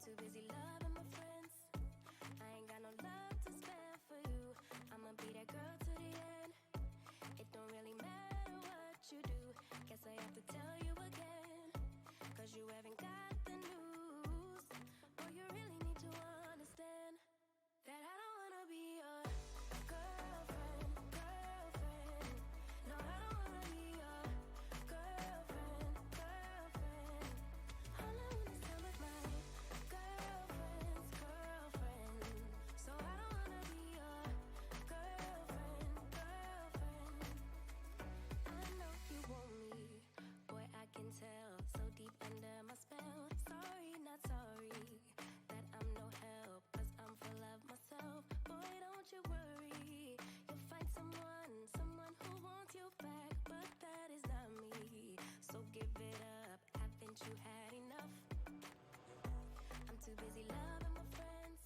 too busy loving my friends. I ain't got no love to spare for you. I'ma be that girl to the end. It don't really matter what you do. Guess I have to tell you again. Cause you haven't got the news. Oh, you really need to understand that I don't wanna be your girlfriend, girlfriend. No, I don't wanna be your girlfriend, girlfriend. All I wanna spend with my girlfriend's girlfriend. So I don't wanna be your girlfriend, girlfriend. I know you want me, boy, I can tell. So deep under my spell. Sorry, not sorry that I'm no help. Cause I'm full of myself. Boy, don't you worry. You'll find someone who wants you back. But that is not me. So give it up. Haven't you had enough? I'm too busy loving my friends.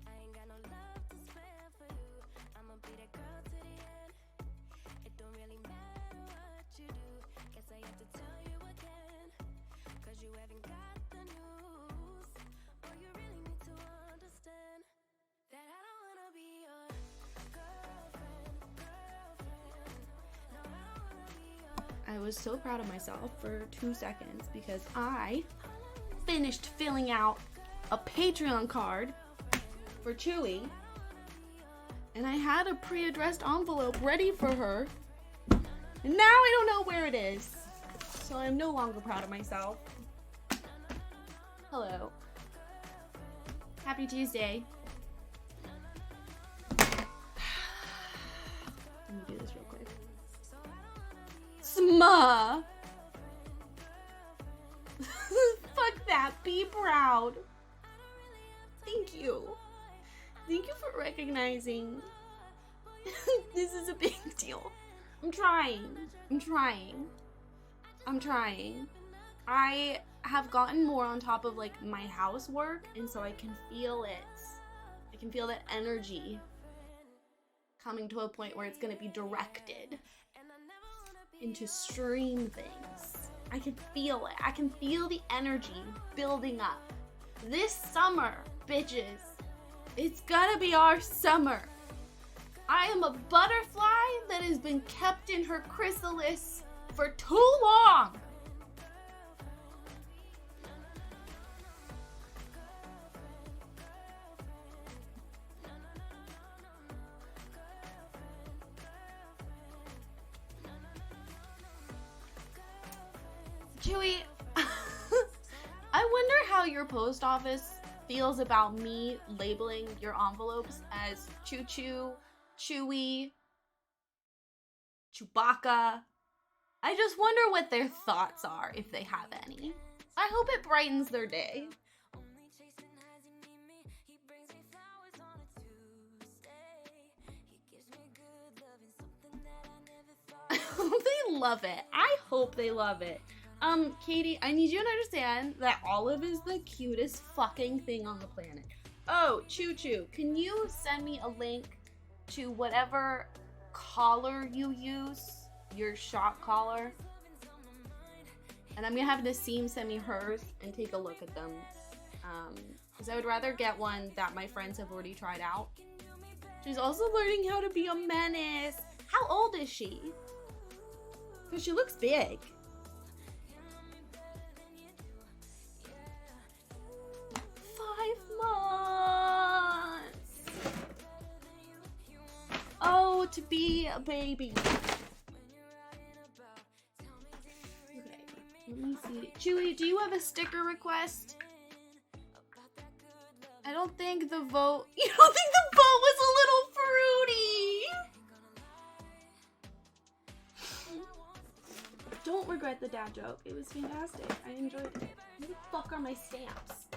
I ain't got no love to spare for you. I'ma be that girl to the end. It don't really matter what you do. Guess I have to tell you again. Cause you haven't got the news. Oh, you really need to understand that I don't wanna be your girlfriend, girlfriend. No, I don't wanna be your. I was so proud of myself for 2 seconds because I finished filling out a Patreon card for Chewy, and I had a pre-addressed envelope ready for her, and now I don't know where it is, so I'm no longer proud of myself. Hello. Happy Tuesday. Let me do this real quick. Sma! Fuck that. Be proud. Thank you. Thank you for recognizing this is a big deal. I'm trying. I have gotten more on top of like my housework, and so I can feel it. I can feel that energy coming to a point where it's gonna be directed into stream things. I can feel it. I can feel the energy building up. This summer, bitches. It's gonna be our summer. I am a butterfly that has been kept in her chrysalis for too long. Chewy, I wonder how your post office feels about me labeling your envelopes as Choo Choo, Chewy, Chewbacca. I just wonder what their thoughts are, if they have any. I hope it brightens their day. They love it. I hope they love it. Katie, I need you to understand that Olive is the cutest fucking thing on the planet. Oh, Choo Choo, can you send me a link to whatever collar you use, your shop collar? And I'm gonna have Nassim send me hers and take a look at them. Because I would rather get one that my friends have already tried out. She's also learning how to be a menace. How old is she? Because she looks big. 5 months. Oh, to be a baby. Okay, let me see. Chewy, do you have a sticker request? I don't think the vote... You don't think the vote was a little fruity? Don't regret the dad joke. It was fantastic. I enjoyed it. Who the fuck are my stamps?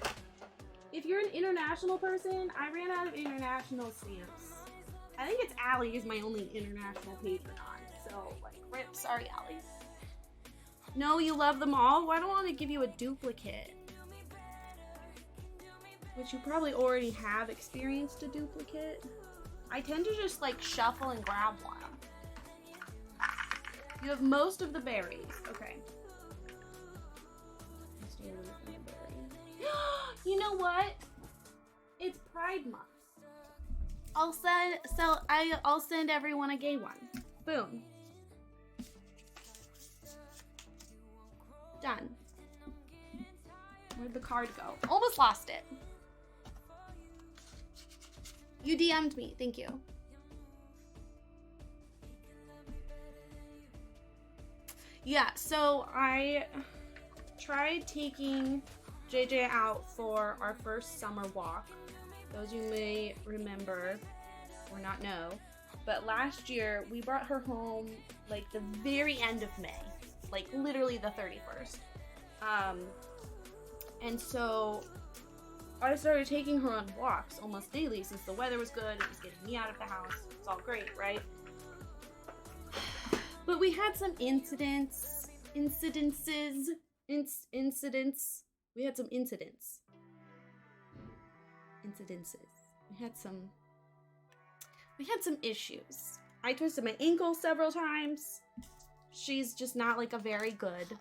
If you're an international person, I ran out of international stamps. I think it's Allie is my only international Patreon. So, like, rip. Sorry, Allie. No, you love them all? Well, I don't want to give you a duplicate. Which you probably already have experienced a duplicate. I tend to just, like, shuffle and grab one. You have most of the berries. Okay. You know know what? It's Pride Month. I'll send everyone a gay one. Boom. Done. Where'd the card go? Almost lost it. You DM'd me. Thank you. Yeah, so I tried taking JJ out for our first summer walk. Those you may remember or not know. But last year, we brought her home like the very end of May. Like literally the 31st. And so I started taking her on walks almost daily since the weather was good. It was getting me out of the house. It's all great, right? But we had some incidences. We had some issues. I twisted my ankle several times. She's just not like a very good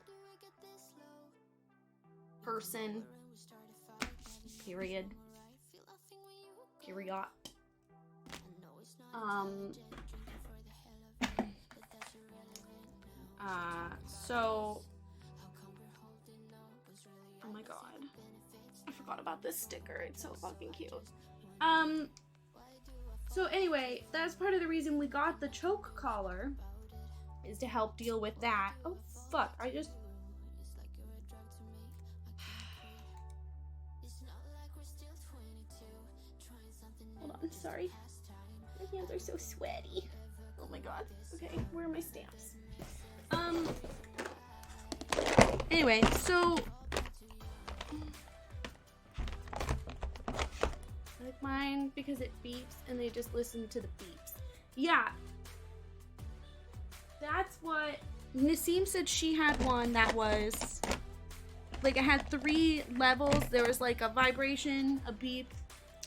person. Period. So, oh my god, I forgot about this sticker. It's so fucking cute. So anyway, that's part of the reason we got the choke collar, is to help deal with that. Oh fuck, hold on, sorry. My hands are so sweaty. Oh my god. Okay, where are my stamps? Anyway, so I like mine because it beeps and they just listen to the beeps. Yeah. That's what Nasim said. She had one that was like, it had 3 levels. There was like a vibration, a beep,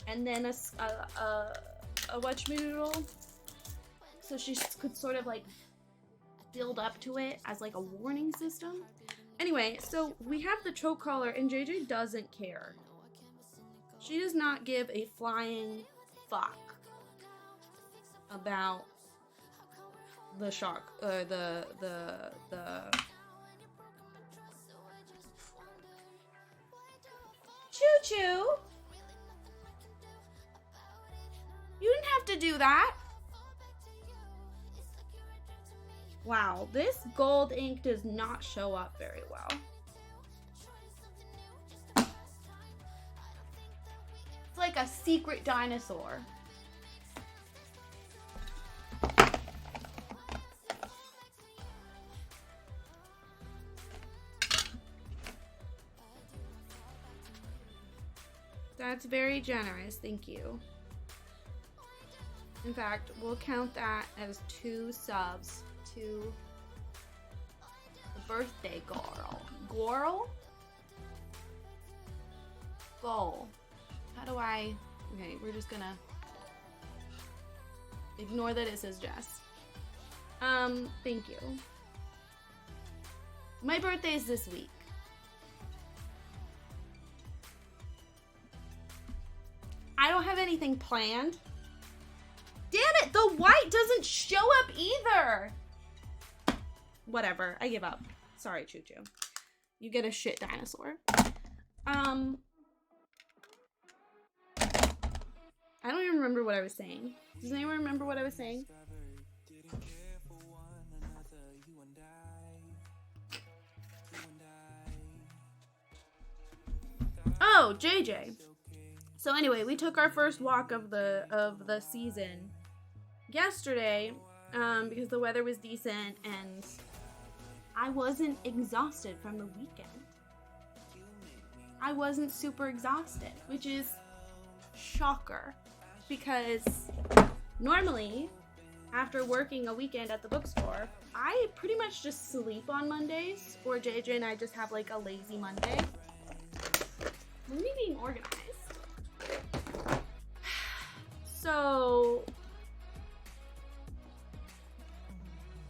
and then a whatchamadoodle. So she could sort of like build up to it as like a warning system. Anyway, so we have the choke collar and JJ doesn't care. She does not give a flying fuck about the shark, or the Choo-choo! You didn't have to do that. Wow, this gold ink does not show up very well. It's like a secret dinosaur. That's very generous, thank you. In fact, we'll count that as 2 subs to the birthday girl. Goal? How do I... Okay, we're just gonna ignore that it says Jess. Thank you. My birthday is this week. I don't have anything planned. Damn it, the white doesn't show up either. Whatever, I give up. Sorry, Choo-choo. You get a shit dinosaur. I don't even remember what I was saying. Does anyone remember what I was saying? Oh, JJ. So anyway, we took our first walk of the season yesterday because the weather was decent and I wasn't exhausted from the weekend. I wasn't super exhausted, which is shocker because normally after working a weekend at the bookstore, I pretty much just sleep on Mondays, or JJ and I just have like a lazy Monday. Let me being organized. So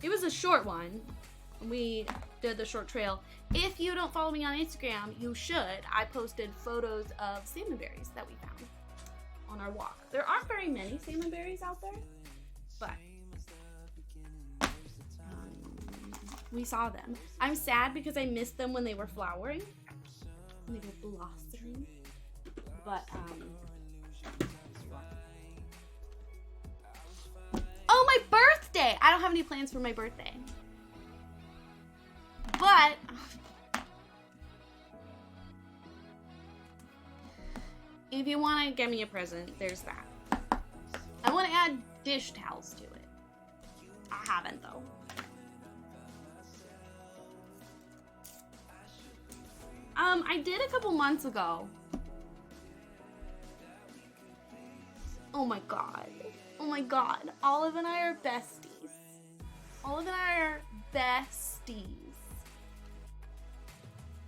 it was a short one. We did the short trail. If you don't follow me on Instagram, you should. I posted photos of salmonberries that we found on our walk. There aren't very many salmonberries out there, but we saw them. I'm sad because I missed them when they were flowering. When they were blossoming. But, oh, my birthday! I don't have any plans for my birthday. But if you want to get me a present, there's that. I want to add dish towels to it. I haven't, though. I did a couple months ago. Oh my god. Oh my god. Olive and I are besties. Olive and I are besties.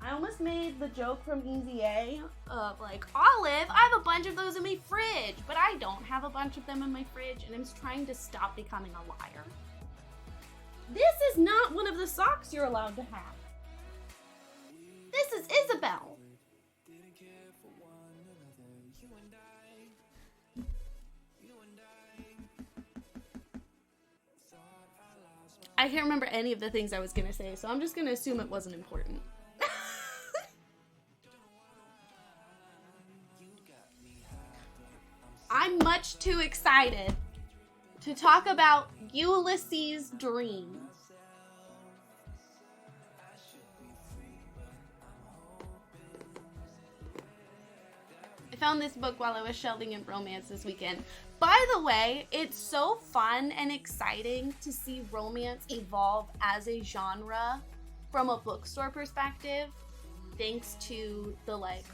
I almost made the joke from Easy A of like, Olive, I have a bunch of those in my fridge, but I don't have a bunch of them in my fridge, and I'm trying to stop becoming a liar. This is not one of the socks you're allowed to have. This is Isabel. I can't remember any of the things I was gonna say, so I'm just gonna assume it wasn't important. I'm much too excited to talk about Ulysses' dreams. I found this book while I was shelving in romance this weekend. By the way, it's so fun and exciting to see romance evolve as a genre from a bookstore perspective, thanks to the, like,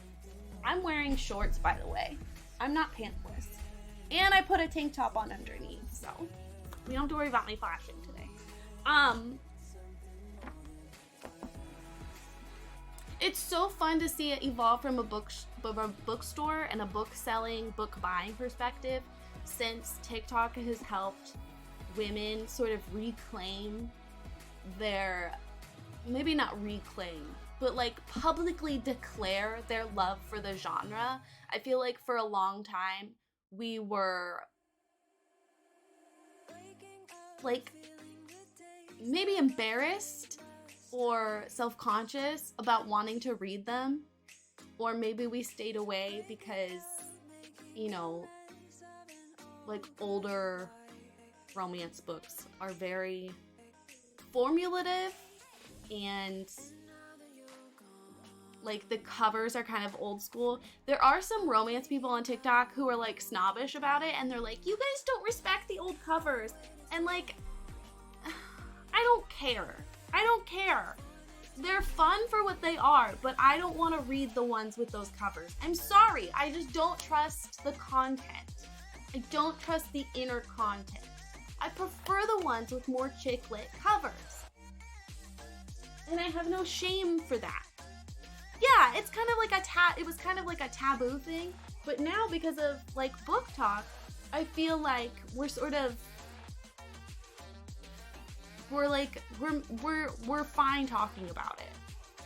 I'm wearing shorts, by the way. I'm not pantless. And I put a tank top on underneath, so we don't have to worry about my fashion today. It's so fun to see it evolve from a bookstore and a book-selling, book-buying perspective, since TikTok has helped women sort of reclaim their, maybe not reclaim, but like publicly declare their love for the genre. I feel like for a long time, we were like maybe embarrassed or self-conscious about wanting to read them, or maybe we stayed away because, you know, like older romance books are very formulative and like the covers are kind of old school. There are some romance people on TikTok who are like snobbish about it, and they're like, you guys don't respect the old covers. And like, I don't care. I don't care. They're fun for what they are, but I don't want to read the ones with those covers. I'm sorry, I just don't trust the content. I don't trust the inner content. I prefer the ones with more chick lit covers. And I have no shame for that. Yeah, it's kind of like it was kind of like a taboo thing, but now because of like book talk, I feel like we're fine talking about it.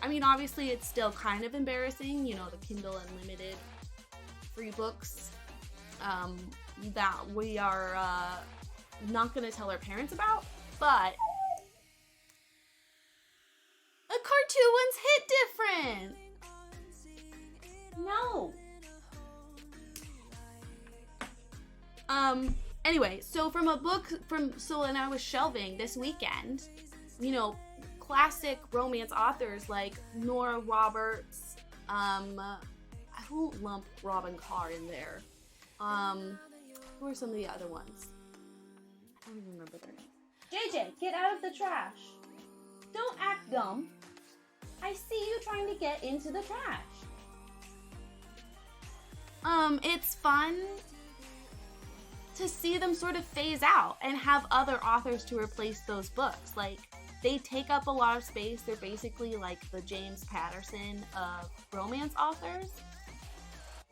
I mean, obviously it's still kind of embarrassing, you know, the Kindle Unlimited free books that we are not going to tell our parents about, but the cartoon ones hit different. No. Anyway, so when I was shelving this weekend, you know, classic romance authors like Nora Roberts, I won't lump Robin Carr in there. Who are some of the other ones? I don't even remember their name. JJ, get out of the trash. Don't act dumb. I see you trying to get into the trash. It's fun to see them sort of phase out and have other authors to replace those books. Like, they take up a lot of space. They're basically like the James Patterson of romance authors.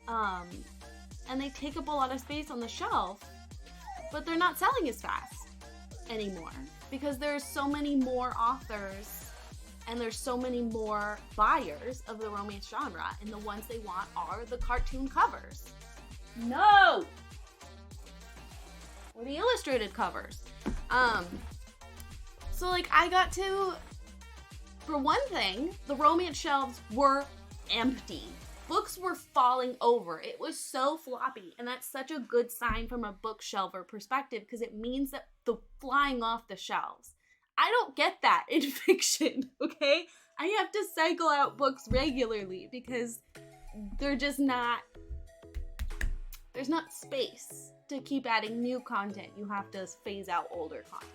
And they take up a lot of space on the shelf, but they're not selling as fast anymore because there's so many more authors and there's so many more buyers of the romance genre, and the ones they want are the cartoon covers. No! Or the illustrated covers. So like I got to, for one thing, the romance shelves were empty. Books were falling over. It was so floppy, and that's such a good sign from a bookshelver perspective because it means that the flying off the shelves. I don't get that in fiction, okay? I have to cycle out books regularly because they're just not, there's not space to keep adding new content. You have to phase out older content.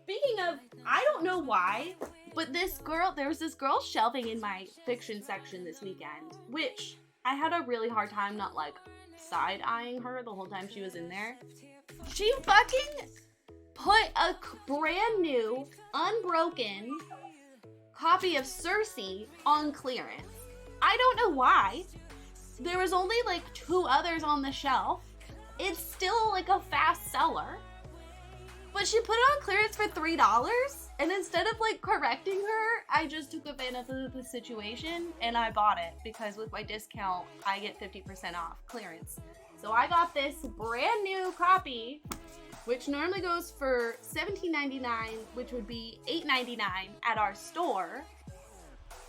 Speaking of, I don't know why, but there was this girl shelving in my fiction section this weekend, which I had a really hard time not like side-eyeing her the whole time she was in there. She fucking put a brand new, unbroken copy of Circe on clearance. I don't know why. There was only like 2 others on the shelf. It's still like a fast seller. But she put it on clearance for $3, and instead of like correcting her, I just took advantage of the situation and I bought it because with my discount, I get 50% off clearance. So I got this brand new copy, which normally goes for $17.99, which would be $8.99 at our store,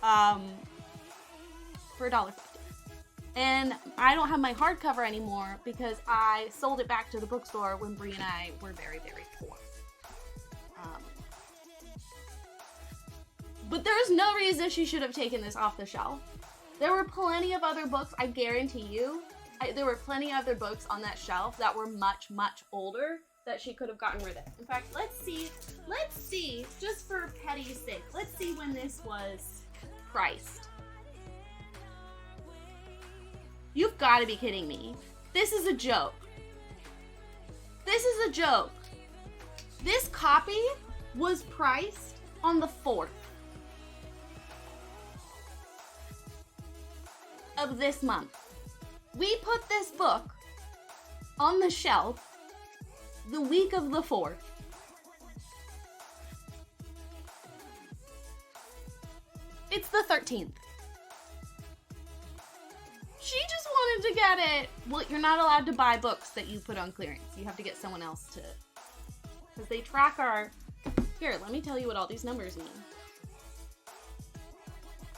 for $1.50. And I don't have my hardcover anymore because I sold it back to the bookstore when Brie and I were very, very poor. But there's no reason she should have taken this off the shelf. There were plenty of other books, I guarantee you. There were plenty of other books on that shelf that were much, much older that she could have gotten rid of. In fact, let's see, just for petty's sake, let's see when this was priced. You've got to be kidding me. This is a joke. This is a joke. This copy was priced on the 4th of this month. We put this book on the shelf the week of the 4th. It's the 13th. She just wanted to get it. Well, you're not allowed to buy books that you put on clearance. You have to get someone else to, because they track our, here, let me tell you what all these numbers mean.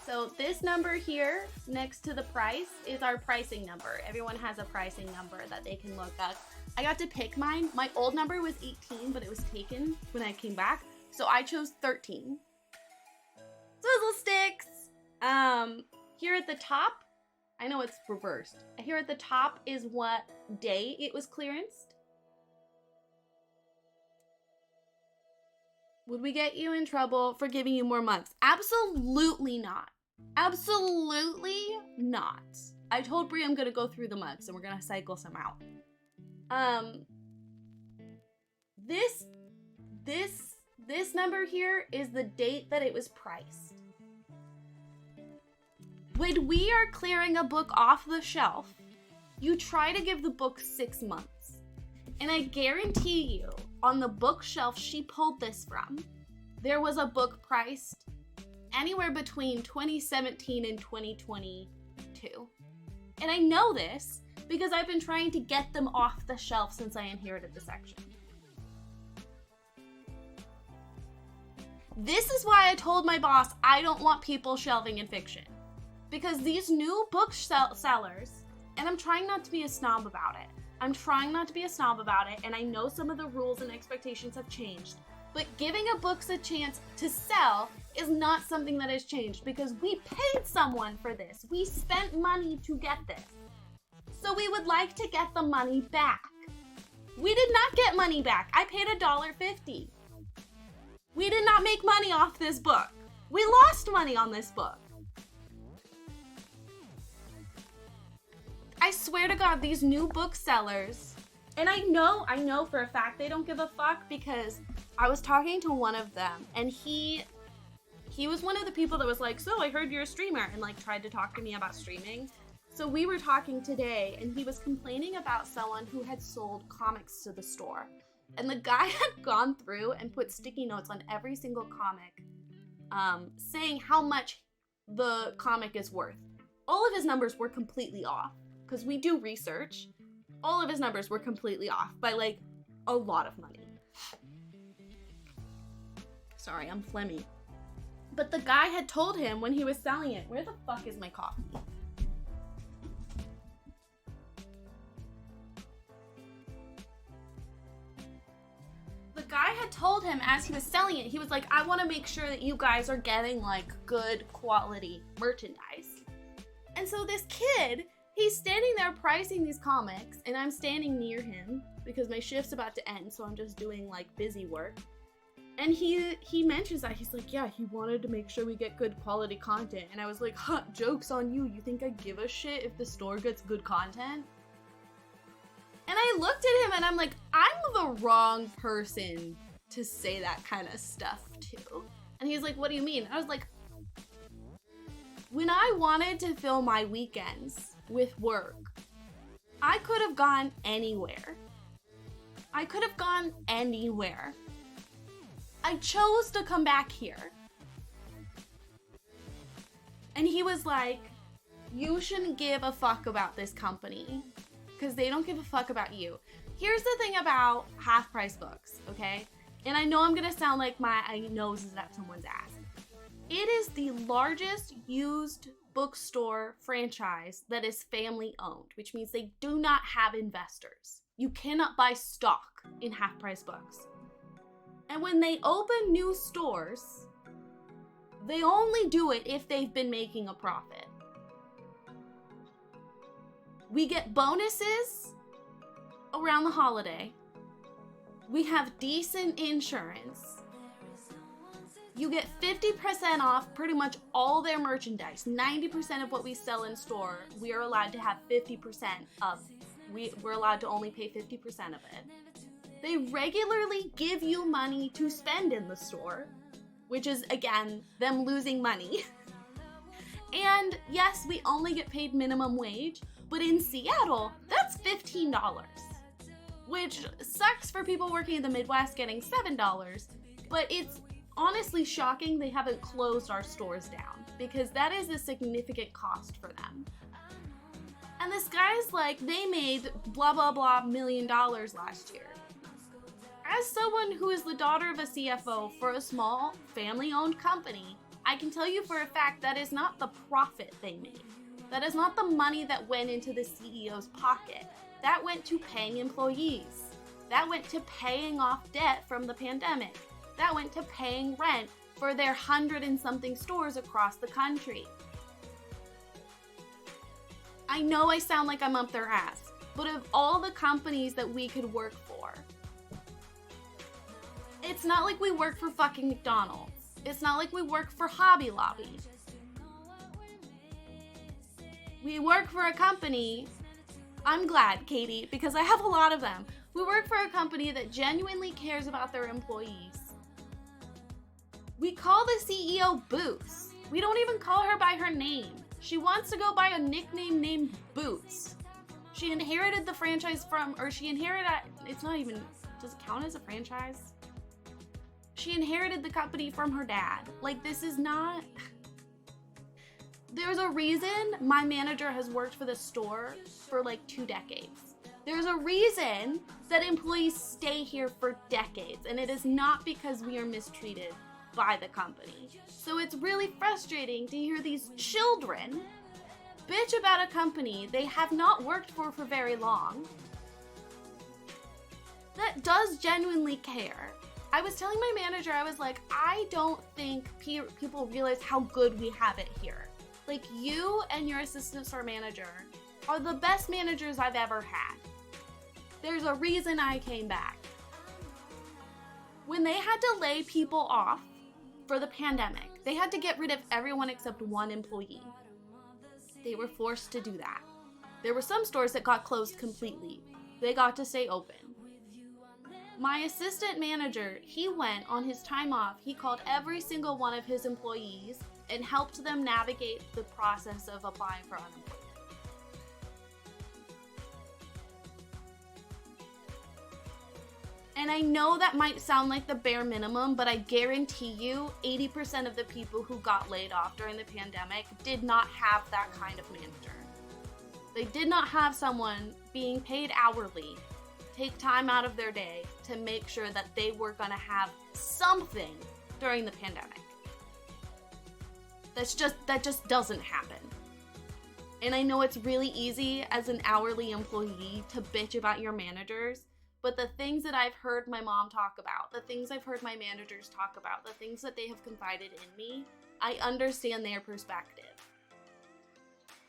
So this number here next to the price is our pricing number. Everyone has a pricing number that they can look up. I got to pick mine. My old number was 18, but it was taken when I came back. So I chose 13. Swizzle sticks. Here at the top, I know it's reversed. Here at the top is what day it was clearanced. Would we get you in trouble for giving you more months? Absolutely not. Absolutely not. I told Brie I'm gonna go through the months and we're gonna cycle some out. This number here is the date that it was priced. When we are clearing a book off the shelf, you try to give the book 6 months. And I guarantee you, on the bookshelf she pulled this from, there was a book priced anywhere between 2017 and 2022. And I know this because I've been trying to get them off the shelf since I inherited the section. This is why I told my boss I don't want people shelving in fiction. Because these new book sellers, and I'm trying not to be a snob about it. And I know some of the rules and expectations have changed. But giving a book a chance to sell is not something that has changed because we paid someone for this. We spent money to get this. So we would like to get the money back. We did not get money back. I paid $1.50. We did not make money off this book. We lost money on this book. I swear to God, these new booksellers, and I know for a fact they don't give a fuck because I was talking to one of them and he was one of the people that was like, so I heard you're a streamer, and like tried to talk to me about streaming. So we were talking today and he was complaining about someone who had sold comics to the store. And the guy had gone through and put sticky notes on every single comic saying how much the comic is worth. All of his numbers were completely off, because we do research. All of his numbers were completely off by like a lot of money. Sorry, I'm phlegmy. But the guy had told him when he was selling it, where the fuck is my coffee? The guy had told him as he was selling it, he was like, I want to make sure that you guys are getting like good quality merchandise. And so this kid, he's standing there pricing these comics, and I'm standing near him because my shift's about to end, so I'm just doing like busy work. And he mentions that. He's like, yeah, he wanted to make sure we get good quality content. And I was like, huh, joke's on you. You think I give a shit if the store gets good content? And I looked at him and I'm like, I'm the wrong person to say that kind of stuff to. And he's like, what do you mean? I was like, when I wanted to fill my weekends with work, I could have gone anywhere. I could have gone anywhere. I chose to come back here. And he was like, you shouldn't give a fuck about this company because they don't give a fuck about you. Here's the thing about Half Price Books, okay? And I know I'm gonna sound like my nose is up someone's ass. It is the largest used bookstore franchise that is family owned, which means they do not have investors. You cannot buy stock in Half Price Books. And when they open new stores, they only do it if they've been making a profit. We get bonuses around the holiday. We have decent insurance. You get 50% off pretty much all their merchandise. 90% of what we sell in store, we are allowed to have 50% of. We're allowed to only pay 50% of it. They regularly give you money to spend in the store, which is, again, them losing money. And yes, we only get paid minimum wage, but in Seattle, that's $15, which sucks for people working in the Midwest getting $7, but it's honestly shocking they haven't closed our stores down because that is a significant cost for them. And this guy's like, they made blah, blah, blah $1 million last year. As someone who is the daughter of a CFO for a small family-owned company, I can tell you for a fact that is not the profit they made. That is not the money that went into the CEO's pocket. That went to paying employees. That went to paying off debt from the pandemic. That went to paying rent for their 100 and something stores across the country. I know I sound like I'm up their ass, but of all the companies that we could work for, it's not like we work for fucking McDonald's. It's not like we work for Hobby Lobby. We work for a company, I'm glad, Katie, because I have a lot of them. We work for a company that genuinely cares about their employees. We call the CEO Boots. We don't even call her by her name. She wants to go by a nickname named Boots. She inherited the franchise it's not even, does it count as a franchise? She inherited the company from her dad. Like, this is not... There's a reason my manager has worked for the store for like 2 decades. There's a reason that employees stay here for decades, and it is not because we are mistreated by the company. So it's really frustrating to hear these children bitch about a company they have not worked for very long that does genuinely care. I was telling my manager, I was like, I don't think people realize how good we have it here. Like, you and your assistant store manager are the best managers I've ever had. There's a reason I came back. When they had to lay people off for the pandemic, they had to get rid of everyone except one employee. They were forced to do that. There were some stores that got closed completely. They got to stay open. My assistant manager, he went on his time off. He called every single one of his employees and helped them navigate the process of applying for unemployment. And I know that might sound like the bare minimum, but I guarantee you 80% of the people who got laid off during the pandemic did not have that kind of manager. They did not have someone being paid hourly take time out of their day to make sure that they were gonna have something during the pandemic. That just doesn't happen. And I know it's really easy as an hourly employee to bitch about your managers, but the things that I've heard my mom talk about, the things I've heard my managers talk about, the things that they have confided in me, I understand their perspective.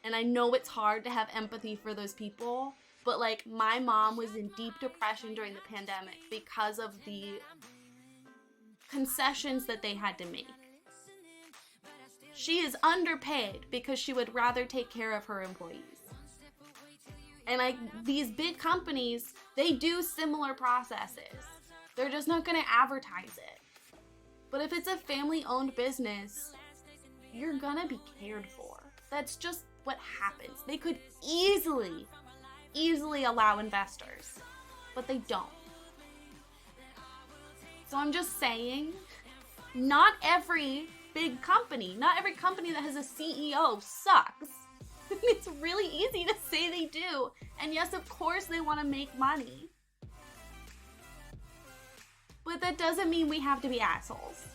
And I know it's hard to have empathy for those people, but like my mom was in deep depression during the pandemic because of the concessions that they had to make. She is underpaid because she would rather take care of her employees. And these big companies, they do similar processes. They're just not gonna advertise it. But if it's a family-owned business, you're gonna be cared for. That's just what happens. They could easily allow investors, but they don't. So I'm just saying, not every big company, not every company that has a CEO sucks. It's really easy to say they do. And yes, of course they want to make money. But that doesn't mean we have to be assholes.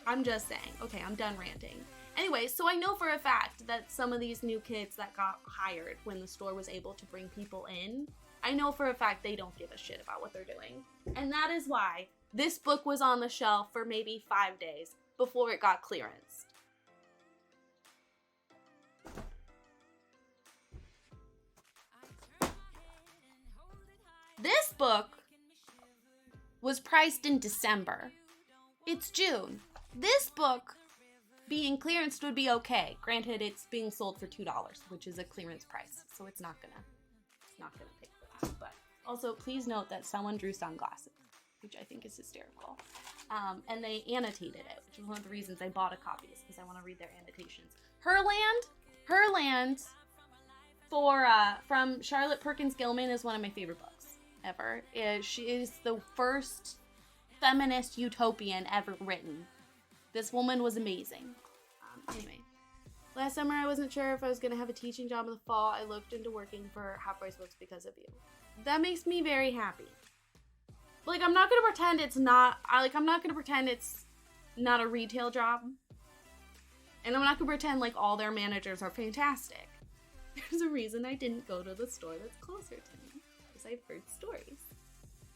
I'm just saying. Okay, I'm done ranting. Anyway, so I know for a fact that some of these new kids that got hired when the store was able to bring people in, I know for a fact they don't give a shit about what they're doing. And that is why this book was on the shelf for maybe 5 days before it got clearanced. This book was priced in December. It's June. This book being clearanced would be okay. Granted, it's being sold for $2, which is a clearance price, so it's not gonna pay for that. But also, please note that someone drew sunglasses, which I think is hysterical. And they annotated it, which is one of the reasons I bought a copy, is because I want to read their annotations. Herland from Charlotte Perkins Gilman is one of my favorite books ever. She is the first feminist utopian ever written. This woman was amazing. Anyway, last summer I wasn't sure if I was going to have a teaching job in the fall. I looked into working for Half Price Books because of you. That makes me very happy. Like, I'm not going to pretend it's not, I'm not going to pretend it's not a retail job. And I'm not going to pretend like all their managers are fantastic. There's a reason I didn't go to the store that's closer to me, because I've heard stories.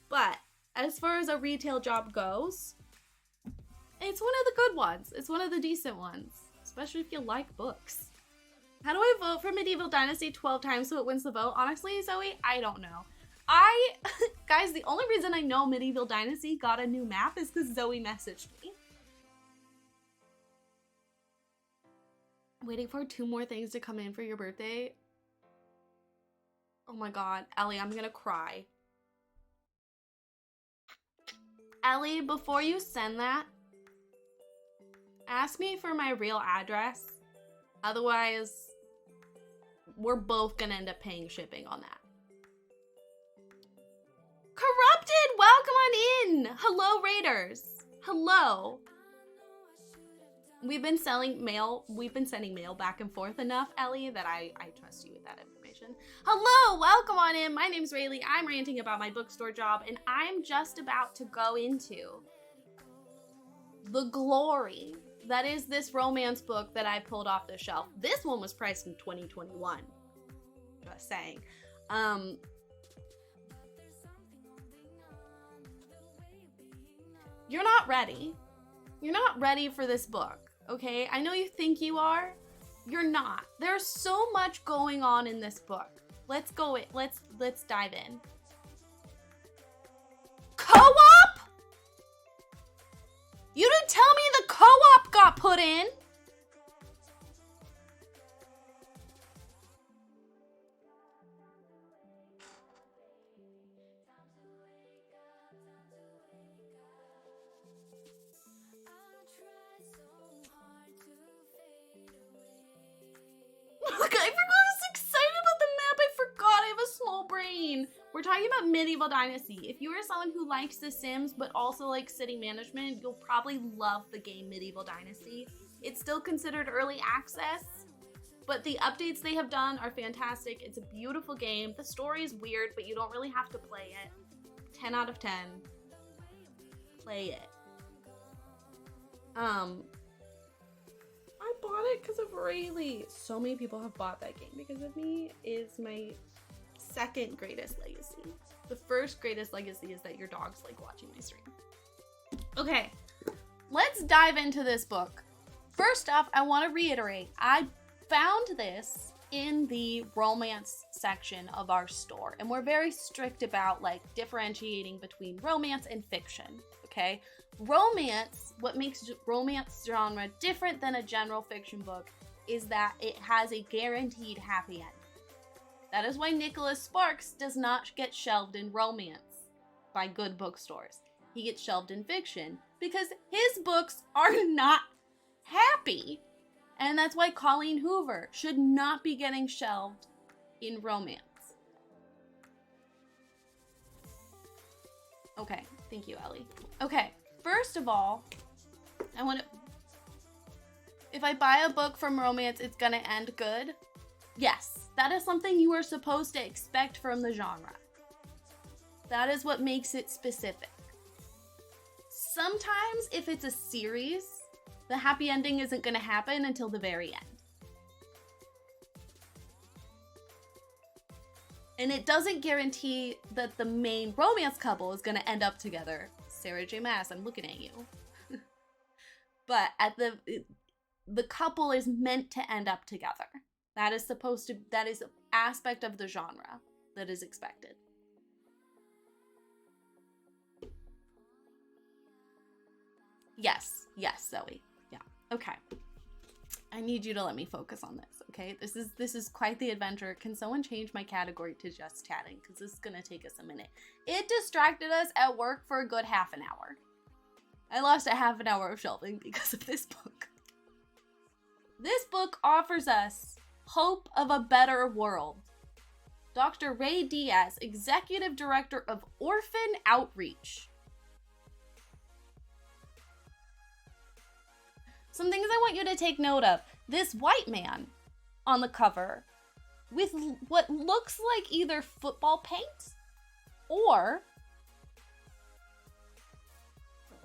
But as far as a retail job goes, it's one of the good ones. It's one of the decent ones, especially if you like books. How do I vote for Medieval Dynasty 12 times so it wins the vote? Honestly, Zoe, I don't know. Guys, the only reason I know Medieval Dynasty got a new map is because Zoe messaged me. Waiting for 2 more things to come in for your birthday. Oh my god, Ellie, I'm gonna cry. Ellie, before you send that, ask me for my real address. Otherwise, we're both gonna end up paying shipping on that. Corrupted, welcome on in. Hello, Raiders. Hello. We've been sending mail back and forth enough, Ellie, that I trust you with that information. Hello, welcome on in. My name's Rayleigh. I'm ranting about my bookstore job, and I'm just about to go into the glory that is this romance book that I pulled off the shelf. This one was priced in 2021. Just saying. You're not ready. You're not ready for this book, okay? I know you think you are. You're not. There's so much going on in this book. Let's dive in. Co-op? You didn't tell me the co-op got put in. Look, I was excited about the map. I forgot I have a small brain. We're talking about Medieval Dynasty. If you are someone who likes The Sims but also likes city management, you'll probably love the game Medieval Dynasty. It's still considered early access, but the updates they have done are fantastic. It's a beautiful game. The story is weird, but you don't really have to play it. 10 out of 10. Play it. I bought it because of Rayleigh. So many people have bought that game because of me. It's my second greatest legacy. The first greatest legacy is that your dogs like watching my stream. Okay, let's dive into this book. First off, I want to reiterate, I found this in the romance section of our store, and we're very strict about like differentiating between romance and fiction, okay? Romance, what makes romance genre different than a general fiction book is that it has a guaranteed happy end. That is why Nicholas Sparks does not get shelved in romance by good bookstores. He gets shelved in fiction because his books are not happy. And that's why Colleen Hoover should not be getting shelved in romance. Okay, thank you, Ellie. Okay, first of all, if I buy a book from romance, it's gonna end good. Yes, that is something you are supposed to expect from the genre. That is what makes it specific. Sometimes, if it's a series, the happy ending isn't going to happen until the very end. And it doesn't guarantee that the main romance couple is going to end up together. Sarah J. Maas, I'm looking at you. But the couple is meant to end up together. That is an aspect of the genre that is expected. Yes, Zoe. Yeah. Okay. I need you to let me focus on this, okay? This is quite the adventure. Can someone change my category to just chatting? Because this is gonna take us a minute. It distracted us at work for a good half an hour. I lost a half an hour of shelving because of this book. This book offers us hope of a better world. Dr. Ray Diaz, Executive Director of Orphan Outreach. Some things I want you to take note of. This white man on the cover with what looks like either football paint or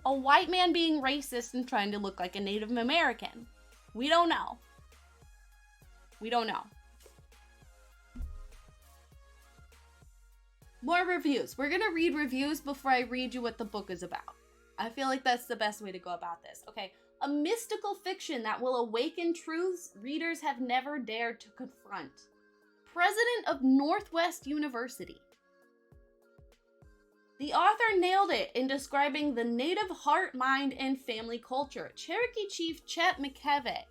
a white man being racist and trying to look like a Native American. We don't know. We don't know. More reviews. We're gonna read reviews before I read you what the book is about. I feel like that's the best way to go about this. Okay. A mystical fiction that will awaken truths readers have never dared to confront. President of Northwest University. The author nailed it in describing the native heart, mind, and family culture. Cherokee Chief Chet McVeigh.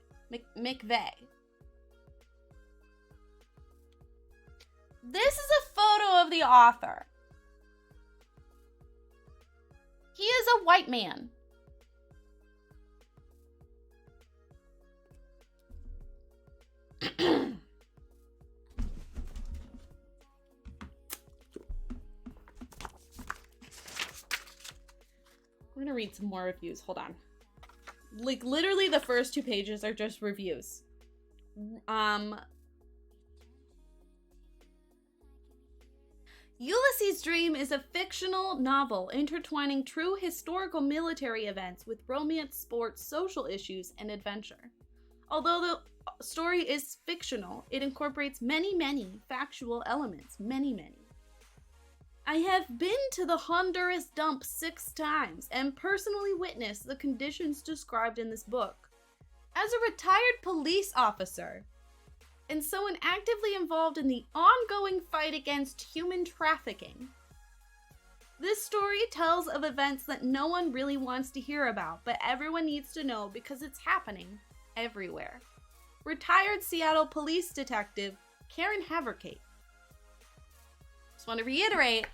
This is a photo of the author. He is a white man. I'm gonna read some more reviews. Hold on. Like, literally the first 2 pages are just reviews. Ulysses' Dream is a fictional novel intertwining true historical military events with romance, sports, social issues, and adventure. Although the story is fictional, it incorporates many factual elements. Many. I have been to the Honduras dump 6 times and personally witnessed the conditions described in this book. As a retired police officer, and someone actively involved in the ongoing fight against human trafficking, this story tells of events that no one really wants to hear about, but everyone needs to know because it's happening everywhere. Retired Seattle police detective Karen Haverkate. Just want to reiterate,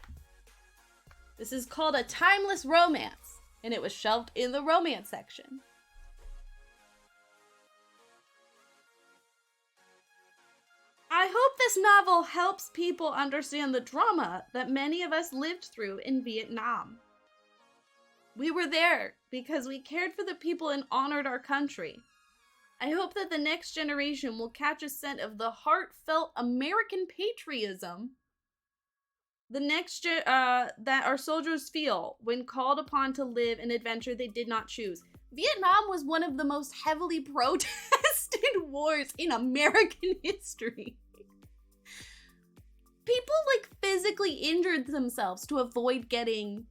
this is called a timeless romance, and it was shelved in the romance section. I hope This novel helps people understand the drama that many of us lived through in Vietnam. We were there because we cared for the people and honored our country. I hope that the next generation will catch a scent of the heartfelt American patriotism that our soldiers feel when called upon to live an adventure they did not choose. Vietnam was one of the most heavily protested wars in American history. People like physically injured themselves to avoid getting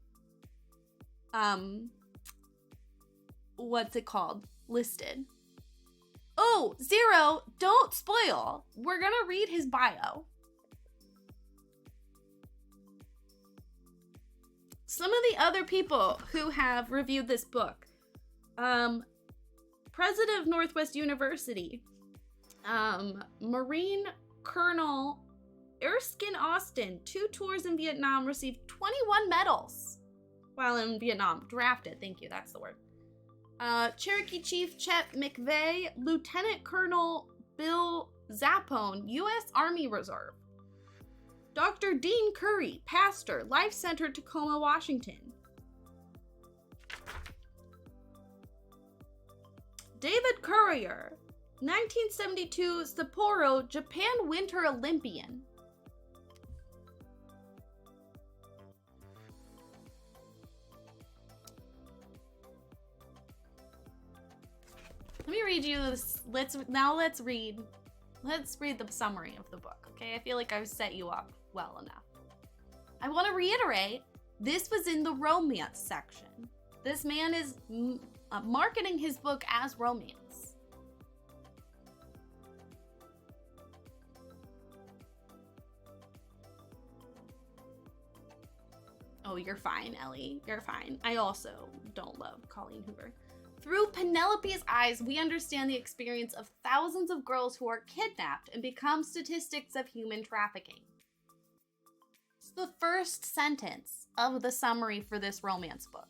what's it called? Listed. Oh, Zero, don't spoil. We're gonna read his bio. Some of the other people who have reviewed this book. President of Northwest University. Marine Colonel Erskine Austin, 2 tours in Vietnam, received 21 medals while in Vietnam. Drafted, thank you, that's the word. Cherokee Chief Chet McVeigh, Lieutenant Colonel Bill Zappone, U.S. Army Reserve. Dr. Dean Curry, pastor, Life Center, Tacoma, Washington. David Courier, 1972 Sapporo, Japan Winter Olympian. Let me read you this. Let's read the summary of the book, okay? I feel like I've set you up well enough. I want to reiterate, this was in the romance section. This man is marketing his book as romance. Oh, you're fine, Ellie. You're fine. I also don't love Colleen Hoover. Through Penelope's eyes, we understand the experience of thousands of girls who are kidnapped and become statistics of human trafficking. It's the first sentence of the summary for this romance book.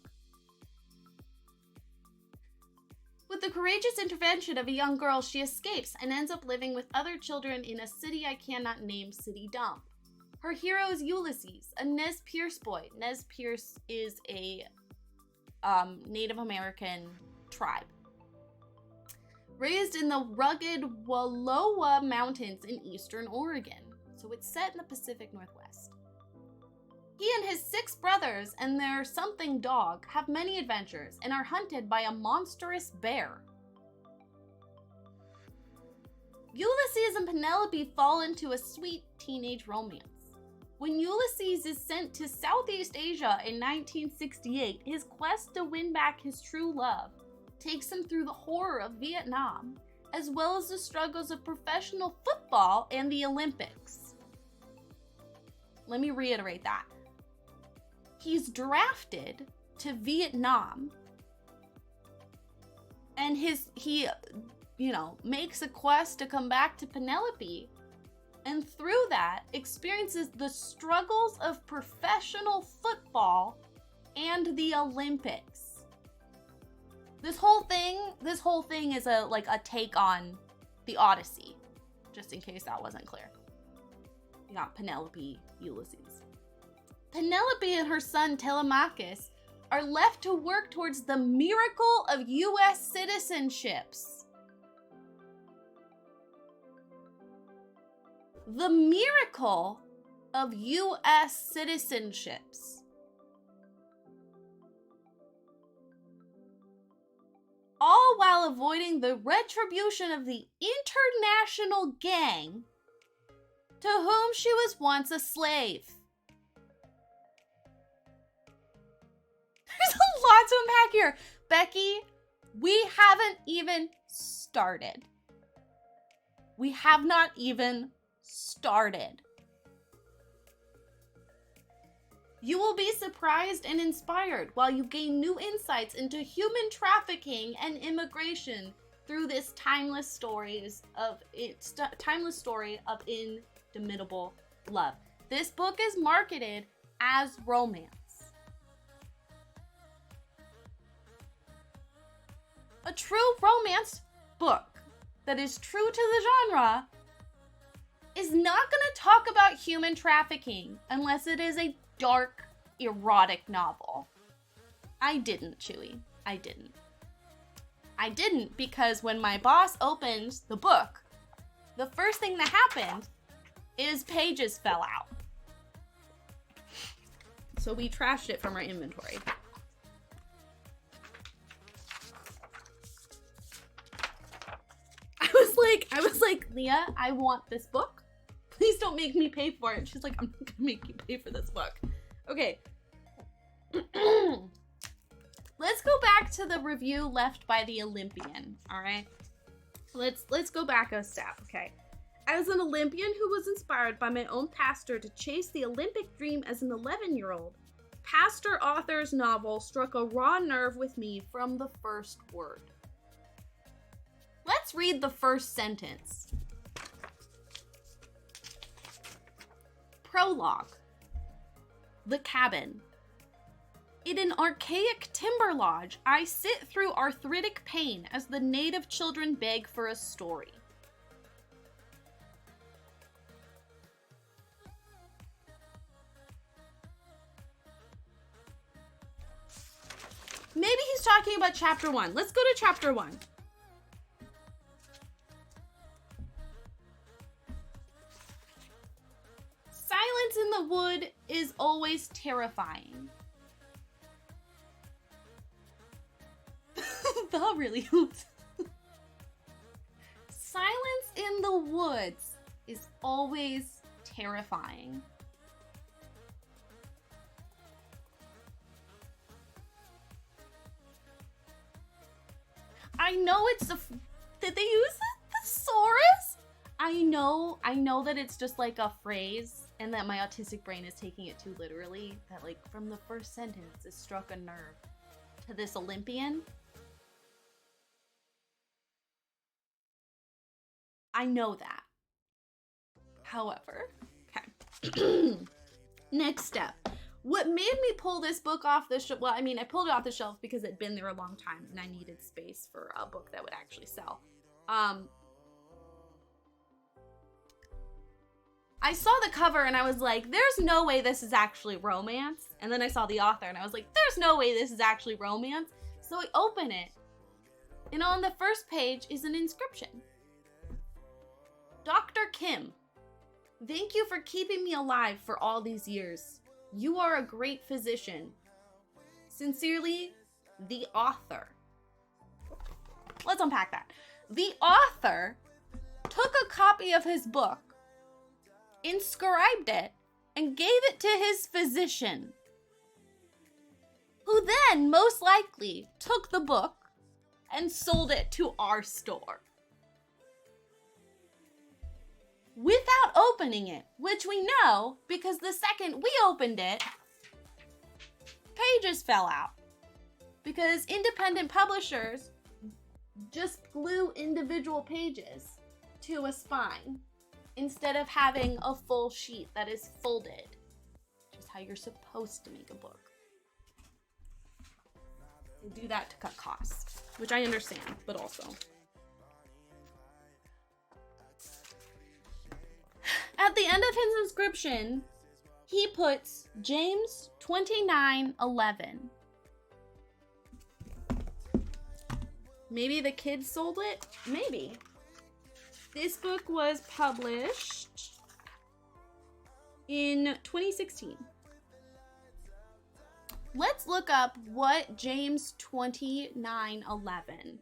With the courageous intervention of a young girl, she escapes and ends up living with other children in a city I cannot name, city dump. Her hero is Ulysses, a Nez Perce boy. Nez Perce is a Native American tribe. Raised in the rugged Wallowa Mountains in eastern Oregon. So it's set in the Pacific Northwest. He and his 6 brothers and their something dog have many adventures and are hunted by a monstrous bear. Ulysses and Penelope fall into a sweet teenage romance. When Ulysses is sent to Southeast Asia in 1968, his quest to win back his true love takes him through the horror of Vietnam, as well as the struggles of professional football and the Olympics. Let me reiterate that. He's drafted to Vietnam, and he makes a quest to come back to Penelope, and through that experiences the struggles of professional football and the Olympics. This whole thing is a take on the Odyssey, just in case that wasn't clear. You got Penelope, Ulysses. Penelope and her son Telemachus are left to work towards the miracle of U.S. citizenships. The miracle of U.S. citizenships. All while avoiding the retribution of the international gang to whom she was once a slave. There's a lot to unpack here. Becky, we haven't even started. We have not even started. You will be surprised and inspired while you gain new insights into human trafficking and immigration through this timeless story of indomitable love. This book is marketed as romance. A true romance book that is true to the genre is not going to talk about human trafficking unless it is a dark, erotic novel. I didn't, Chewy. I didn't. I didn't because when my boss opened the book, the first thing that happened is pages fell out. So we trashed it from our inventory. I was like, Leah, I want this book. Please don't make me pay for it. She's like, I'm not gonna make you pay for this book. Okay. Let's go back to the review left by the Olympian, all right? Let's go back a step, okay? As an Olympian who was inspired by my own pastor to chase the Olympic dream as an 11-year-old, pastor author's novel struck a raw nerve with me from the first word. Let's read the first sentence. Prologue. The cabin. In an archaic timber lodge, I sit through arthritic pain as the native children beg for a story. Maybe he's talking about chapter 1. Let's go to chapter 1. Silence in the wood is always terrifying. That really helps. Silence in the woods is always terrifying. I know it's a... Did they use a thesaurus? I know that it's just like a phrase and that my autistic brain is taking it too literally. That like from the first sentence it struck a nerve to this Olympian. I know that. However, okay. Next step. What made me pull this book off the shelf? Well, I mean, I pulled it off the shelf because it'd been there a long time and I needed space for a book that would actually sell. I saw the cover and I was like, there's no way this is actually romance. And then I saw the author and I was like, there's no way this is actually romance. So I open it. And on the first page is an inscription. Dr. Kim, thank you for keeping me alive for all these years. You are a great physician. Sincerely, the author. Let's unpack that. The author took a copy of his book, inscribed it, and gave it to his physician, who then most likely took the book and sold it to our store. Without opening it, which we know because the second we opened it, pages fell out. Because independent publishers just glue individual pages to a spine instead of having a full sheet that is folded, which is how you're supposed to make a book. They do that to cut costs, which I understand, but also. At the end of his inscription, he puts James 29:11. Maybe the kids sold it? Maybe. This book was published in 2016. Let's look up what James 29:11.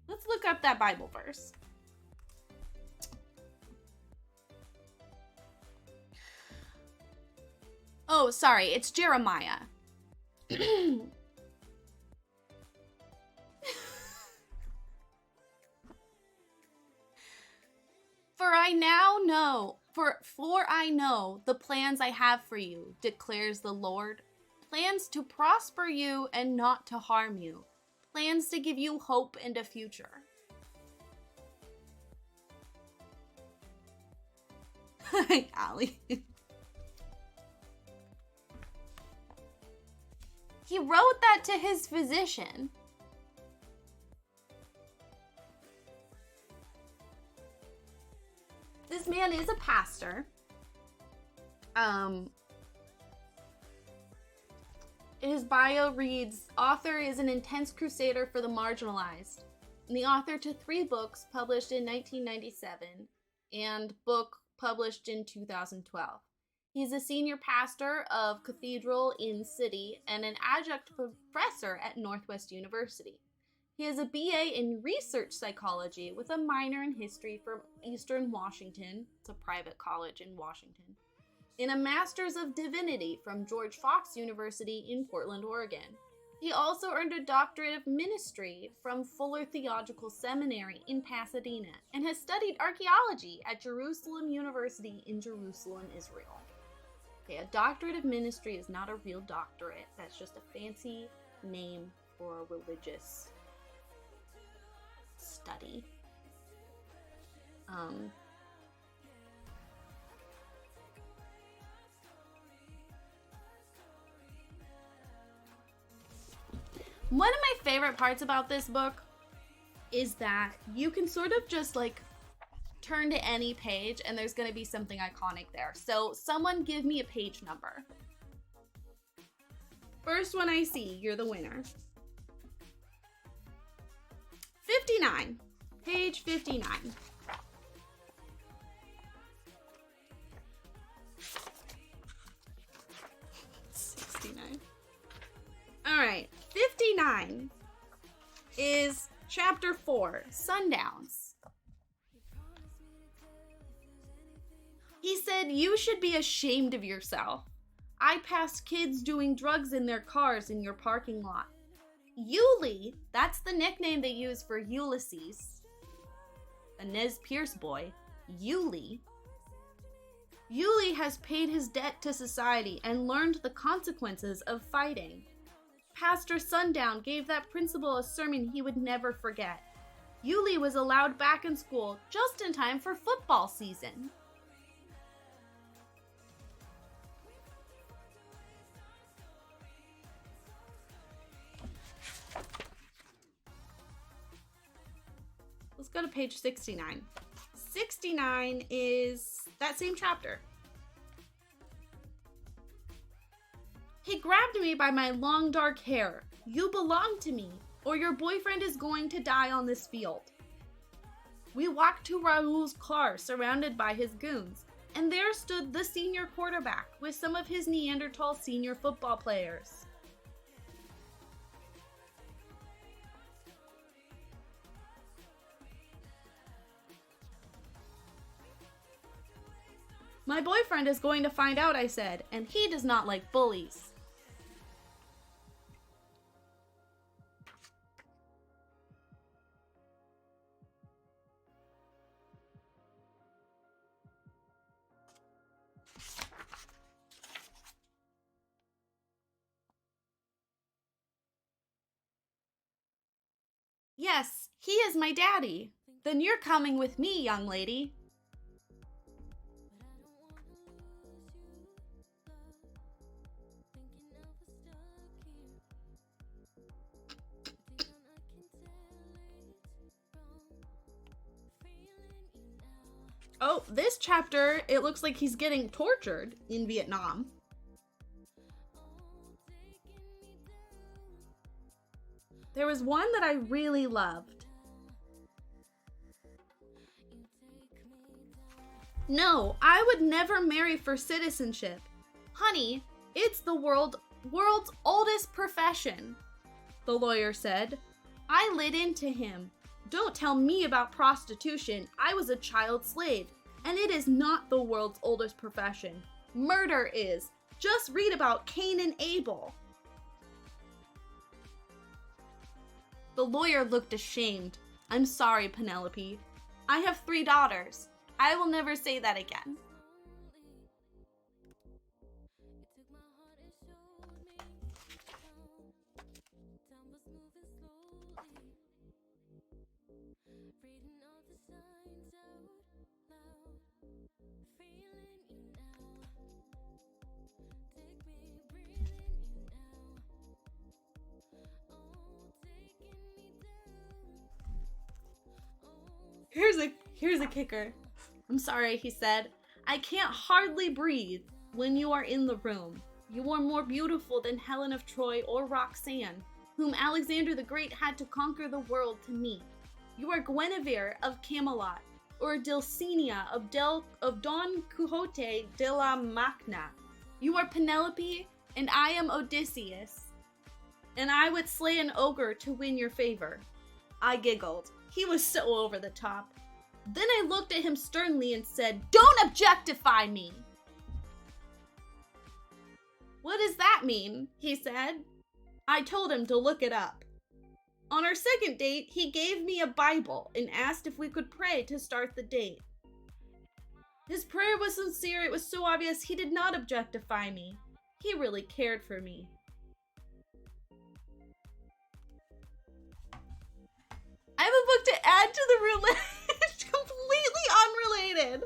Let's look up that Bible verse. Oh, sorry, it's Jeremiah. For I know the plans I have for you, declares the Lord. Plans to prosper you and not to harm you. Plans to give you hope and a future. Hi, Allie. He wrote that to his physician. This this man is a pastor. His bio reads, author is an intense crusader for the marginalized. And the author to 3 books published in 1997 and book published in 2012. He's a senior pastor of Cathedral in City and an adjunct professor at Northwest University. He has a BA in research psychology with a minor in history from Eastern Washington. It's a private college in Washington. And a master's of divinity from George Fox University in Portland, Oregon. He also earned a doctorate of ministry from Fuller Theological Seminary in Pasadena and has studied archaeology at Jerusalem University in Jerusalem, Israel. Okay, a doctorate of ministry is not a real doctorate. That's just a fancy name for a religious study. One of my favorite parts about this book is that you can sort of just like turn to any page and there's going to be something iconic there. So someone give me a page number. First one I see, you're the winner. 59. Page 59. All right, 59 is chapter 4, Sundowns. He said, you should be ashamed of yourself. I passed kids doing drugs in their cars in your parking lot. Yuli, that's the nickname they use for Ulysses, the Nez Perce boy, Yuli. Yuli has paid his debt to society and learned the consequences of fighting. Pastor Sundown gave that principal a sermon he would never forget. Yuli was allowed back in school just in time for football season. Let's go to page 69. 69 is that same chapter. He grabbed me by my long dark hair. You belong to me, or your boyfriend is going to die on this field. We walked to Raul's car surrounded by his goons, and there stood the senior quarterback with some of his Neanderthal senior football players. My boyfriend is going to find out, I said, and he does not like bullies. Yes, he is my daddy. Then you're coming with me, young lady. Oh, this chapter, it looks like he's getting tortured in Vietnam. There was one that I really loved. No, I would never marry for citizenship. Honey, it's the world's oldest profession, the lawyer said. I lit into him. Don't tell me about prostitution. I was a child slave, and it is not the world's oldest profession. Murder is. Just read about Cain and Abel. The lawyer looked ashamed. I'm sorry, Penelope. I have 3 daughters. I will never say that again. Here's a kicker. I'm sorry, he said. I can't hardly breathe when you are in the room. You are more beautiful than Helen of Troy or Roxanne, whom Alexander the Great had to conquer the world to meet. You are Guinevere of Camelot, or Dulcinea of Don Quixote de la Mancha. You are Penelope, and I am Odysseus, and I would slay an ogre to win your favor. I giggled. He was so over the top. Then I looked at him sternly and said, "Don't objectify me!" "What does that mean?" he said. I told him to look it up. On our second date, he gave me a Bible and asked if we could pray to start the date. His prayer was sincere. It was so obvious he did not objectify me. He really cared for me. I have a book to add to the roulette. It's completely unrelated.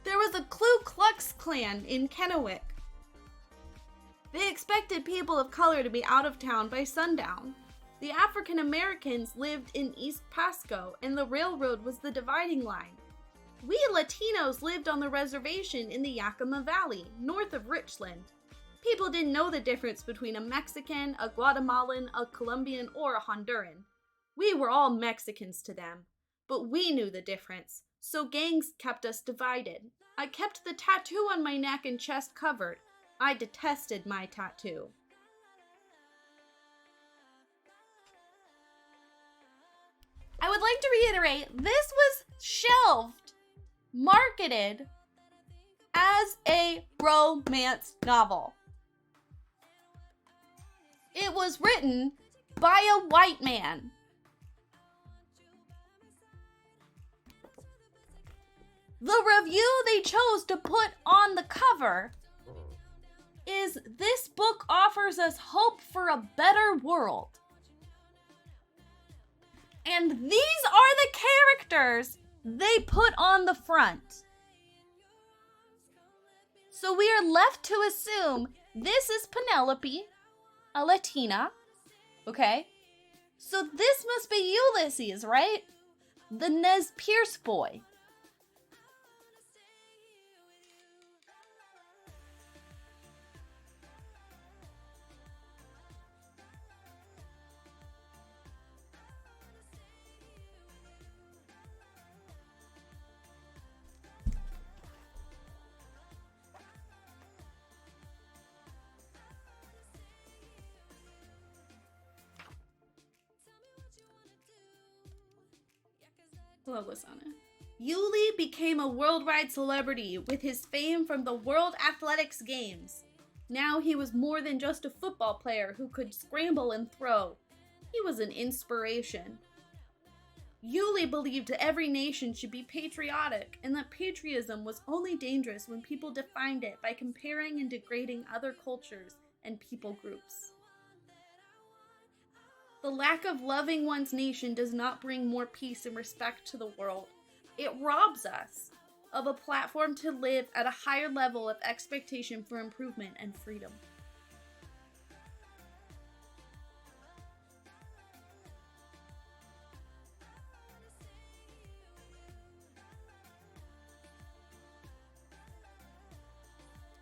There was a Ku Klux Klan in Kennewick. They expected people of color to be out of town by sundown. The African Americans lived in East Pasco, and the railroad was the dividing line. We Latinos lived on the reservation in the Yakima Valley, north of Richland. People didn't know the difference between a Mexican, a Guatemalan, a Colombian, or a Honduran. We were all Mexicans to them, but we knew the difference, so gangs kept us divided. I kept the tattoo on my neck and chest covered. I detested my tattoo. I would like to reiterate, this was shelved, marketed as a romance novel. It was written by a white man. The review they chose to put on the cover is, "This book offers us hope for a better world." And these are the characters they put on the front. So we are left to assume this is Penelope, a Latina, okay? So this must be Ulysses, right? The Nez Perce boy. Hello, Lasana. Yuli became a worldwide celebrity with his fame from the World Athletics Games. Now he was more than just a football player who could scramble and throw. He was an inspiration. Yuli believed every nation should be patriotic, and that patriotism was only dangerous when people defined it by comparing and degrading other cultures and people groups. The lack of loving one's nation does not bring more peace and respect to the world. It robs us of a platform to live at a higher level of expectation for improvement and freedom.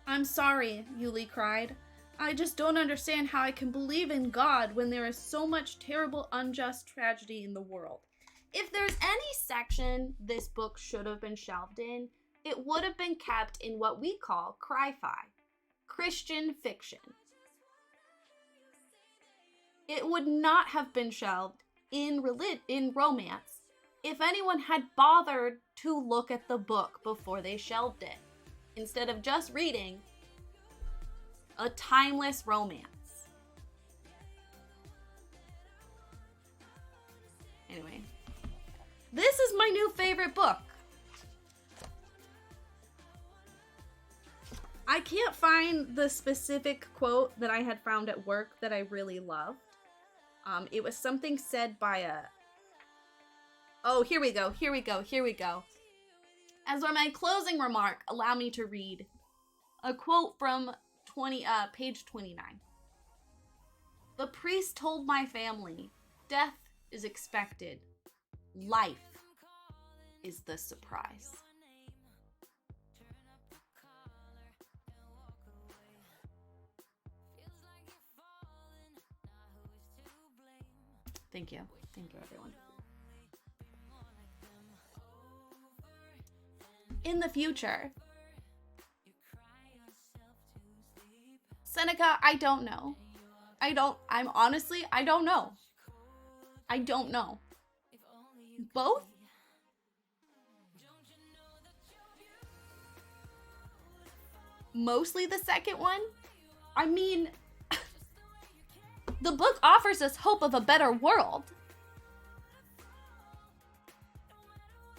"I'm sorry," Yuli cried. "I just don't understand how I can believe in God when there is so much terrible, unjust tragedy in the world." If there's any section this book should have been shelved in, it would have been kept in what we call cri-fi, Christian fiction. It would not have been shelved in romance if anyone had bothered to look at the book before they shelved it, instead of just reading a timeless romance. Anyway, this is my new favorite book. I can't find the specific quote that I had found at work that I really loved. It was something said by a... Oh, here we go. As for my closing remark, allow me to read a quote from page 29. The priest told my family, death is expected. Life is the surprise. Thank you. Thank you, everyone. In the future, Seneca, I don't know. I don't know. I don't know. Both? Mostly the second one? I mean, the book offers us hope of a better world.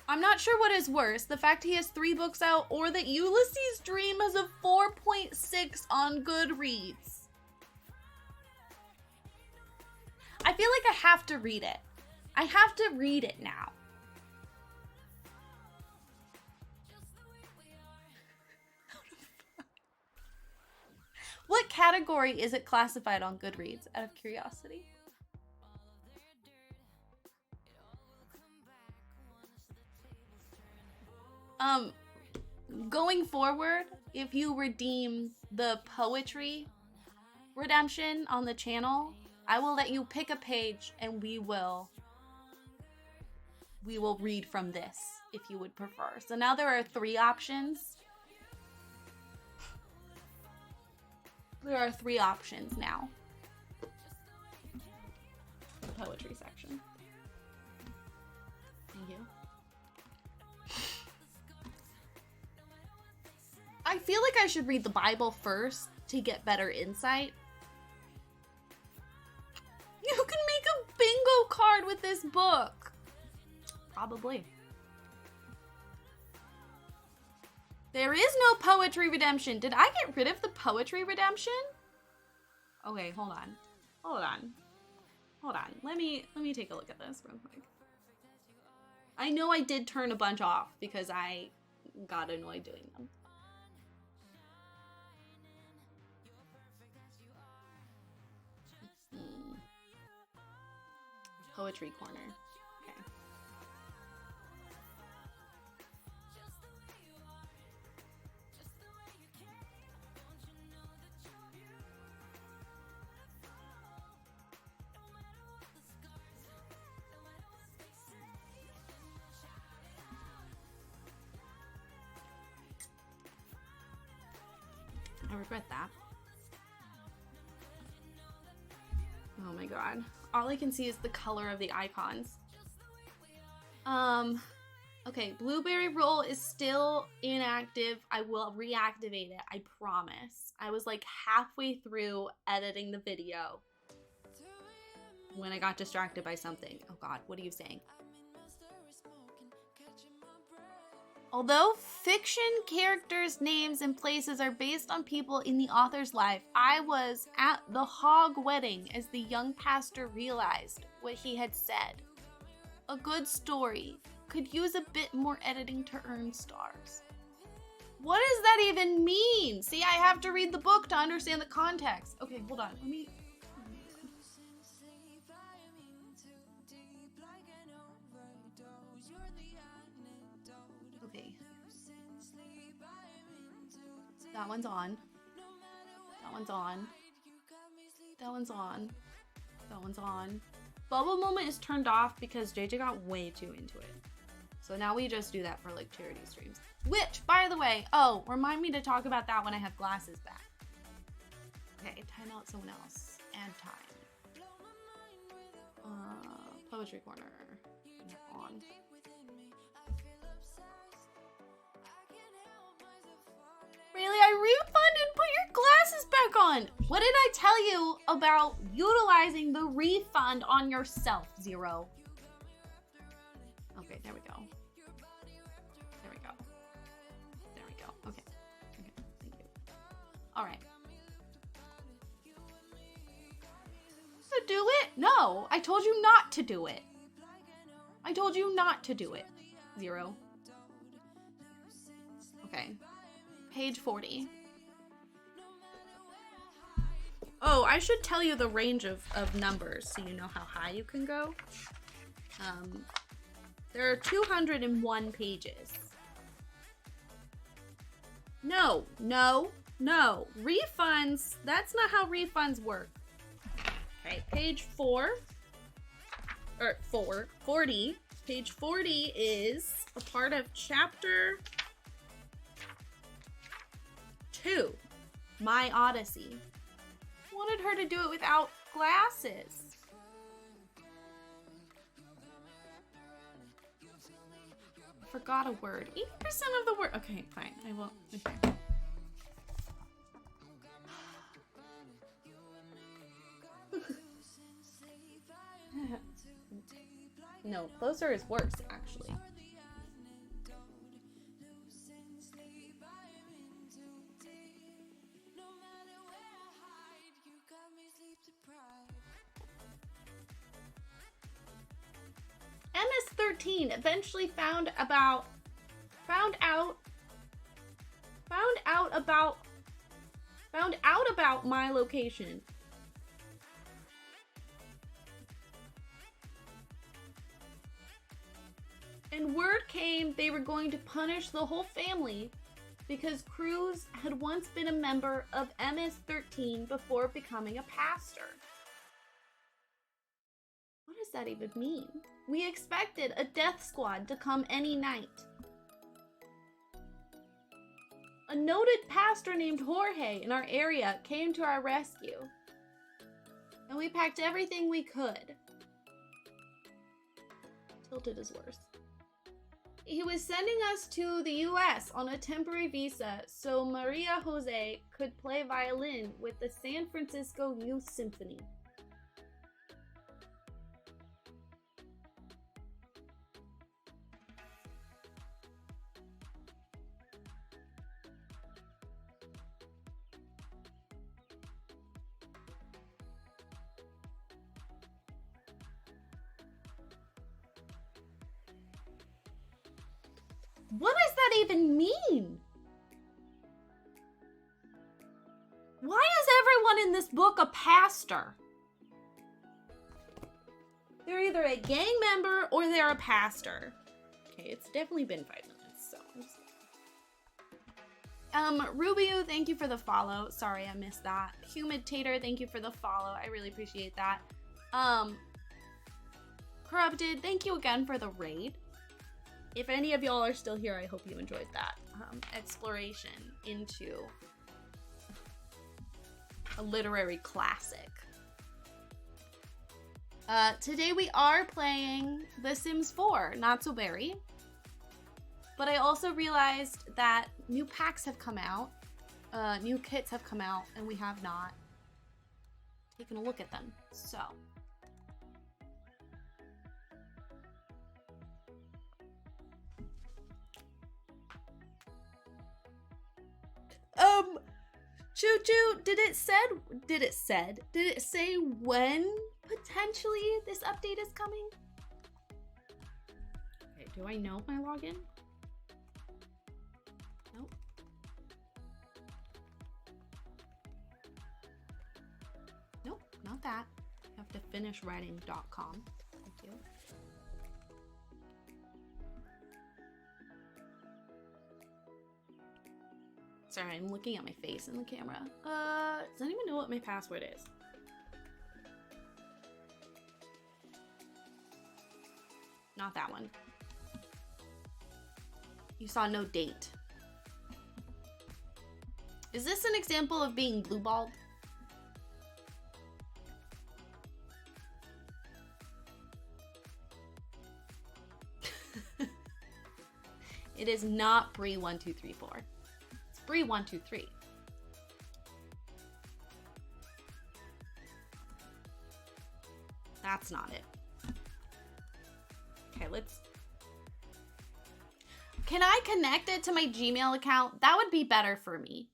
I'm not sure what is worse, the fact he has 3 books out or that Ulysses' Dream has a 4.6 on Goodreads. I feel like I have to read it. I have to read it now. What category is it classified on Goodreads, out of curiosity? Going forward, if you redeem the poetry redemption on the channel, I will let you pick a page and we will read from this if you would prefer. So now there are 3 options. There are 3 options now. The poetry section. Thank you. I feel like I should read the Bible first to get better insight. You can make a bingo card with this book. Probably. There is no poetry redemption. Did I get rid of the poetry redemption? Okay, hold on. Let me take a look at this real quick. I know I did turn a bunch off because I got annoyed doing them. Poetry corner. Okay. I regret that. Oh my god. All I can see is the color of the icons. Okay, Blueberry Roll is still inactive. I will reactivate it, I promise. I was like halfway through editing the video when I got distracted by something. Oh god, what are you saying? Although fiction characters' names and places are based on people in the author's life, I was at the hog wedding as the young pastor realized what he had said. A good story could use a bit more editing to earn stars. What does that even mean? See, I have to read the book to understand the context. Okay, hold on. Let me... Okay. That one's on. That one's on. That one's on. That one's on. Bubble Moment is turned off because JJ got way too into it. So now we just do that for like charity streams. Which, by the way, oh, remind me to talk about that when I have glasses back. Okay, time out someone else. Add time. Poetry corner. On. Really? I refunded? Put your glasses back on. What did I tell you about utilizing the refund on yourself, Zero? Okay, there we go. There we go. There we go. Okay. Okay, thank you. All right. To do it? No, I told you not to do it. I told you not to do it. 0. Okay. Page 40. Oh, I should tell you the range of numbers so you know how high you can go. There are 201 pages. No. Refunds, that's not how refunds work. Okay, page 40. Page 40 is a part of chapter 2, My Odyssey. Wanted her to do it without glasses. Forgot a word. 80% of the word. Okay, fine. I will. Okay. No, closer is worse, actually. MS-13 eventually found out about my location. And word came they were going to punish the whole family because Cruz had once been a member of MS-13 before becoming a pastor. What does that even mean? We expected a death squad to come any night. A noted pastor named Jorge in our area came to our rescue, and we packed everything we could. Tilted is worse. He was sending us to the US on a temporary visa so Maria Jose could play violin with the San Francisco Youth Symphony. What does that even mean? Why is everyone in this book a pastor? They're either a gang member or they're a pastor. Okay, it's definitely been 5 minutes, so. Rubio, thank you for the follow. Sorry, I missed that. Humid Tater, thank you for the follow. I really appreciate that. Corrupted, thank you again for the raid. If any of y'all are still here, I hope you enjoyed that exploration into a literary classic. Today we are playing The Sims 4, Not So Berry. But I also realized that new packs have come out, new kits have come out, and we have not taken a look at them. So. Choo Choo, did it say when potentially this update is coming? Okay, do I know my login? Nope. Nope, not that. I have to finishwriting.com. Thank you. Sorry, I'm looking at my face in the camera. Does anyone know what my password is? Not that one. You saw no date. Is this an example of being blueballed? It is not Bree1234. It's Bree123. That's not it. Okay, let's... Can I connect it to my Gmail account? That would be better for me.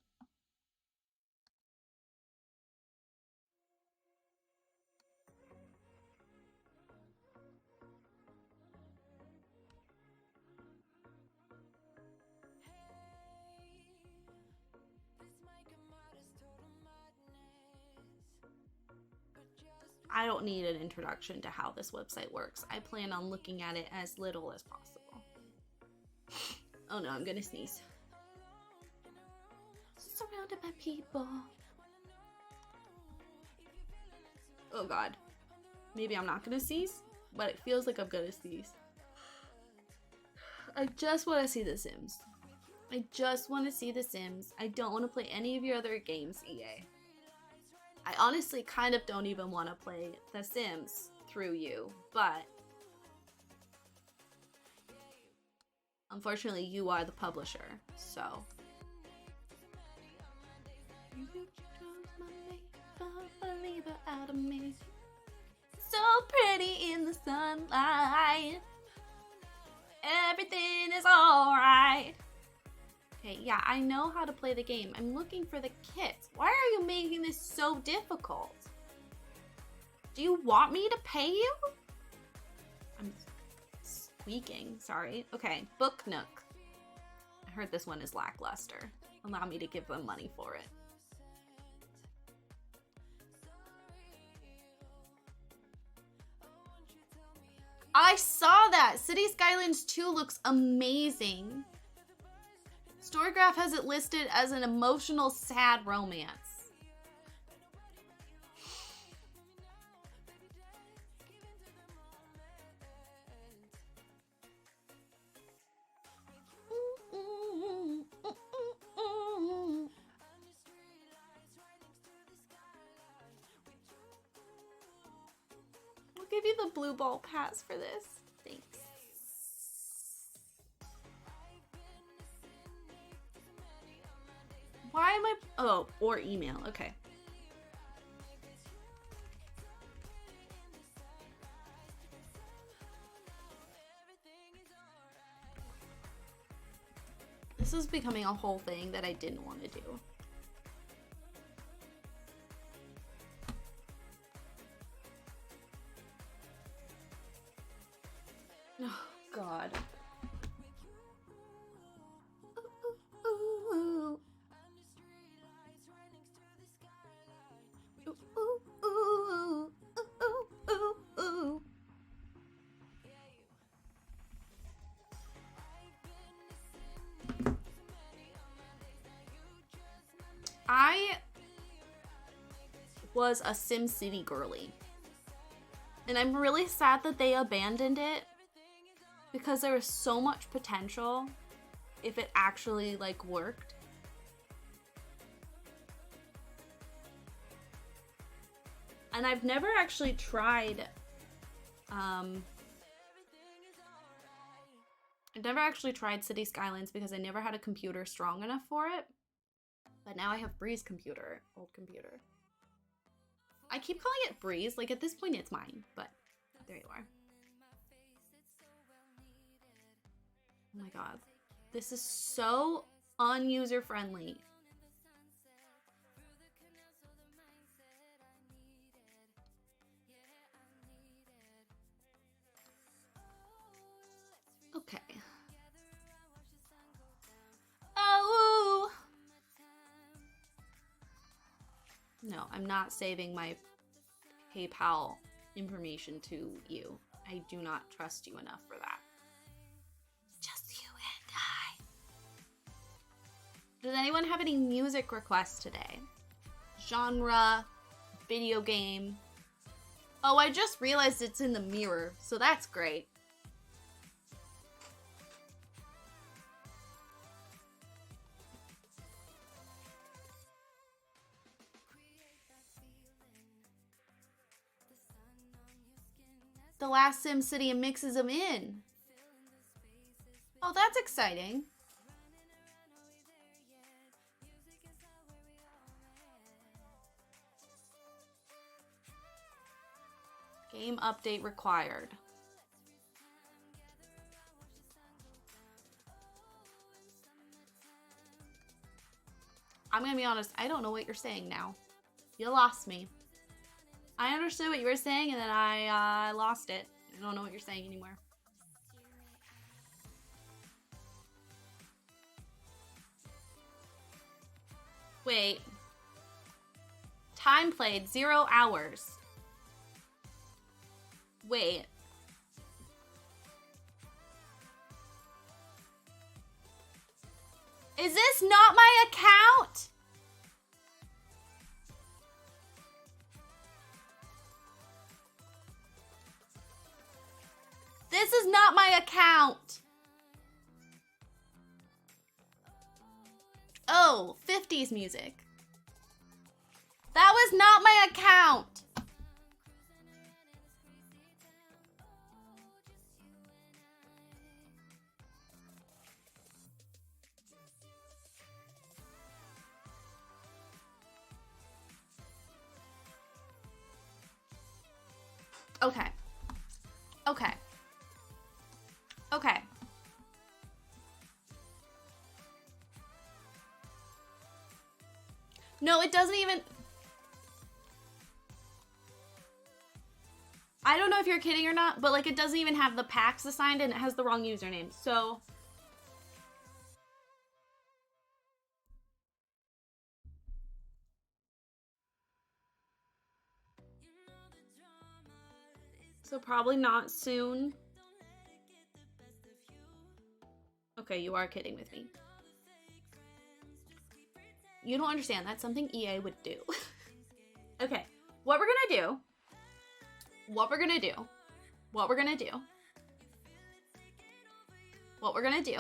I don't need an introduction to how this website works. I plan on looking at it as little as possible. Oh no, I'm gonna sneeze. Surrounded by people. Oh god. Maybe I'm not gonna sneeze, but it feels like I'm gonna sneeze. I just want to see The Sims. I just want to see The Sims. I don't want to play any of your other games, EA. I honestly kind of don't even want to play The Sims through you, but unfortunately you are the publisher, so. Out of me. So pretty in the sunlight. Everything is alright. Okay, yeah, I know how to play the game. I'm looking for the kits. Why are you making this so difficult? Do you want me to pay you? I'm squeaking, sorry. Okay, Book Nook. I heard this one is lackluster. Allow me to give them money for it. I saw that! City Skylines 2 looks amazing. Storygraph has it listed as an emotional, sad romance. I'll give you the blue ball pass for this. Thanks. Why am I... Oh, or email. Okay. This is becoming a whole thing that I didn't want to do. Oh, God. I was a SimCity girly, and I'm really sad that they abandoned it because there was so much potential if it actually like worked. And I've never actually tried City Skylines because I never had a computer strong enough for it. But now I have Bree's computer, old computer. I keep calling it Bree's, like at this point it's mine, but there you are. Oh my god. This is so unuser friendly. Okay. Oh! No, I'm not saving my PayPal information to you. I do not trust you enough for that. Just you and I. Does anyone have any music requests today? Genre, video game. Oh, I just realized it's in the mirror, so that's great. The last SimCity and mixes them in. Oh, that's exciting. Game update required. I'm gonna be honest, I don't know what you're saying now. You lost me. I understood what you were saying and then I lost it. I don't know what you're saying anymore. Wait. Time played 0 hours. Wait. Is this not my account? This is not my account. Oh, 50s music. That was not my account. Okay. Okay. Okay. No, it doesn't even... I don't know if you're kidding or not, but like it doesn't even have the packs assigned and it has the wrong username. So... So probably not soon. Okay, you are kidding with me. You don't understand. That's something EA would do. Okay, what we're gonna do. What we're gonna do. What we're gonna do. What we're gonna do.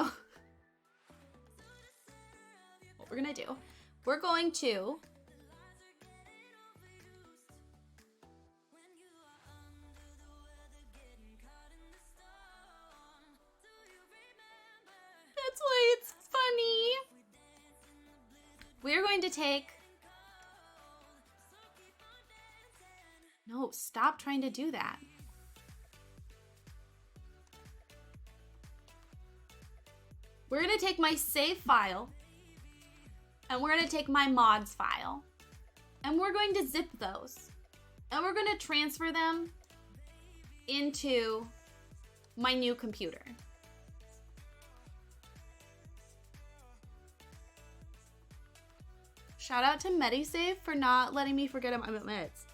What we're gonna do. We're going to... That's why it's funny. We're going to take... No, stop trying to do that. We're going to take my save file, and we're going to take my mods file, and we're going to zip those, and we're going to transfer them into my new computer. Shout out to Medisave for not letting me forget my meds.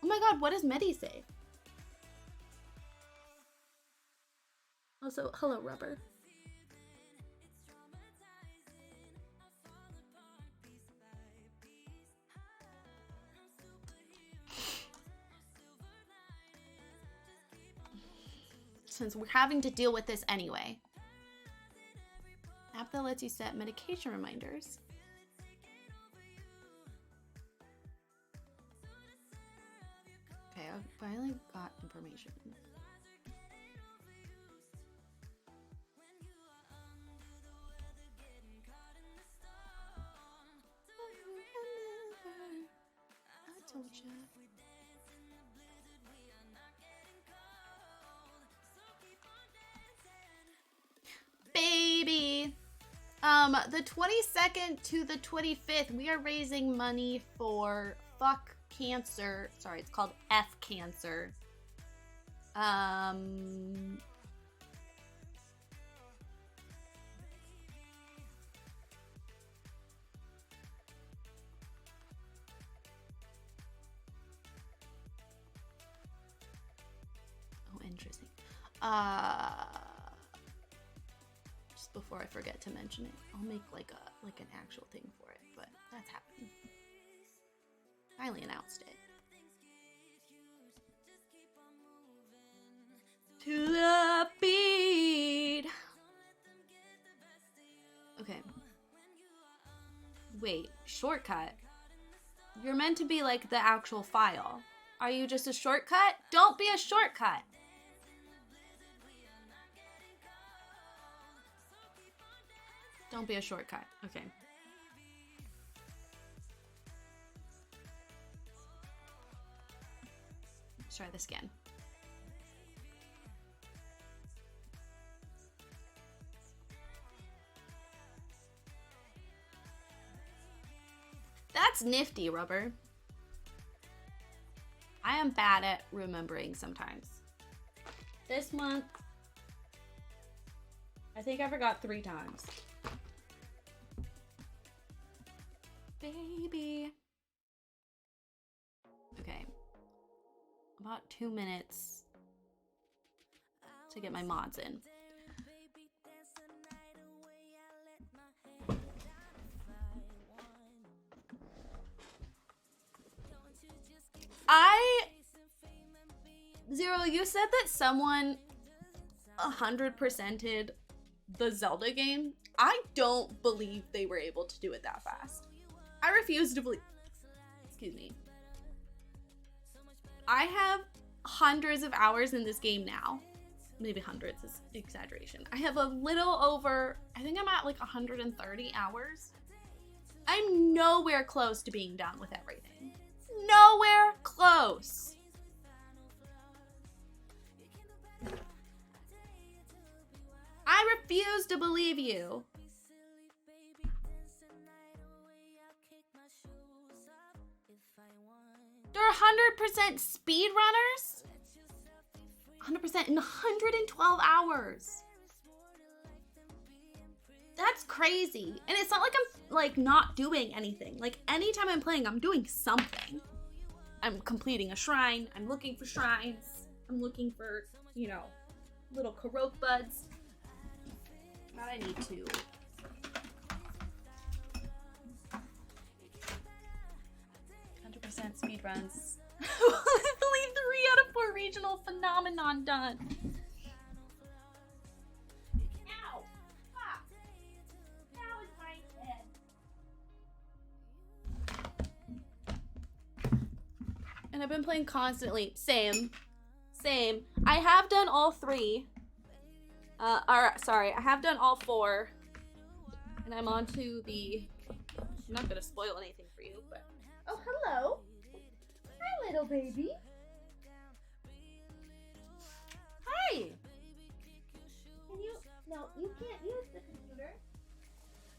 Oh my god, what is Medisave? Also, hello, Rubber. Since we're having to deal with this anyway. App that lets you set medication reminders. Okay, I finally got information. I told you. Baby! The 22nd to the 25th, we are raising money for Fuck Cancer. Sorry, it's called F Cancer. Oh, interesting. Just before I forget to mention it, I'll make like an actual thing for it, but that's happening. Finally announced it. To the beat. Okay. Wait, shortcut. You're meant to be like the actual file. Are you just a shortcut? Don't be a shortcut. Don't be a shortcut. Okay. Let's try this again. That's nifty, Rubber. I am bad at remembering sometimes. This month, I think I forgot 3 times. Baby. Okay. About 2 minutes to get my mods in. Zero, you said that someone 100%ed the Zelda game. I don't believe they were able to do it that fast. I refuse to believe. Excuse me. I have hundreds of hours in this game now. Maybe hundreds is exaggeration. I have a little over, I think I'm at like 130 hours. I'm nowhere close to being done with everything. Nowhere close. I refuse to believe you. They're 100% speedrunners? 100% in 112 hours. That's crazy. And it's not like I'm like not doing anything. Like anytime I'm playing, I'm doing something. I'm completing a shrine. I'm looking for shrines. I'm looking for, you know, little Korok buds. Now I need to. Speedruns. Leave 3 out of 4 regional phenomenon done. Ow! Ah! Now is my head. And I've been playing constantly. Same. I have done all 3. Sorry, I have done all 4. And I'm on to the... I'm not gonna spoil anything for you, but... Oh, hello. Hi, little baby. Hi. Can you... No, you can't use the computer.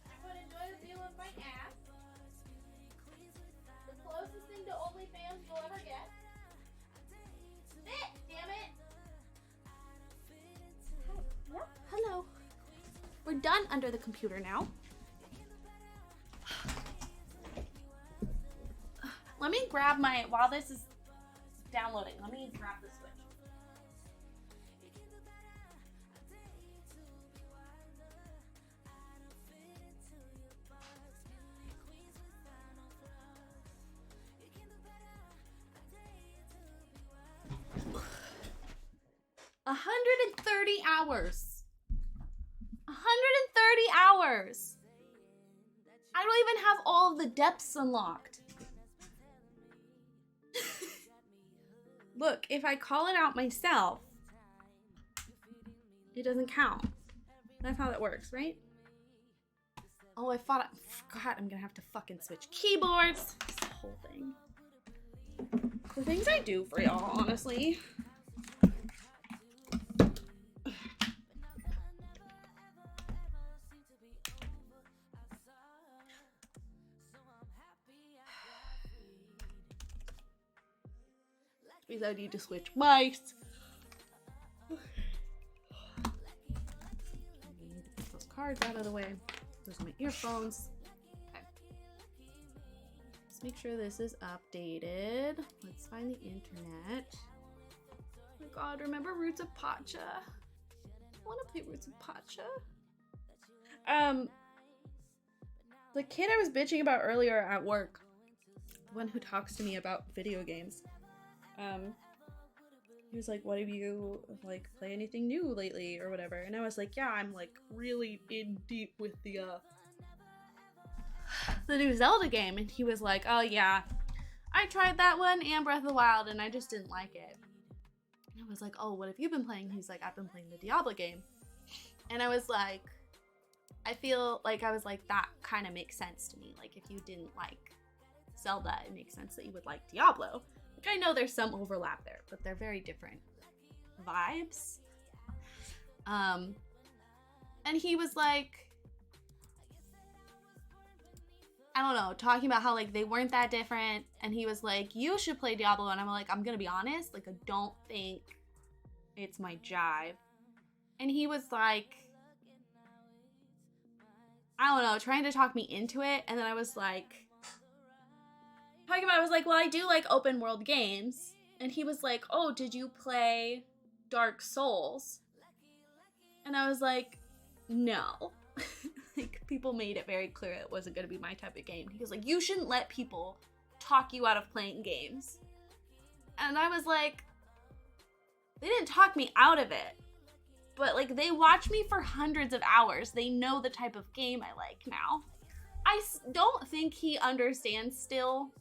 I'm gonna enjoy the view of my ass. The closest thing to OnlyFans you'll ever get. Sit, damn it. Hi. Yep. Hello. We're done under the computer now. Let me grab my, while this is downloading, let me grab the Switch. $130 hours. 130 hours. I don't even have all of the depths unlocked. Look, if I call it out myself, it doesn't count. That's how that works, right? Oh, I forgot I'm gonna have to fucking switch keyboards. This whole thing. The things I do for y'all, honestly. Because I need to switch mics. Get those cards out of the way. Those are my earphones. Okay. Let's make sure this is updated. Let's find the internet. Oh my god, remember Roots of Pacha? I want to play Roots of Pacha. The kid I was bitching about earlier at work, the one who talks to me about video games, he was like, what have you, like, play anything new lately or whatever? And I was like, yeah, I'm like really in deep with the new Zelda game. And he was like, oh yeah, I tried that one and Breath of the Wild and I just didn't like it. And I was like, oh, what have you been playing? He's like, I've been playing the Diablo game. And I was like, I feel like I was like, that kind of makes sense to me. Like, if you didn't like Zelda, it makes sense that you would like Diablo. Like, I know there's some overlap there, but they're very different vibes. And he was like, I don't know, talking about how like they weren't that different. And he was like, you should play Diablo. And I'm like, I'm gonna be honest, like I don't think it's my jive. And he was like, I don't know, trying to talk me into it. And then I was like, I was like, well, I do like open world games. And he was like, oh, did you play Dark Souls? And I was like, no. Like, people made it very clear it wasn't going to be my type of game. He was like, you shouldn't let people talk you out of playing games. And I was like, they didn't talk me out of it. But, like, they watch me for hundreds of hours. They know the type of game I like now. I don't think he understands still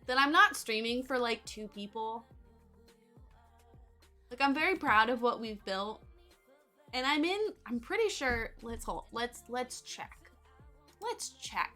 that I'm not streaming for, like, 2 people. Like, I'm very proud of what we've built. And I'm pretty sure, let's check. Let's check.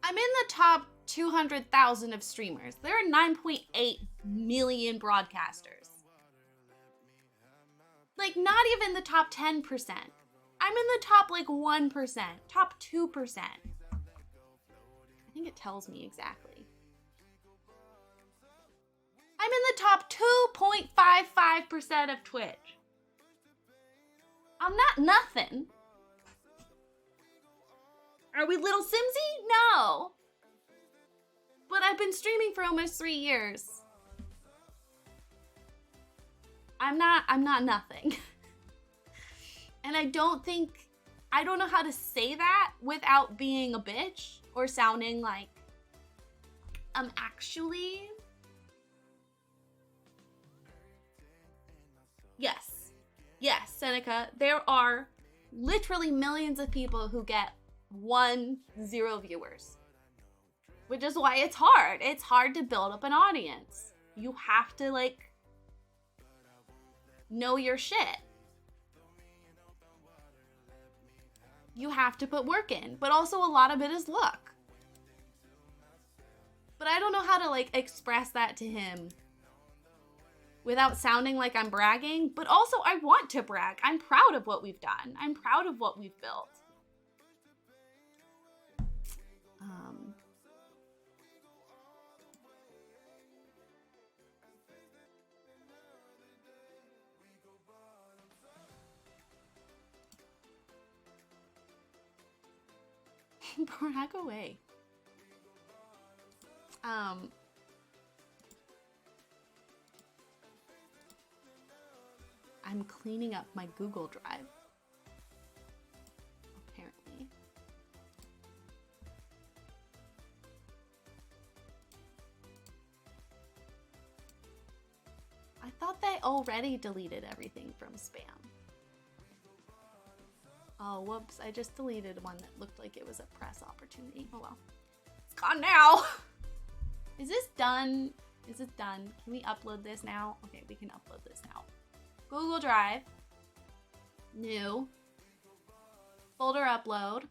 I'm in the top 200,000 of streamers. There are 9.8 million broadcasters. Like, not even the top 10%. I'm in the top, like, 1%, top 2%. I think it tells me exactly. I'm in the top 2.55% of Twitch. I'm not nothing. Are we little Simsy? No. But I've been streaming for almost 3 years. I'm not nothing. And I don't know how to say that without being a bitch or sounding like I'm actually. Yes, Seneca, there are literally millions of people who get 0 viewers. Which is why it's hard. It's hard to build up an audience. You have to, like, know your shit. You have to put work in. But also a lot of it is luck. But I don't know how to, like, express that to him without sounding like I'm bragging. But also, I want to brag. I'm proud of what we've done. I'm proud of what we've built. Brag away. I'm cleaning up my Google Drive. Apparently. I thought they already deleted everything from spam. Oh, whoops. I just deleted one that looked like it was a press opportunity. Oh, well. It's gone now. Is this done? Is it done? Can we upload this now? Okay, we can upload this now. Google Drive. New. Folder upload.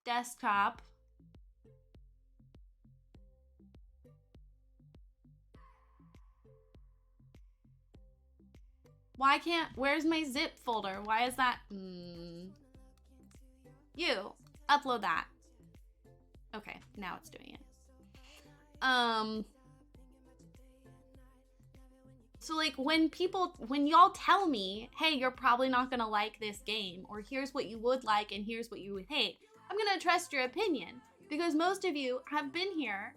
Desktop. Why can't, where's my zip folder? Why is that? You, upload that. Okay, now it's doing it. So like when y'all tell me, hey, you're probably not gonna like this game, or here's what you would like and here's what you would hate, I'm gonna trust your opinion because most of you have been here,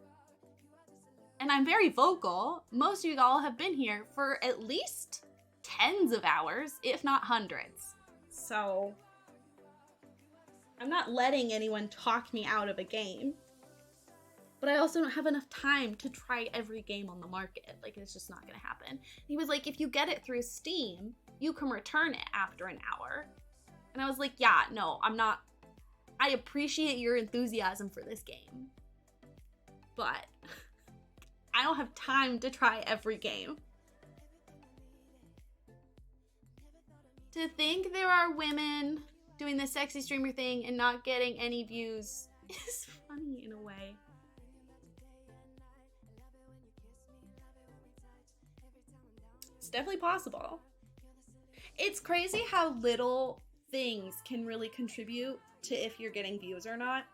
and I'm very vocal, most of y'all have been here for at least tens of hours, if not hundreds. So I'm not letting anyone talk me out of a game. But I also don't have enough time to try every game on the market. Like, it's just not gonna happen. He was like, if you get it through Steam, you can return it after an hour. And I was like, yeah, no, I'm not. I appreciate your enthusiasm for this game. But I don't have time to try every game. To think there are women doing the sexy streamer thing and not getting any views is funny in a way. It's definitely possible. It's crazy how little things can really contribute to if you're getting views or not.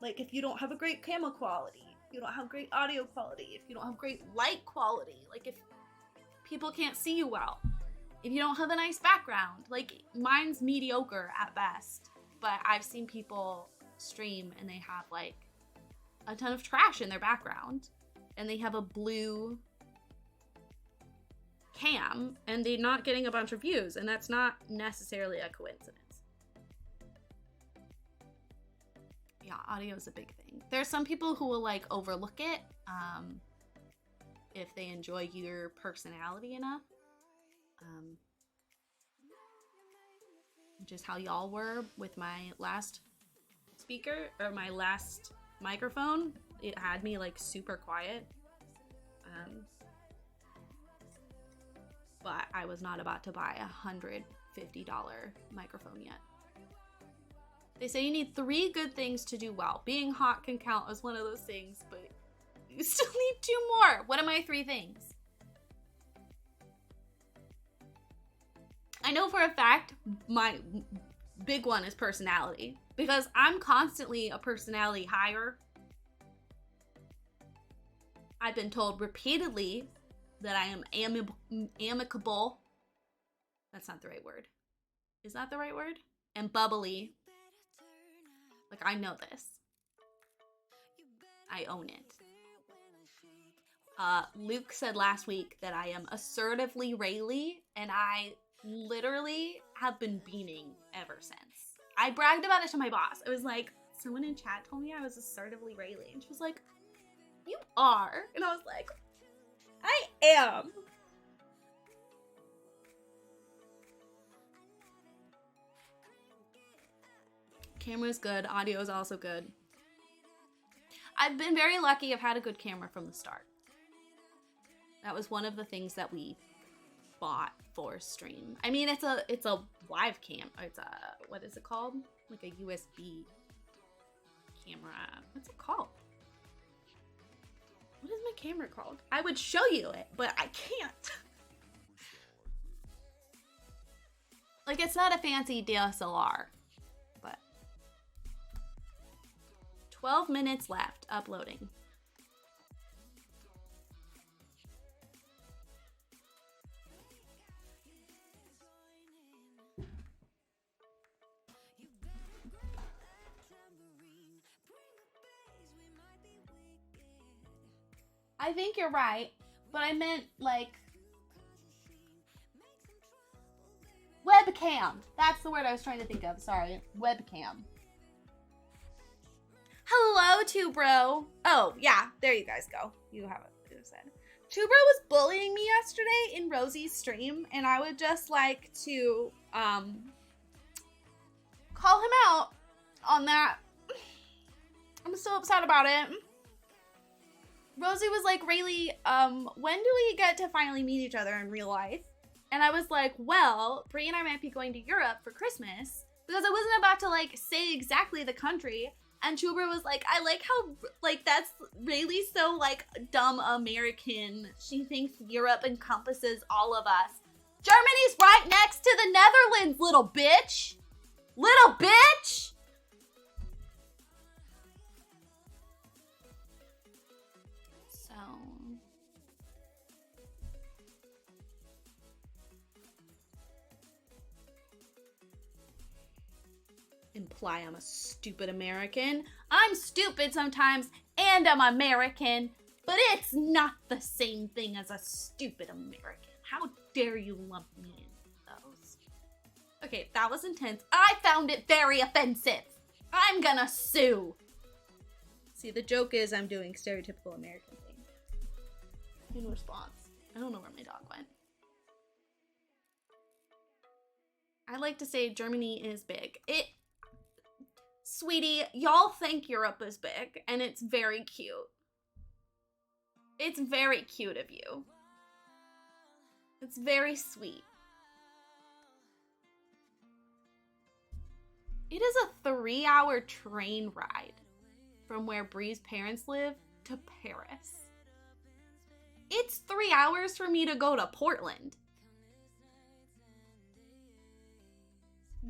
Like if you don't have a great camera quality, you don't have great audio quality, if you don't have great light quality, like if people can't see you well, if you don't have a nice background, like mine's mediocre at best, but I've seen people stream and they have like a ton of trash in their background and they have a blue cam and they're not getting a bunch of views, and that's not necessarily a coincidence. Yeah, audio is a big thing. There's some people who will like overlook it if they enjoy your personality enough. Just how y'all were with my last speaker or my last microphone. It had me like super quiet. But I was not about to buy a $150 microphone yet. They say you need 3 good things to do well. Being hot can count as one of those things, but you still need 2 more. What are my 3 things? I know for a fact my big one is personality, because I'm constantly a personality hire. I've been told repeatedly that I am amicable. That's not the right word. Is that the right word? And bubbly. Like, I know this. I own it. Luke said last week that I am assertively Rayleigh, and I literally have been beaming ever since. I bragged about it to my boss. I was like, someone in chat told me I was assertively Rayleigh, and she was like, you are. And I was like, I am. Camera's good. Audio is also good. I've been very lucky. I've had a good camera from the start. That was one of the things that we bought for stream. I mean, it's a live cam. It's a, what is it called? Like a USB camera. What's it called? What is my camera called? I would show you it, but I can't. Like, it's not a fancy DSLR, but 12 minutes left uploading. I think you're right, but I meant like webcam. That's the word I was trying to think of. Sorry, webcam. Hello, Two Bro. Oh yeah, there you guys go. You have it said. Two Bro was bullying me yesterday in Rosie's stream, and I would just like to call him out on that. I'm so upset about it. Rosie was like, Rayleigh, when do we get to finally meet each other in real life? And I was like, well, Brie and I might be going to Europe for Christmas, because I wasn't about to like say exactly the country. And Chuber was like, I like how like that's Rayleigh's so like dumb American. She thinks Europe encompasses all of us. Germany's right next to the Netherlands, little bitch. Little bitch. Imply I'm a stupid American. I'm stupid sometimes, and I'm American, but it's not the same thing as a stupid American. How dare you lump me in those? Okay, that was intense. I found it very offensive. I'm gonna sue. See, the joke is I'm doing stereotypical American things in response. I don't know where my dog went. I like to say Germany is big. Sweetie, y'all think Europe is big, and it's very cute. It's very cute of you. It's very sweet. It is a 3-hour train ride from where Brie's parents live to Paris. It's 3 hours for me to go to Portland.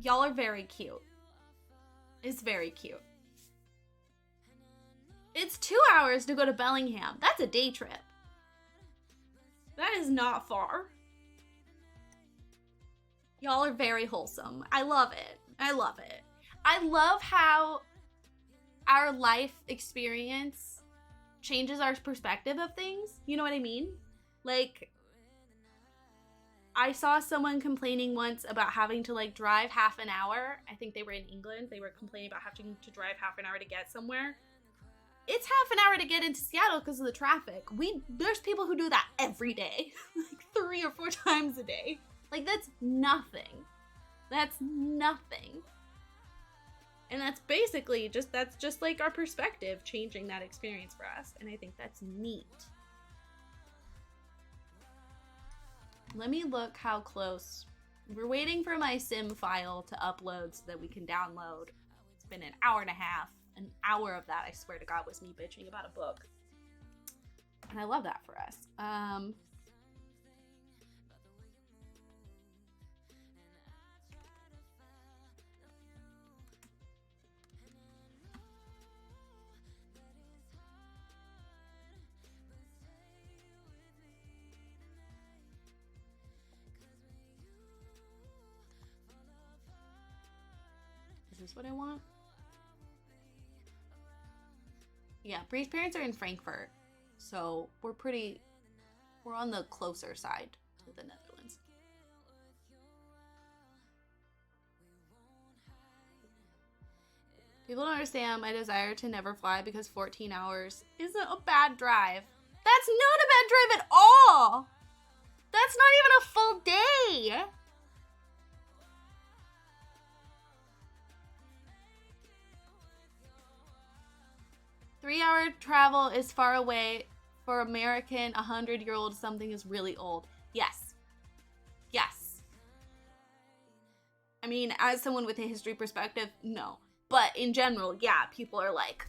Y'all are very cute. It's very cute. It's 2 hours to go to Bellingham. That's a day trip. That is not far. Y'all are very wholesome. I love it. I love it. I love how our life experience changes our perspective of things. You know what I mean? Like, I saw someone complaining once about having to like drive half an hour. I think they were in England. They were complaining about having to drive half an hour to get somewhere. It's half an hour to get into Seattle because of the traffic. There's people who do that every day, like 3 or 4 times a day. Like, that's nothing. That's nothing. And that's basically that's just like our perspective changing that experience for us. And I think that's neat. Let me look how close. We're waiting for my sim file to upload so that we can download. It's been an hour and a half. An hour of that, I swear to God, was me bitching about a book. And I love that for us. Is this what I want? Yeah, Bree's parents are in Frankfurt, so we're on the closer side to the Netherlands. People don't understand my desire to never fly because 14 hours isn't a bad drive. That's not a bad drive at all! That's not even a full day! Three-hour travel is far away. For American, 100-year-old something is really old. Yes. Yes. I mean, as someone with a history perspective, no. But in general, yeah, people are like...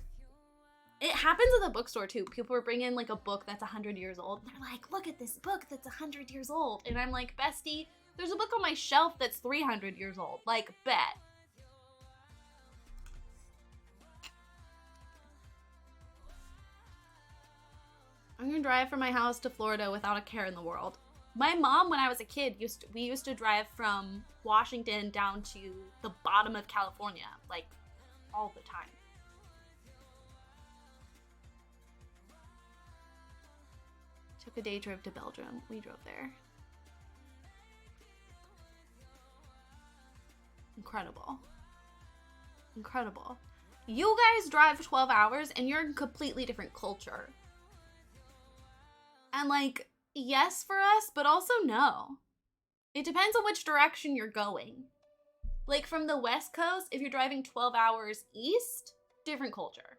It happens at the bookstore, too. People are bringing, like, a book that's 100 years old. They're like, look at this book that's 100 years old. And I'm like, bestie, there's a book on my shelf that's 300 years old. Like, bet. I'm gonna drive from my house to Florida without a care in the world. My mom, when I was a kid, we used to drive from Washington down to the bottom of California, like, all the time. Took a day trip to Belgium. We drove there. Incredible. Incredible. You guys drive 12 hours and you're in a completely different culture. And like, yes for us, but also no. It depends on which direction you're going. Like from the West Coast, if you're driving 12 hours east, different culture.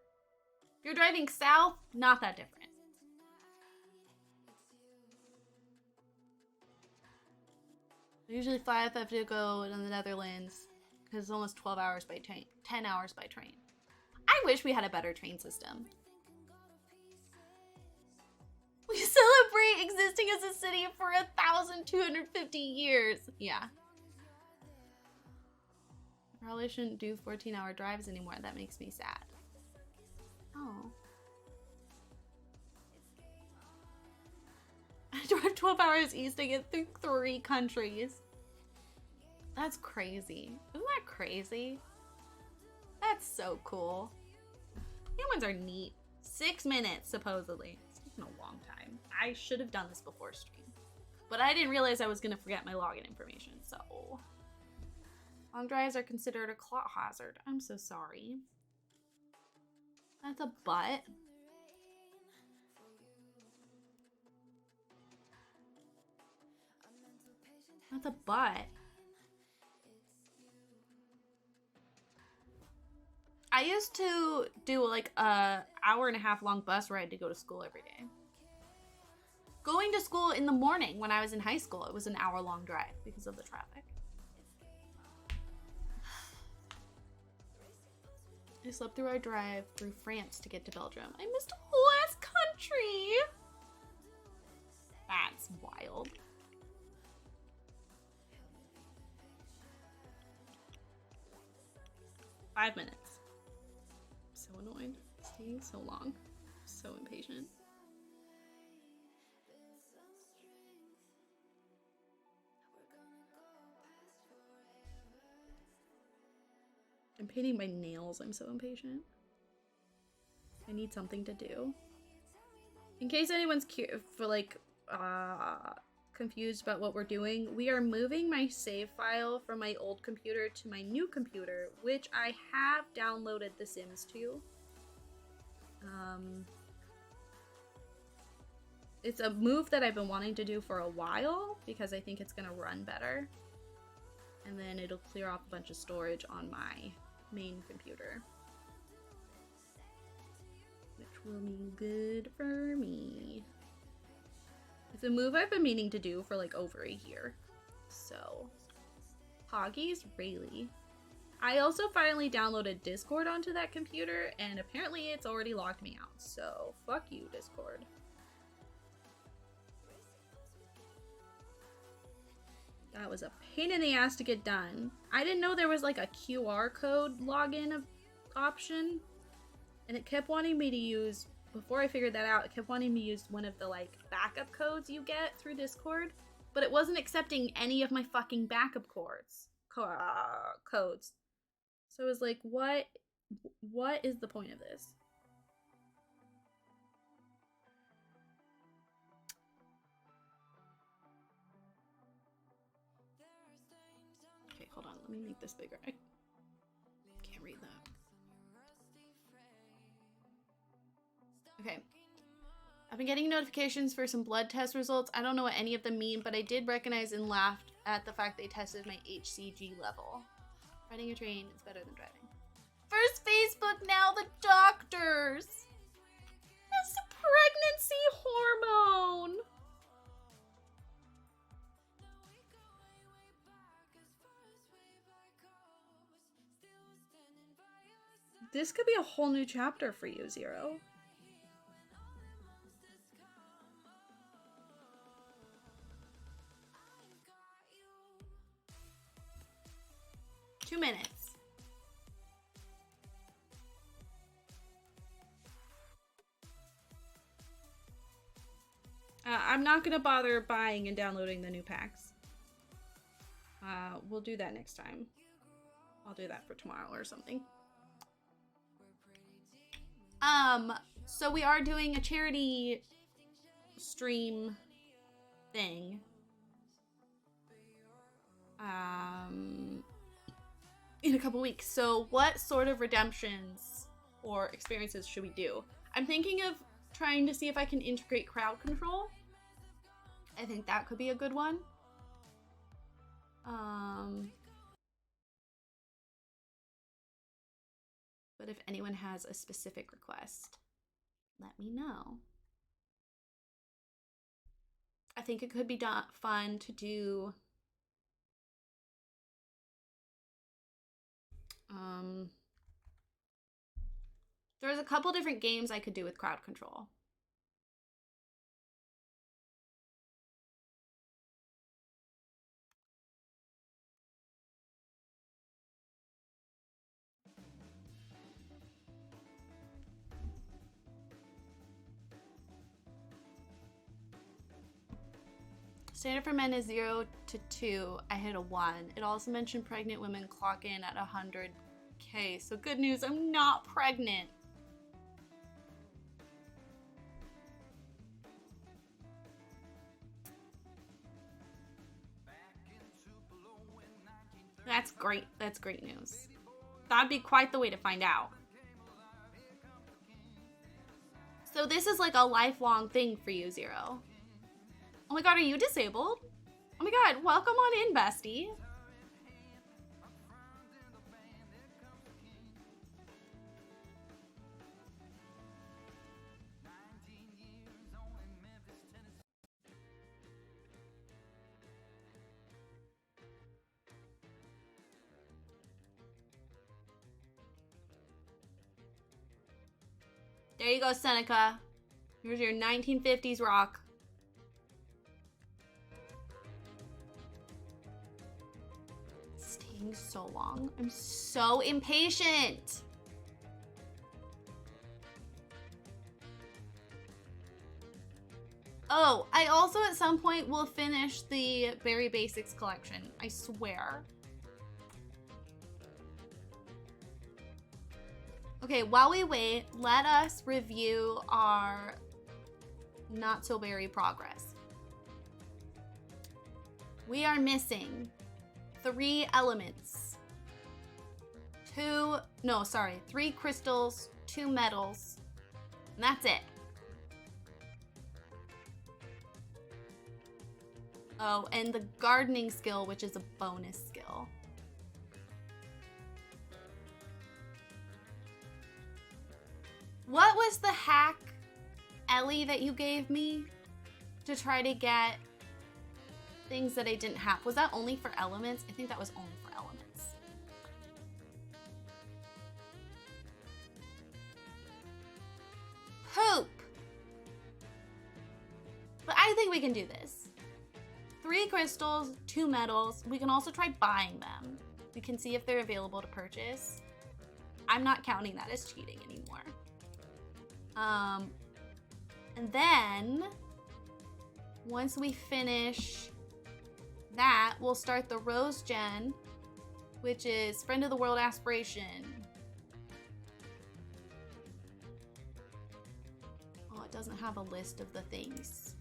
If you're driving south, not that different. I usually fly if I have to go to the Netherlands because it's almost 12 hours by train, 10 hours by train. I wish we had a better train system. We celebrate existing as a city for 1,250 years. Yeah. I probably shouldn't do 14-hour drives anymore. That makes me sad. Oh. I drive 12 hours east. I get through 3 countries. That's crazy. Isn't that crazy? That's so cool. Humans are neat. 6 minutes, supposedly. It's taken a long time. I should have done this before stream. But I didn't realize I was going to forget my login information, so... Long drives are considered a clot hazard. I'm so sorry. That's a butt. That's a butt. I used to do like a hour-and-a-half long bus ride to go to school every day. Going to school in the morning when I was in high school, it was an hour-long drive because of the traffic. I slept through our drive through France to get to Belgium. I missed a whole ass country. That's wild. $5 minutes. So annoyed. Taking so long. So impatient. I'm painting my nails. I'm so impatient. I need something to do. In case anyone's confused about what we're doing, we are moving my save file from my old computer to my new computer, which I have downloaded The Sims 2. It's a move that I've been wanting to do for a while because I think it's gonna run better. And then it'll clear off a bunch of storage on my main computer, which will be good for me. It's a move I've been meaning to do for like over a year. So, Hoggies, really? I also finally downloaded Discord onto that computer, and apparently it's already logged me out. So, fuck you, Discord. That was a pain in the ass to get done. I didn't know there was like a QR code login option, and it kept wanting me to use, before I figured that out, it kept wanting me to use one of the like backup codes you get through Discord, but it wasn't accepting any of my fucking backup codes. So I was like, what is the point of this? Okay, hold on, let me make this bigger. I can't read that. Okay. I've been getting notifications for some blood test results. I don't know what any of them mean, but I did recognize and laughed at the fact they tested my HCG level. Riding a train is better than driving. First Facebook, now the doctors. It's a pregnancy hormone. This could be a whole new chapter for you, Zero. Two minutes. I'm not gonna bother buying and downloading the new packs. We'll do that next time. I'll do that for tomorrow or something. So we are doing a charity stream thing. In a couple weeks. So what sort of redemptions or experiences should we do? I'm thinking of trying to see if I can integrate crowd control. I think that could be a good one. But if anyone has a specific request, let me know. I think it could be fun to do there's a couple different games I could do with crowd control. Standard for men is 0 to 2. I hit a 1. It also mentioned pregnant women clock in at 100K. So good news, I'm not pregnant. That's great. That's great news. That'd be quite the way to find out. So this is like a lifelong thing for you, Zero. Oh my god, are you disabled? Oh my god, welcome on in, bestie. There you go, Seneca. Here's your 1950s rock. It's taking so long. I'm so impatient. Oh, I also at some point will finish the Berry Basics collection. I swear. Okay, while we wait, let us review our not so berry progress. We are missing 3 elements. 3 crystals, 2 metals, and that's it. Oh, and the gardening skill, which is a bonus skill. What was the hack, Ellie, that you gave me to try to get things that I didn't have? Was that only for elements? I think that was only for elements. Poop! But I think we can do this. 3 crystals, 2 metals. We can also try buying them. We can see if they're available to purchase. I'm not counting that as cheating anymore. And then once we finish that, we'll start the Rose Gen, which is Friend of the World Aspiration. Oh, it doesn't have a list of the things.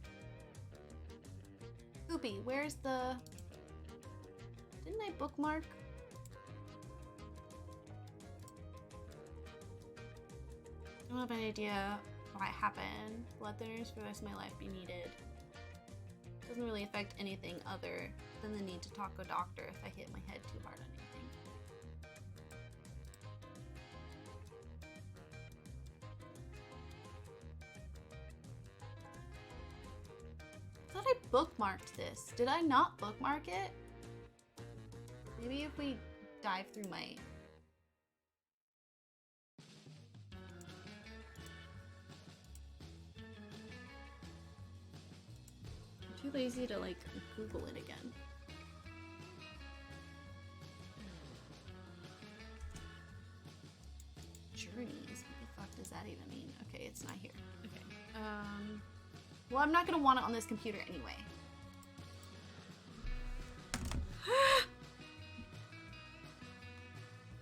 Poopy, where's the... Didn't I bookmark? I don't have any idea why it happened. Blood thinners for the rest of my life be needed. Doesn't really affect anything other than the need to talk to a doctor if I hit my head too hard on anything. I thought I bookmarked this. Did I not bookmark it? Maybe if we dive through my... Too lazy to like Google it again. Journeys, what the fuck does that even mean? Okay, it's not here. Okay. Well, I'm not gonna want it on this computer anyway.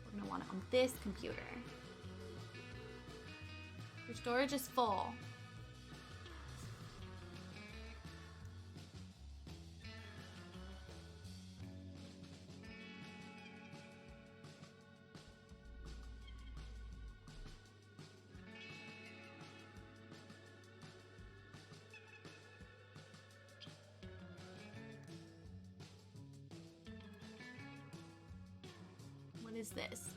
We're gonna want it on this computer. Your storage is full. What is this?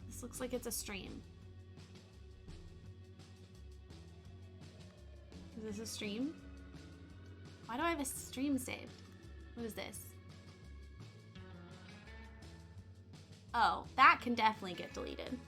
This looks like it's a stream. Is this a stream? Why do I have a stream saved? What is this? Oh, that can definitely get deleted.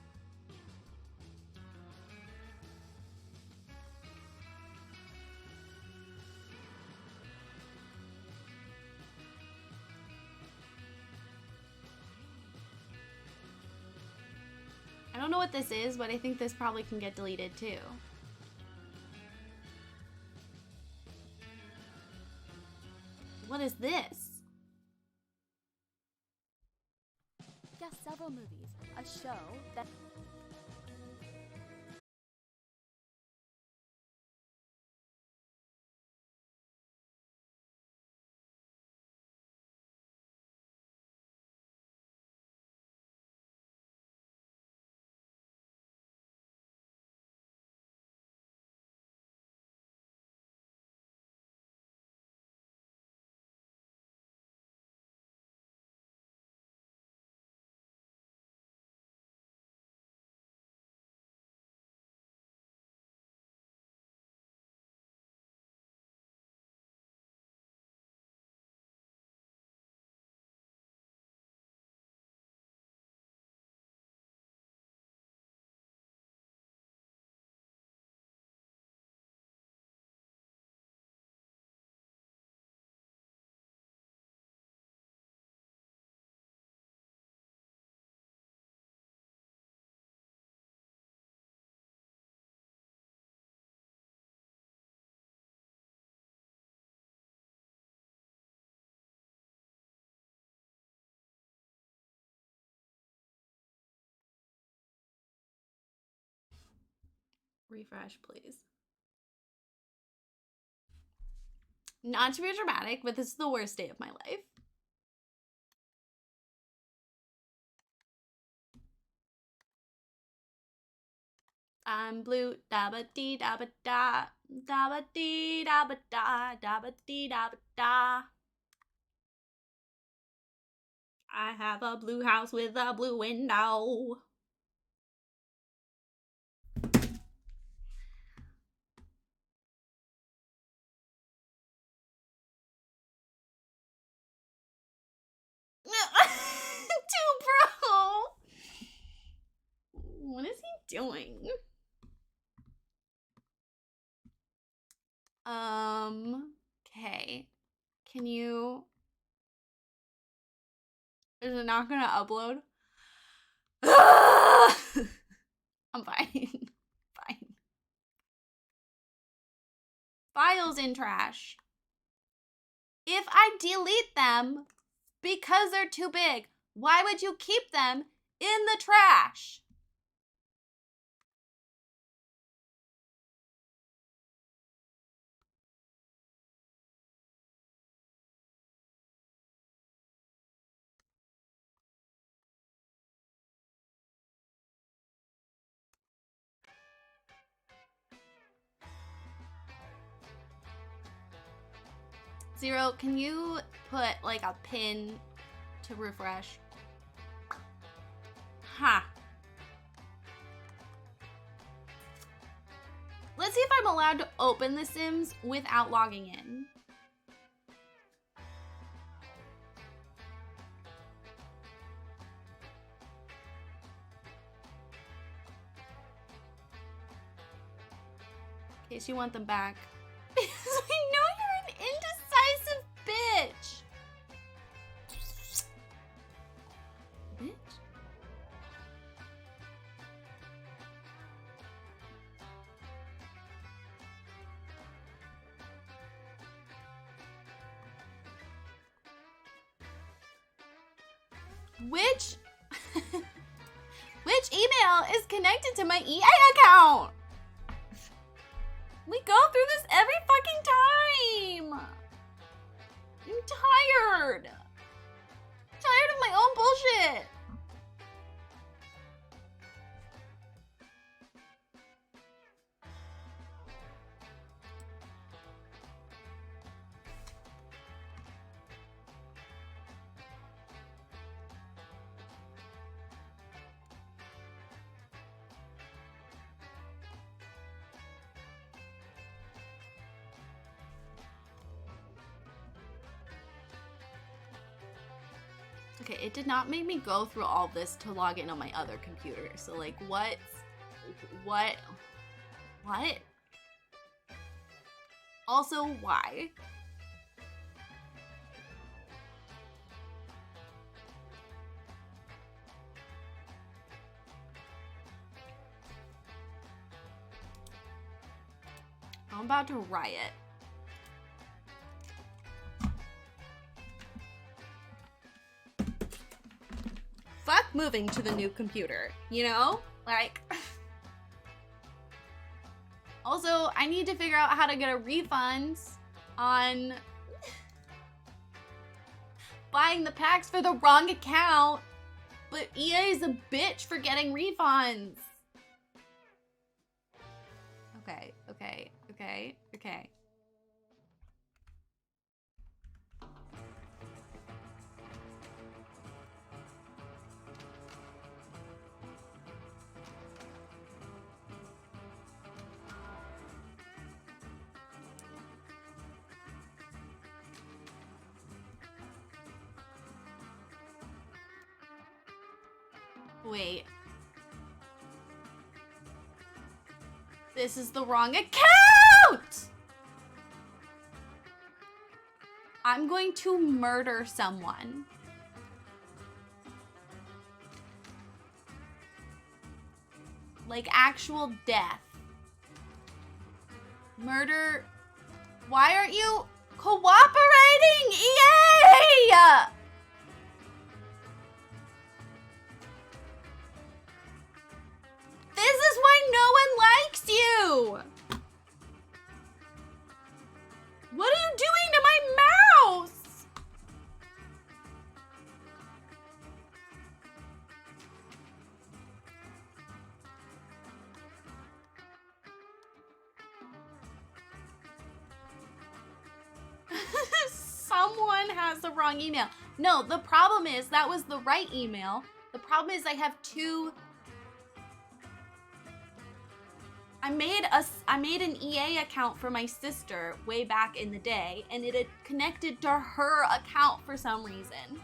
I don't know what this is, but I think this probably can get deleted too. What is this? Yes, several movies. A show that Refresh, please. Not to be dramatic, but this is the worst day of my life. I'm blue, da ba dee da ba da, da ba dee da ba da, da ba dee da ba da. I have a blue house with a blue window. Dude, bro! What is he doing? Okay. Can you... Is it not gonna upload? I'm fine. Fine. Files in trash. If I delete them because they're too big, why would you keep them in the trash? Zero, can you put like a pin to refresh? Ha. Let's see if I'm allowed to open The Sims without logging in. In case you want them back. Because I know you're an indecisive bitch. Bitch? Which email is connected to my EA account? We go through this every fucking time. I'm tired. Tired of my own bullshit. Okay, it did not make me go through all this to log in on my other computer. So like, what? Also, why? I'm about to riot. Fuck moving to the new computer, you know? Like... Also, I need to figure out how to get a refund on buying the packs for the wrong account, but EA is a bitch for getting refunds. Okay. Wait. This is the wrong account! I'm going to murder someone. Like actual death. Murder. Why aren't you cooperating, EA? This is why no one likes you! Someone has the wrong email. No, the problem is that was the right email. The problem is I have two. I made an EA account for my sister way back in the day, and it had connected to her account for some reason.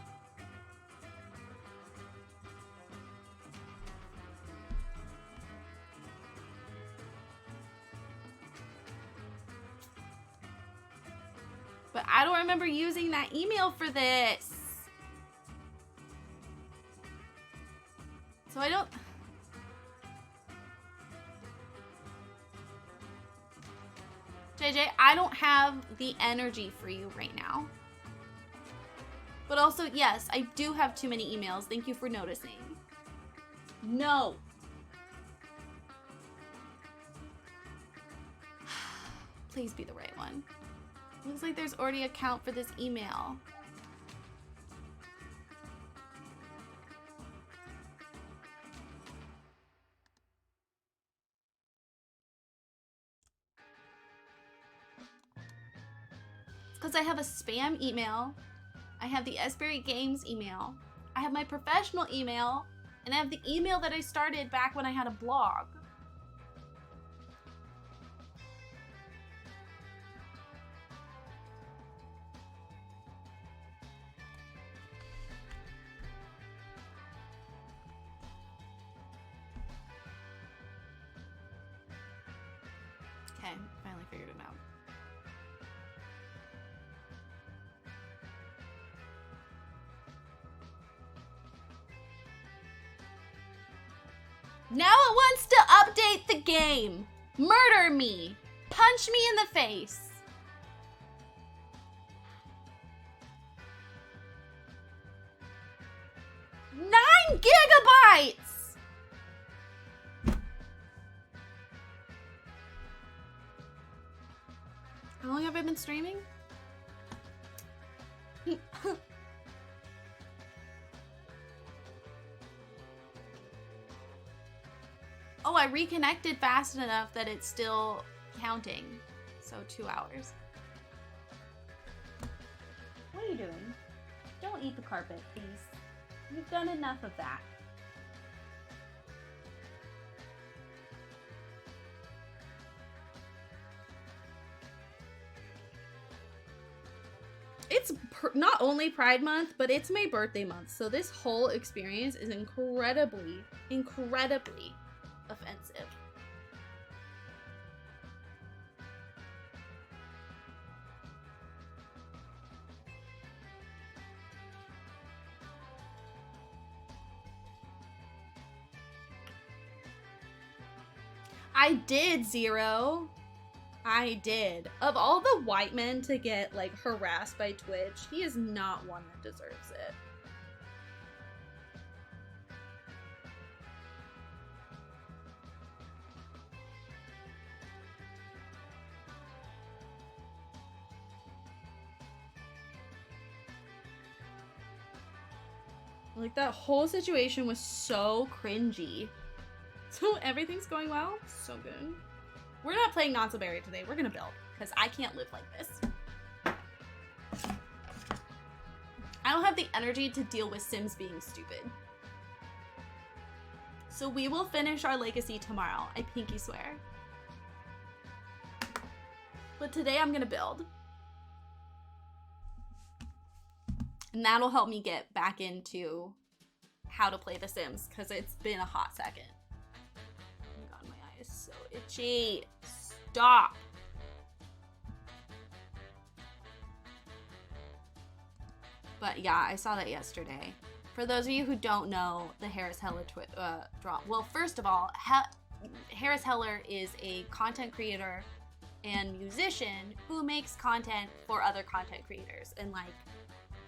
But I don't remember using that email for this. So I don't... JJ, I don't have the energy for you right now. But also, yes, I do have too many emails. Thank you for noticing. No. Please be the right one. Looks like there's already an account for this email. It's because I have a spam email. I have the Esberry Games email. I have my professional email. And I have the email that I started back when I had a blog. Okay, finally figured it out. Now it wants to update the game. Murder me. Punch me in the face. Nine gigabytes! How long have I been streaming? Oh, I reconnected fast enough that it's still counting. So 2 hours. What are you doing? Don't eat the carpet, please. You've done enough of that. It's not only Pride Month, but it's my birthday month. So this whole experience is incredibly, incredibly offensive. I did, Zero. I did. Of all the white men to get, like, harassed by Twitch, he is not one that deserves it. Like, that whole situation was so cringy. So everything's going well? So good. We're not playing Not So Berry today. We're gonna build, because I can't live like this. I don't have the energy to deal with Sims being stupid. So we will finish our legacy tomorrow. I pinky swear. But today I'm gonna build. And that'll help me get back into how to play The Sims, because it's been a hot second. Oh my god, my eye is so itchy. Stop. But yeah, I saw that yesterday. For those of you who don't know, the Harris Heller drop. Well, first of all, Harris Heller is a content creator and musician who makes content for other content creators. And like,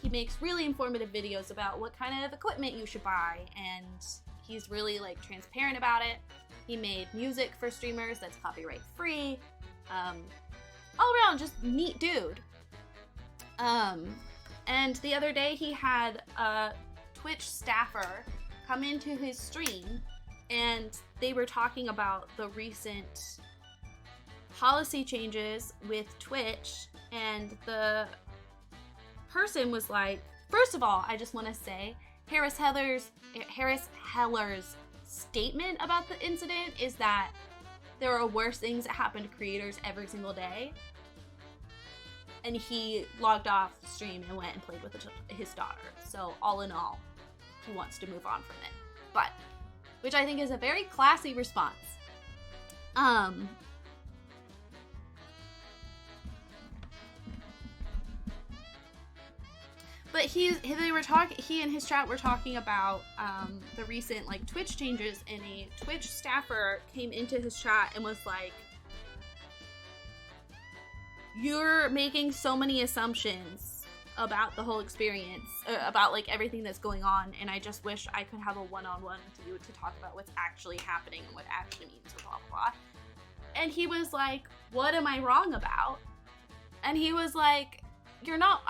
he makes really informative videos about what kind of equipment you should buy. And he's really like transparent about it. He made music for streamers that's copyright free. All around, just neat dude. And the other day he had a Twitch staffer come into his stream and they were talking about the recent policy changes with Twitch and the person was like, first of all, I just want to say Harris Heller's statement about the incident is that there are worse things that happen to creators every single day. And he logged off the stream and went and played with his daughter. So all in all, he wants to move on from it. But, which I think is a very classy response. But he and his chat were talking about the recent like Twitch changes, and a Twitch staffer came into his chat and was like, "You're making so many assumptions about the whole experience, about like everything that's going on, and I just wish I could have a one-on-one with you to talk about what's actually happening and what actually means, blah blah blah." And he was like, "What am I wrong about?" And he was like, "You're not,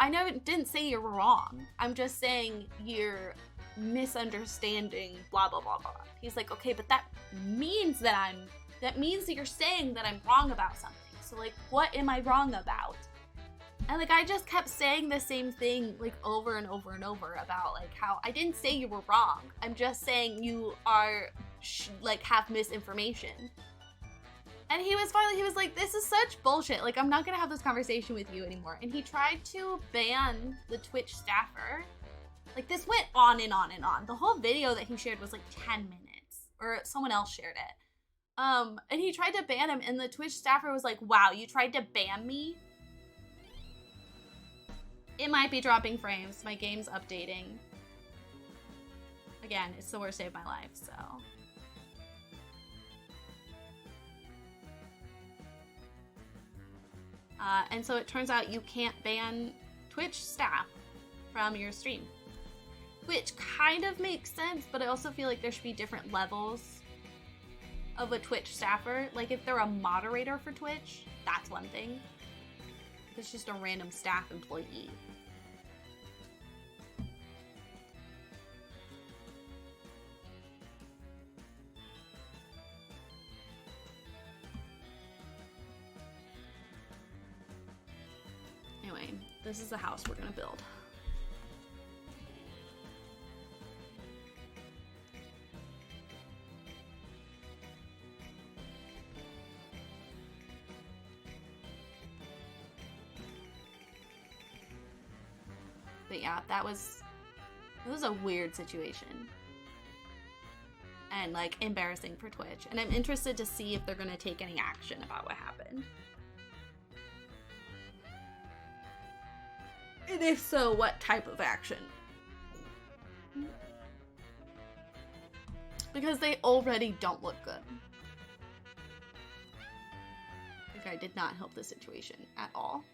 didn't say you're wrong. I'm just saying you're misunderstanding blah blah blah blah." He's like, "Okay, but that means that you're saying that I'm wrong about something. So like, what am I wrong about?" And like, I just kept saying the same thing like over and over and over about like how I didn't say you were wrong. I'm just saying you are like have misinformation. And he was like, "This is such bullshit. Like, I'm not gonna have this conversation with you anymore." And he tried to ban the Twitch staffer. Like, this went on and on and on. The whole video that he shared was like 10 minutes, or someone else shared it. And he tried to ban him, and the Twitch staffer was like, "Wow, you tried to ban me?" It might be dropping frames. My game's updating. Again, it's the worst day of my life, so. And so it turns out you can't ban Twitch staff from your stream. Which kind of makes sense, but I also feel like there should be different levels of a Twitch staffer. Like, if they're a moderator for Twitch, that's one thing. If it's just a random staff employee. Anyway, this is the house we're gonna build. But yeah, it was a weird situation. And like embarrassing for Twitch. And I'm interested to see if they're gonna take any action about what happened. And if so, what type of action? Because they already don't look good. Like, I did not help the situation at all.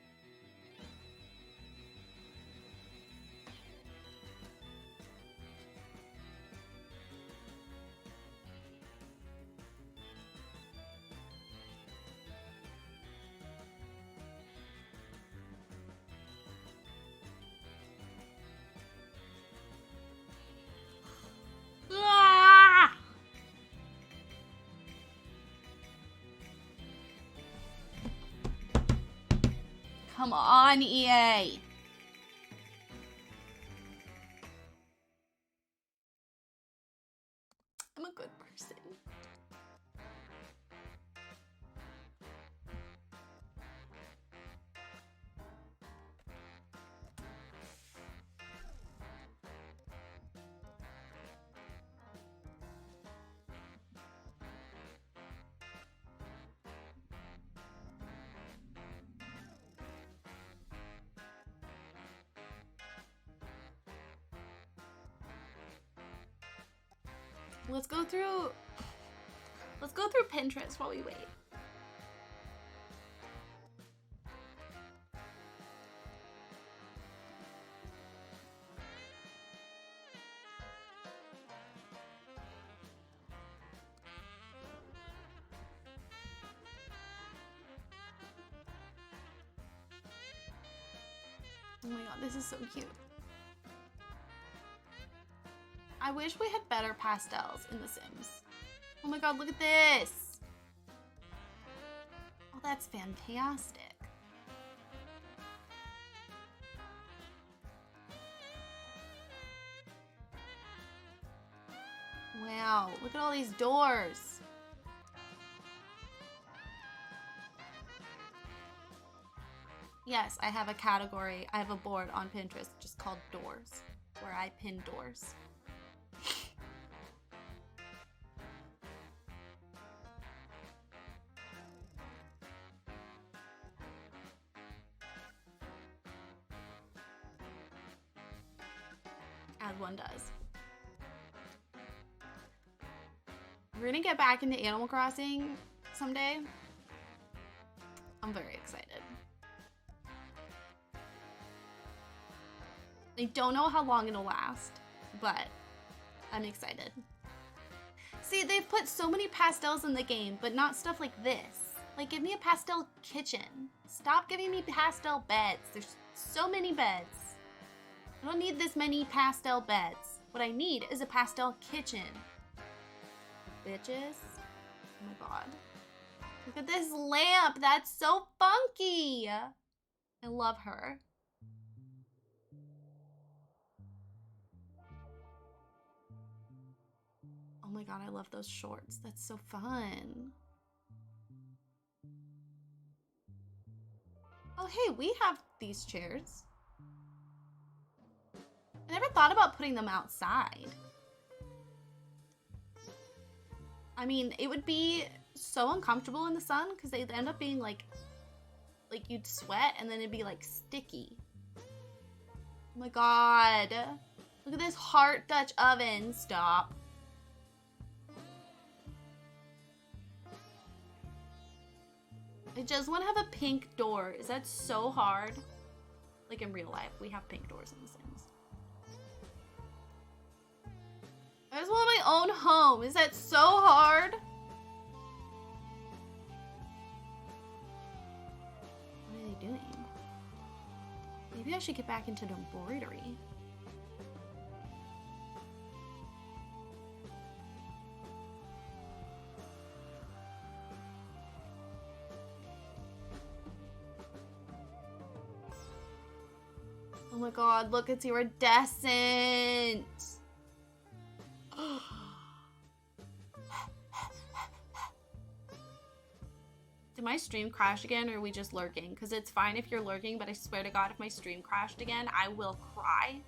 Come on, EA. I'm a good person. Let's go through Pinterest while we wait. Oh my god, this is so cute. I wish we had better pastels in The Sims. Oh my god, look at this! Oh, that's fantastic. Wow, look at all these doors. Yes, I have a category. I have a board on Pinterest just called doors, where I pin doors. As one does. We're gonna get back into Animal Crossing someday. I'm very excited. I don't know how long it'll last, but I'm excited. See, they've put so many pastels in the game, but not stuff like this. Like, give me a pastel kitchen. Stop giving me pastel beds. There's so many beds. I don't need this many pastel beds. What I need is a pastel kitchen. Bitches. Oh my god. Look at this lamp. That's so funky. I love her. Oh my god, I love those shorts. That's so fun. Oh, hey, we have these chairs. I never thought about putting them outside. I mean, it would be so uncomfortable in the sun because they'd end up being like you'd sweat and then it'd be like sticky. Oh my god. Look at this heart Dutch oven. Stop. I just want to have a pink door. Is that so hard? Like in real life, we have pink doors in The Sims. I just want my own home. Is that so hard? What are they doing? Maybe I should get back into embroidery. Oh my god, look, it's iridescent. Did my stream crash again, or are we just lurking? Because it's fine if you're lurking, but I swear to god, if my stream crashed again, I will cry.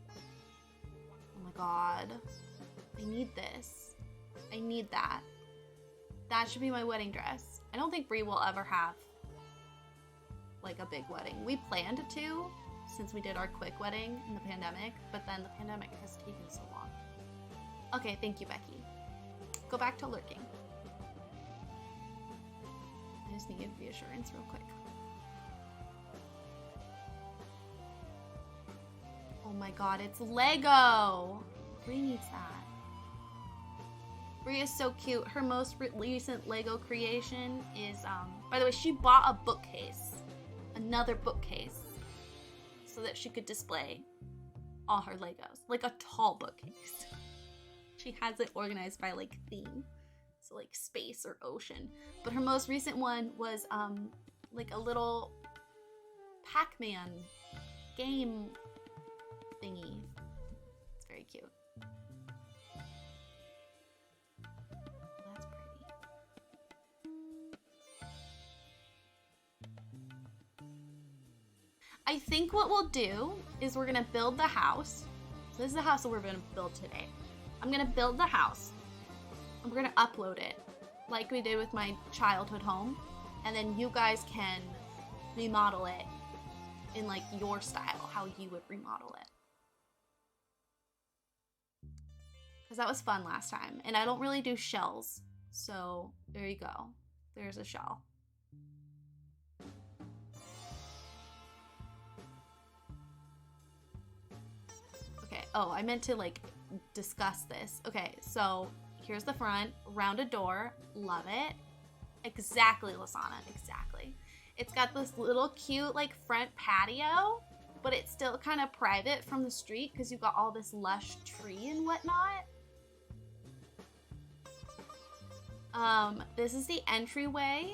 Oh my god. I need this. I need that. That should be my wedding dress. I don't think Brie will ever have like a big wedding. We planned to since we did our quick wedding in the pandemic, but then the pandemic has taken so long. Okay, thank you, Becky. Go back to lurking. I just needed reassurance real quick. Oh my god, it's Lego! Brie needs that. Brie is so cute. Her most recent Lego creation is, by the way, she bought a bookcase. Another bookcase. So that she could display all her Legos. Like a tall bookcase. She has it organized by like theme. So like space or ocean. But her most recent one was like a little Pac-Man game thingy. It's very cute. That's pretty. I think what we'll do is we're gonna build the house. So this is the house that we're gonna build today. I'm gonna build the house. And we're gonna upload it like we did with my childhood home. And then you guys can remodel it in like your style, how you would remodel it. Because that was fun last time. And I don't really do shells. So there you go. There's a shell. Okay, oh, I meant to like discuss this. Okay, so here's the front, rounded door, love it. Exactly, Lasana, exactly. It's got this little cute like front patio, but it's still kind of private from the street because you've got all this lush tree and whatnot. This is the entryway.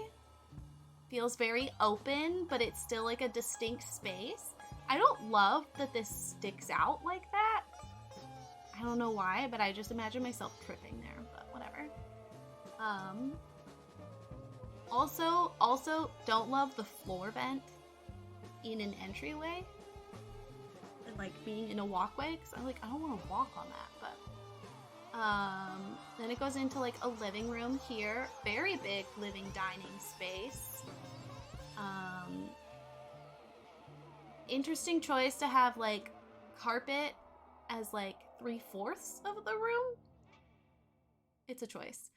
Feels very open, but it's still like a distinct space. I don't love that this sticks out like that. I don't know why, but I just imagine myself tripping there, but whatever. Also don't love the floor vent in an entryway. And like being in a walkway, because I don't want to walk on that, but then it goes into like a living room here. Very big living dining space. Interesting choice to have like carpet as like 3/4 of the room. It's a choice.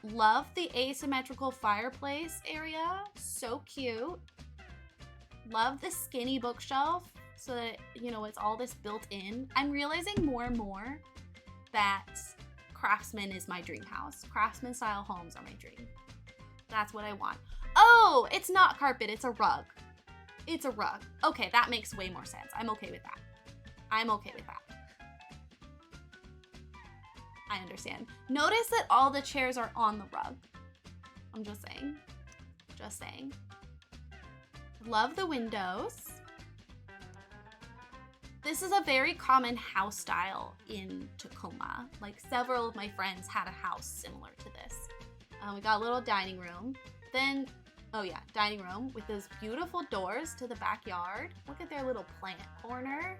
Love the asymmetrical fireplace area. So cute. Love the skinny bookshelf so that, you know, it's all this built in. I'm realizing more and more that Craftsman is my dream house. Craftsman style homes are my dream. That's what I want. Oh, it's not carpet, it's a rug. It's a rug. Okay, that makes way more sense. I'm okay with that. I'm okay with that. I understand. Notice that all the chairs are on the rug. I'm just saying. Just saying. Love the windows. This is a very common house style in Tacoma. Like several of my friends had a house similar to this. We got a little dining room. Then, oh yeah, dining room with those beautiful doors to the backyard. Look at their little plant corner.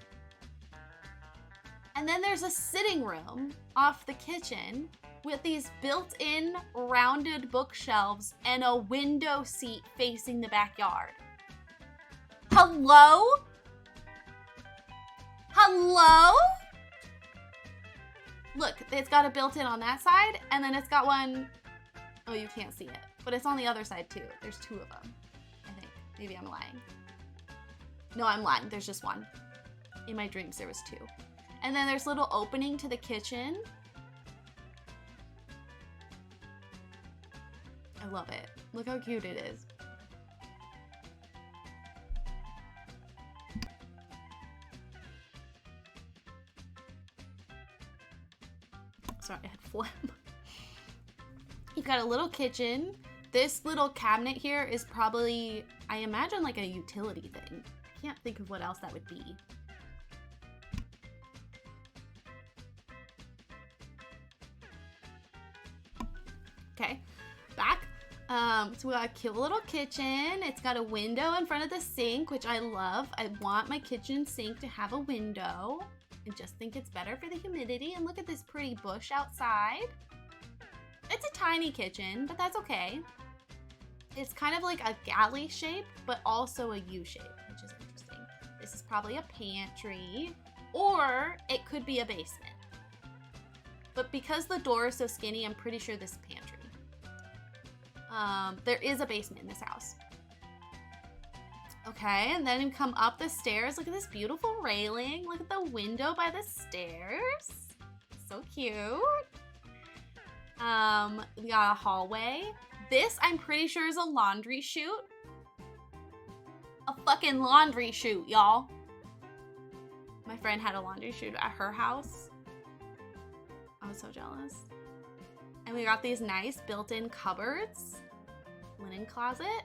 And then there's a sitting room off the kitchen with these built-in rounded bookshelves and a window seat facing the backyard. Hello? Hello? Look, it's got a built-in on that side, and then it's got one, oh, you can't see it, but it's on the other side too. There's two of them, I think. Maybe I'm lying. No, I'm lying. There's just one. In my dreams, there was two. And then there's a little opening to the kitchen. I love it. Look how cute it is. Sorry, I had phlegm. You've got a little kitchen. This little cabinet here is probably, I imagine, like a utility thing. I can't think of what else that would be. Okay, back. So we got a cute little kitchen. It's got a window in front of the sink, which I love. I want my kitchen sink to have a window. I just think it's better for the humidity. And look at this pretty bush outside. It's a tiny kitchen, but that's okay. It's kind of like a galley shape, but also a U shape, which is interesting. This is probably a pantry, or it could be a basement. But because the door is so skinny, I'm pretty sure this is pantry. There is a basement in this house. Okay, and then you come up the stairs. Look at this beautiful railing. Look at the window by the stairs. So cute. We got a hallway. This, I'm pretty sure, is a laundry chute. A fucking laundry chute, y'all. My friend had a laundry chute at her house. I was so jealous. And we got these nice built-in cupboards. Linen closet.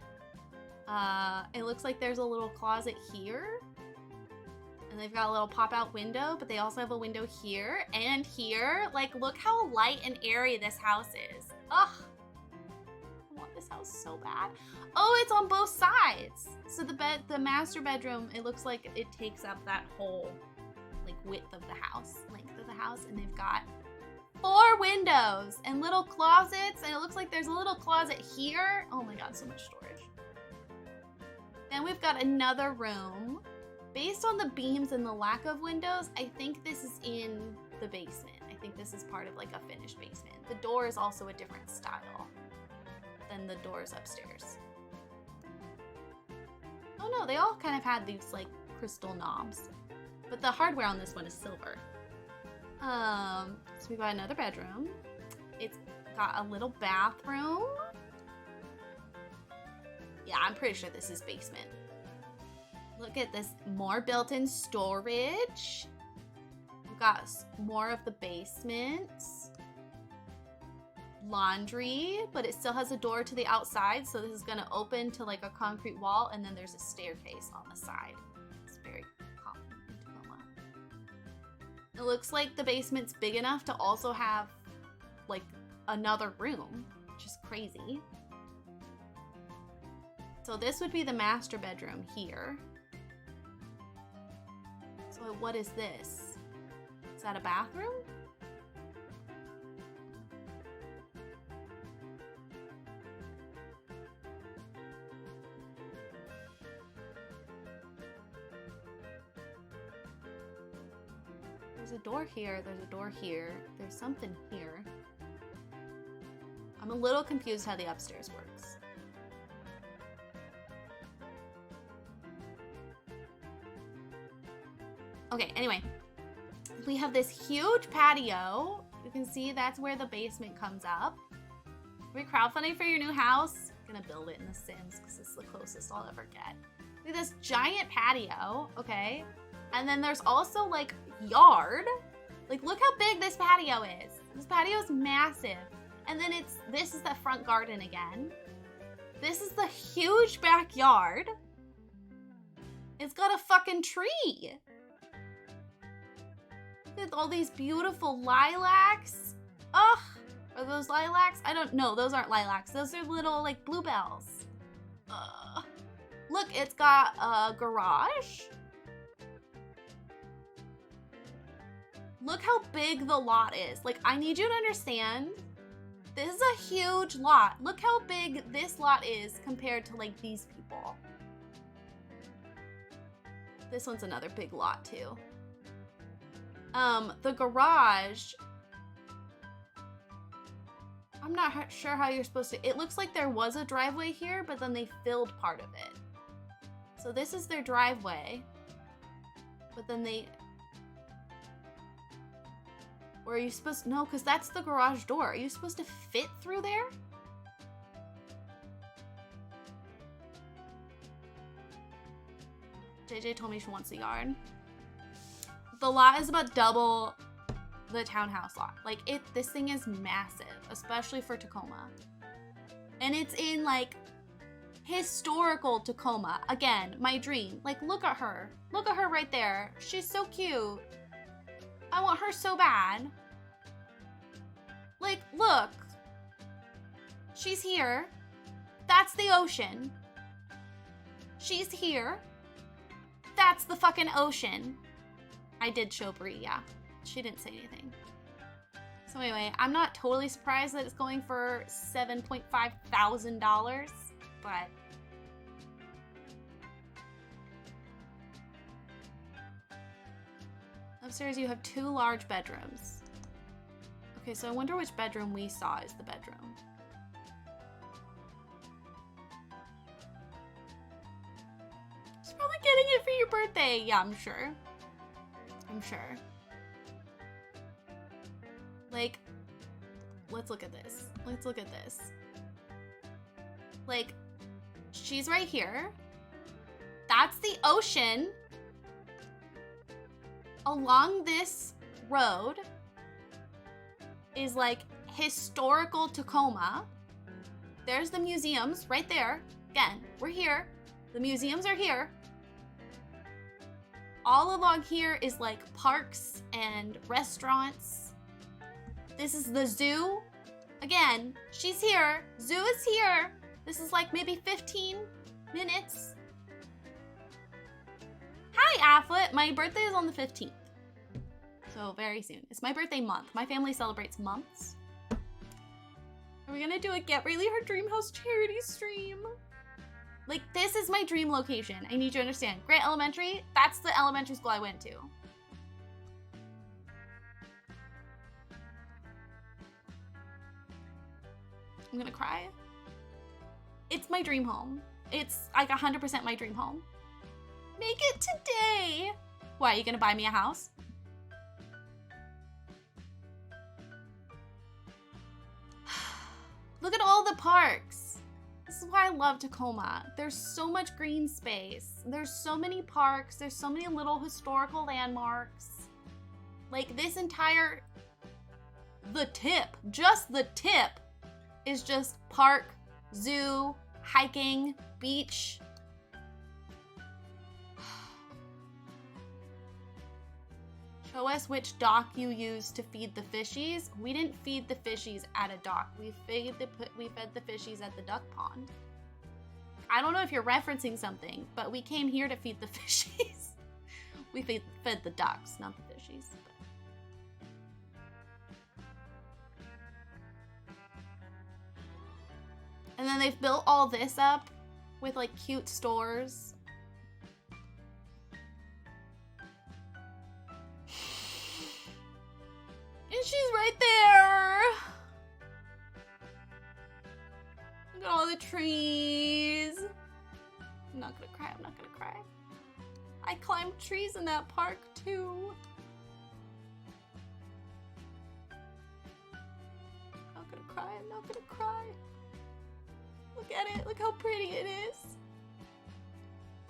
It looks like there's a little closet here. And they've got a little pop-out window, but they also have a window here and here. Like, look how light and airy this house is. Ugh. I want this house so bad. Oh, it's on both sides. So the master bedroom, it looks like it takes up that whole, like, width of the house, length of the house. And they've got 4 windows and little closets. And it looks like there's a little closet here. Oh my God, so much storage. Then we've got another room. Based on the beams and the lack of windows, I think this is in the basement. I think this is part of like a finished basement. The door is also a different style than the doors upstairs. Oh no, they all kind of had these like crystal knobs. But the hardware on this one is silver. So we got another bedroom. It's got a little bathroom. Yeah, I'm pretty sure this is basement. Look at this, more built-in storage. We've got more of the basement. Laundry, but it still has a door to the outside, so this is gonna open to like a concrete wall, and then there's a staircase on the side. It's very It looks like the basement's big enough to also have, like, another room, which is crazy. So this would be the master bedroom here. So what is this? Is that a bathroom? There's a door here, there's a door here, there's something here. I'm a little confused how the upstairs works. Okay, anyway, we have this huge patio. You can see that's where the basement comes up. Are we crowdfunding for your new house? I'm gonna build it in The Sims because it's the closest I'll ever get. Look at this giant patio, okay? And then there's also like yard. Like look how big this patio is. This patio is massive. And then this is the front garden again. This is the huge backyard. It's got a fucking tree. Look at all these beautiful lilacs. Ugh, are those lilacs? I don't know, those aren't lilacs. Those are little like bluebells. Look, it's got a garage. Look how big the lot is. Like, I need you to understand, this is a huge lot. Look how big this lot is compared to like these people. This one's another big lot too. The garage, I'm not sure how you're supposed to, it looks like there was a driveway here, but then they filled part of it. So this is their driveway, but then they, or are you supposed to, no, because that's the garage door. Are you supposed to fit through there? JJ told me she wants a yard. The lot is about double the townhouse lot. Like this thing is massive, especially for Tacoma. And it's in like historical Tacoma. Again, my dream. Like look at her. Look at her right there. She's so cute. I want her so bad. Like, look. She's here. That's the ocean. She's here. That's the fucking ocean. I did show Brie, yeah. She didn't say anything. So anyway, I'm not totally surprised that it's going for $7,500, but upstairs you have 2 large bedrooms. Okay, so I wonder which bedroom we saw is the bedroom. She's probably getting it for your birthday. Yeah, I'm sure. I'm sure. Like, let's look at this. Let's look at this. Like, she's right here. That's the ocean. Along this road is like historical Tacoma. There's the museums right there. Again, we're here. The museums are here. All along here is like parks and restaurants. This is the zoo. Again, she's here. Zoo is here. This is like maybe 15 minutes. Hi, Afflet. My birthday is on the 15th. So very soon. It's my birthday month. My family celebrates months. Are we gonna do a Get Rayleigh Her Dream House charity stream? Like, this is my dream location. I need you to understand. Grant Elementary, that's the elementary school I went to. I'm gonna cry. It's my dream home. It's like 100% my dream home. Make it today. Why, are you gonna buy me a house? Look at all the parks. This is why I love Tacoma. There's so much green space. There's so many parks. There's so many little historical landmarks. Like this entire, the tip, just the tip is just park, zoo, hiking, beach. Show us which dock you use to feed the fishies. We didn't feed the fishies at a dock. We fed the fishies at the duck pond. I don't know if you're referencing something, but we came here to feed the fishies. We fed the ducks, not the fishies. And then they've built all this up with like cute stores. And she's right there. Look at all the trees. I'm not gonna cry, I'm not gonna cry. I climbed trees in that park too. I'm not gonna cry, I'm not gonna cry. Look at it, look how pretty it is.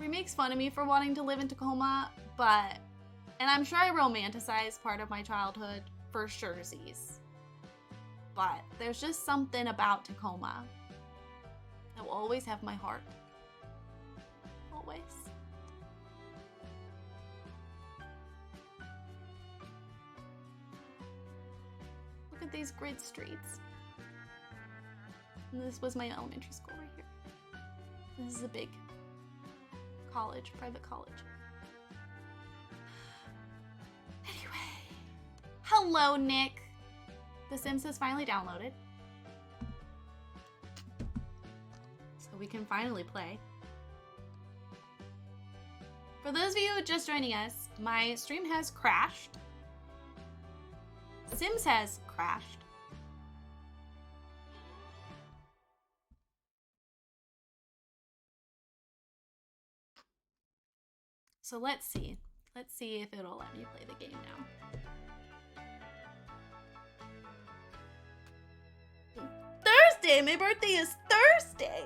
He makes fun of me for wanting to live in Tacoma, but, and I'm sure I romanticize part of my childhood for surezies. But there's just something about Tacoma that will always have my heart. Always. Look at these grid streets. And this was my elementary school right here. This is a big college, private college. Anyway. Hello, Nick. The Sims has finally downloaded. So we can finally play. For those of you just joining us, my stream has crashed. Sims has crashed. So let's see. Let's see if it'll let me play the game now. Thursday! My birthday is Thursday!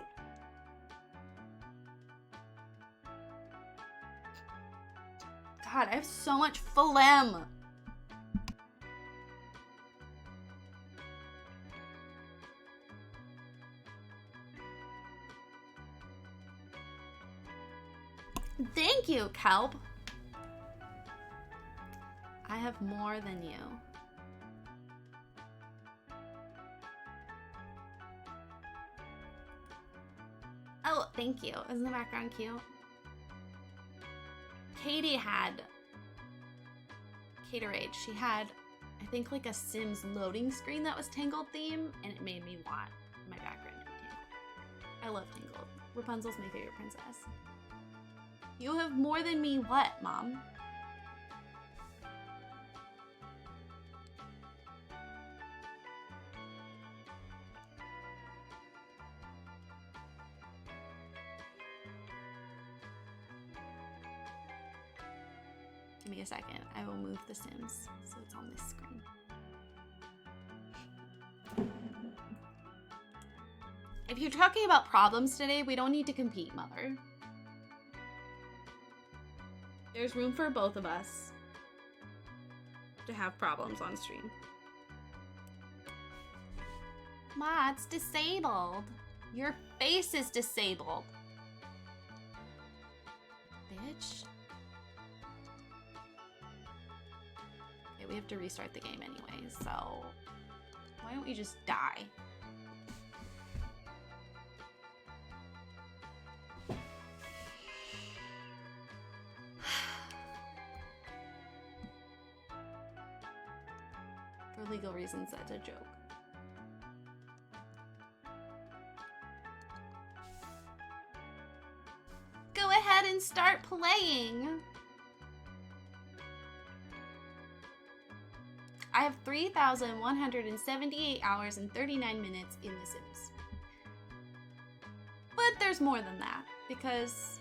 God, I have so much phlegm. Thank you, Kelp. I have more than you. Oh, thank you. Isn't the background cute? Katie had Caterade. She had, I think, like a Sims loading screen that was Tangled theme, and it made me want my background to be Tangled. I love Tangled. Rapunzel's my favorite princess. You have more than me what, Mom? Give me a second. I will move the Sims so it's on this screen. If you're talking about problems today, we don't need to compete, Mother. There's room for both of us to have problems on stream. Ma, it's disabled. Your face is disabled. Bitch. Okay, we have to restart the game anyway, so why don't we just die? For legal reasons, that's a joke. Go ahead and start playing. I have 3,178 hours and 39 minutes in The Sims. But there's more than that, because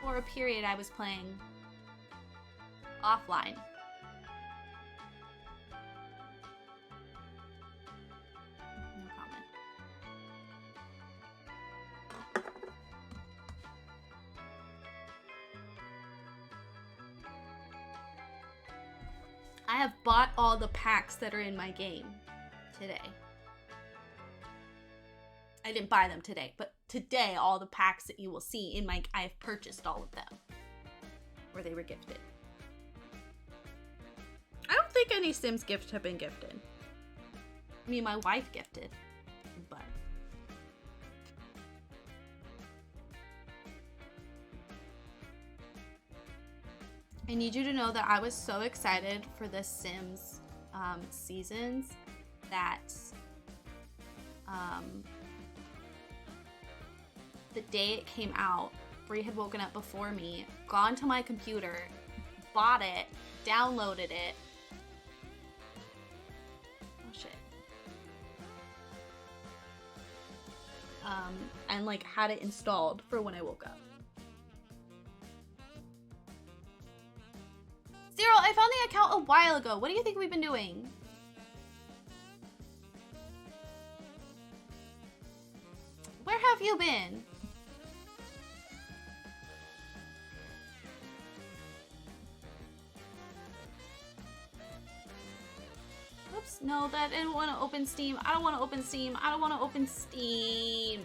for a period I was playing offline. No comment. I have bought all the packs that are in my game today. I didn't buy them today, but today all the packs that you will see in my, I have purchased all of them. Or they were gifted. many Sims gifts have been gifted. I mean, my wife gifted, but... I need you to know that I was so excited for the Sims seasons that the day it came out, Bree had woken up before me, gone to my computer, bought it, downloaded it. Oh shit. And like had it installed for when I woke up. Zero, I found the account a while ago. What do you think we've been doing? Where have you been? Oops, no, that didn't want to open Steam. I don't want to open Steam. I don't want to open Steam.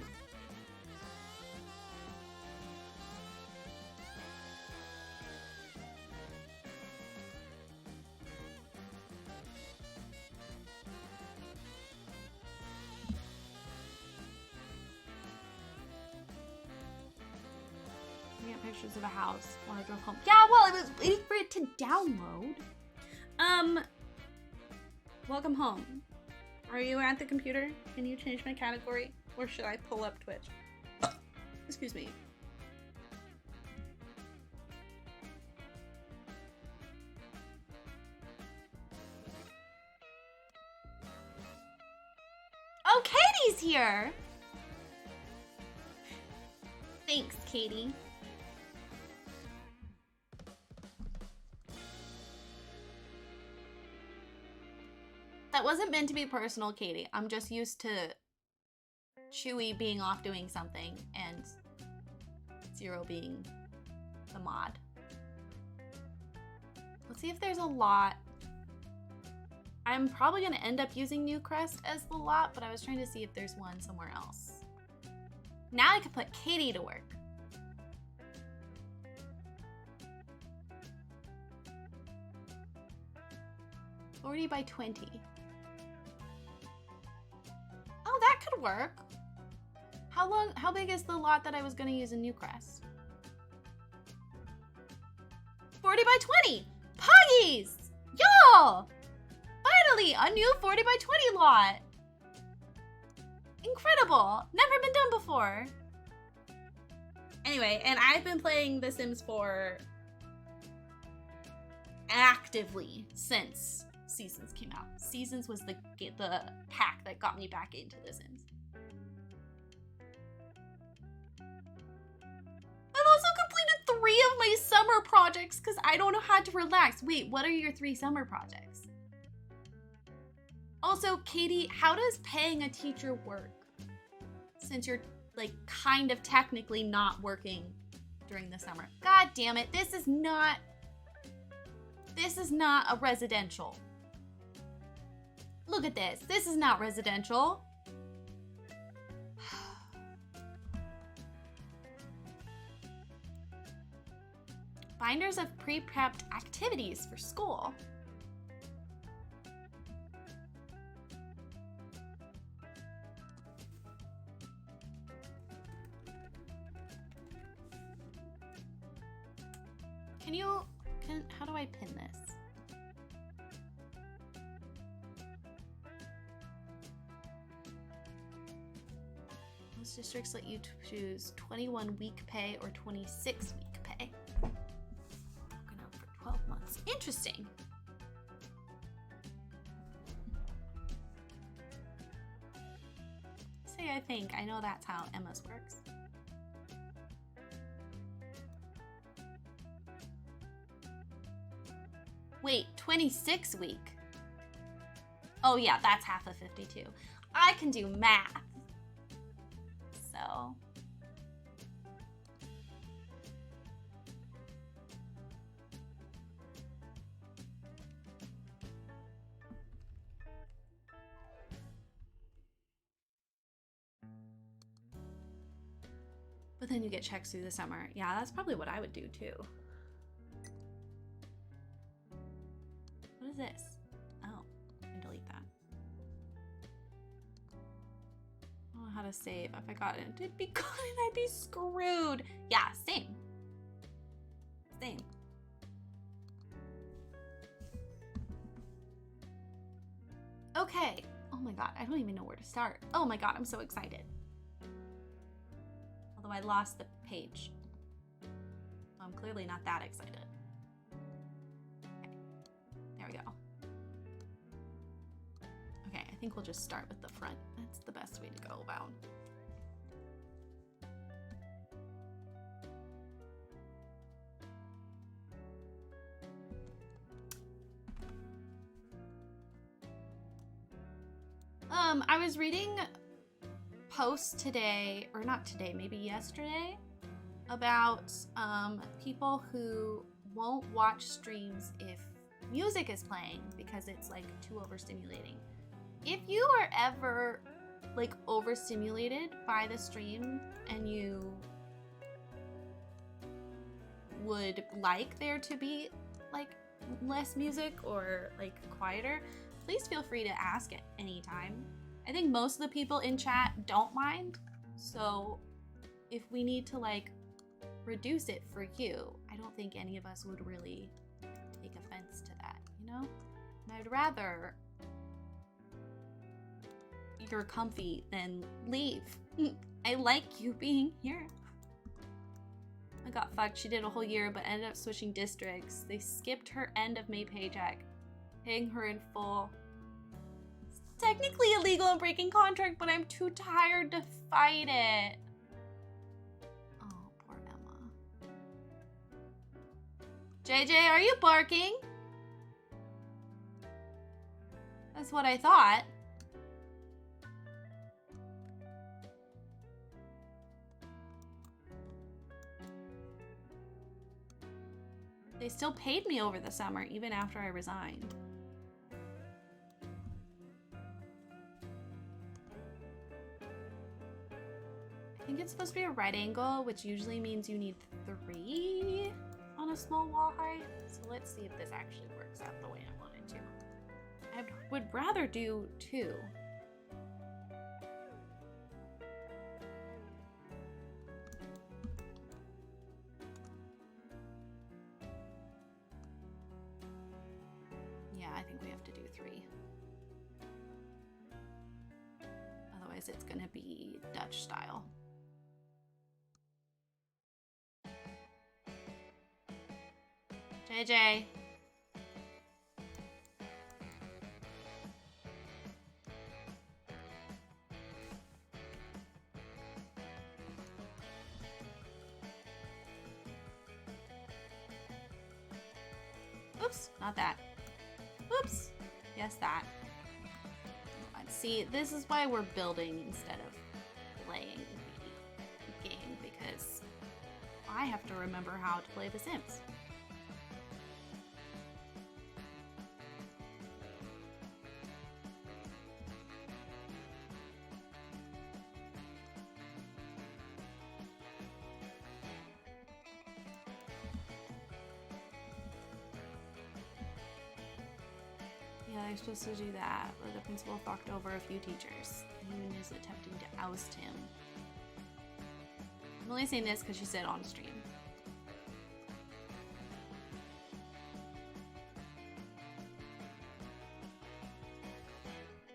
Pictures of a house when I drove home. Yeah, well, it was waiting for it to download. Welcome home. Are you at the computer? Can you change my category? Or should I pull up Twitch? Excuse me. Oh, Katie's here! Thanks, Katie. That wasn't meant to be personal, Katie. I'm just used to Chewy being off doing something and Zero being the mod. Let's see if there's a lot. I'm probably gonna end up using Newcrest as the lot, but I was trying to see if there's one somewhere else. Now I can put Katie to work. $40 by $20. Oh, that could work. How big is the lot that I was gonna use in Newcrest? 40 by 20! Puggies! Y'all! Finally, a new 40 by 20 lot! Incredible! Never been done before. Anyway, and I've been playing The Sims 4 actively since Seasons came out. Seasons was the hack that got me back into The Sims. I've also completed 3 of my summer projects because I don't know how to relax. Wait, what are your 3 summer projects? Also, Katie, how does paying a teacher work? Since you're like kind of technically not working during the summer. God damn it, this is not a residential. Look at this. This is not residential. Binders of pre-prepped activities for school. How do I pin this? Most districts let you choose 21-week pay or 26-week pay. Broken up for 12 months. Interesting. Say I think. I know that's how Emma's works. Wait, 26 week. Oh yeah, that's half of 52. I can do math. So. But then you get checks through the summer. Yeah, that's probably what I would do too. What is this? how to save. If I got it, it'd be good and I'd be screwed. Yeah, same. Same. Okay. Oh my god, I don't even know where to start. Oh my god, I'm so excited. Although I lost the page. I'm clearly not that excited. Okay. There we go. Okay, I think we'll just start with the front. That's the best way to go about. I was reading posts today, or not today, maybe yesterday, about people who won't watch streams if music is playing because it's like too overstimulating. If you are ever like overstimulated by the stream and you would like there to be like less music or like quieter, please feel free to ask at any time. I think most of the people in chat don't mind, so if we need to like reduce it for you, I don't think any of us would really take offense to that, you know? And I'd rather you're comfy than leave. I like you being here. I got fucked. She did a whole year but ended up switching districts. They skipped her end of May paycheck, paying her in full. It's technically illegal and breaking contract, but I'm too tired to fight it. Oh, poor Emma. JJ, are you barking? That's what I thought. They still paid me over the summer, even after I resigned. I think it's supposed to be a right angle, which usually means you need 3 on a small wall height. So let's see if this actually works out the way I want it to. I would rather do 2. Yeah, I think we have to do 3. Otherwise it's gonna be Dutch style. JJ. Oops, not that. Oops. Yes, that. See, this is why we're building instead of playing the game, because I have to remember how to play The Sims. Yeah, they're supposed to do that, but the principal fucked over a few teachers. Even is attempting to oust him. I'm only saying this because she said on stream.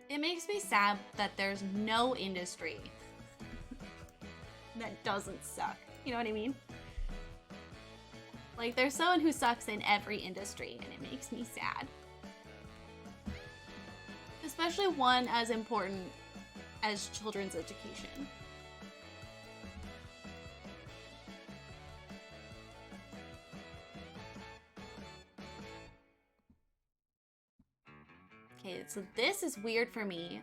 It makes me sad that there's no industry that doesn't suck. You know what I mean? Like, there's someone who sucks in every industry, and it makes me sad. Especially one as important as children's education. Okay, so this is weird for me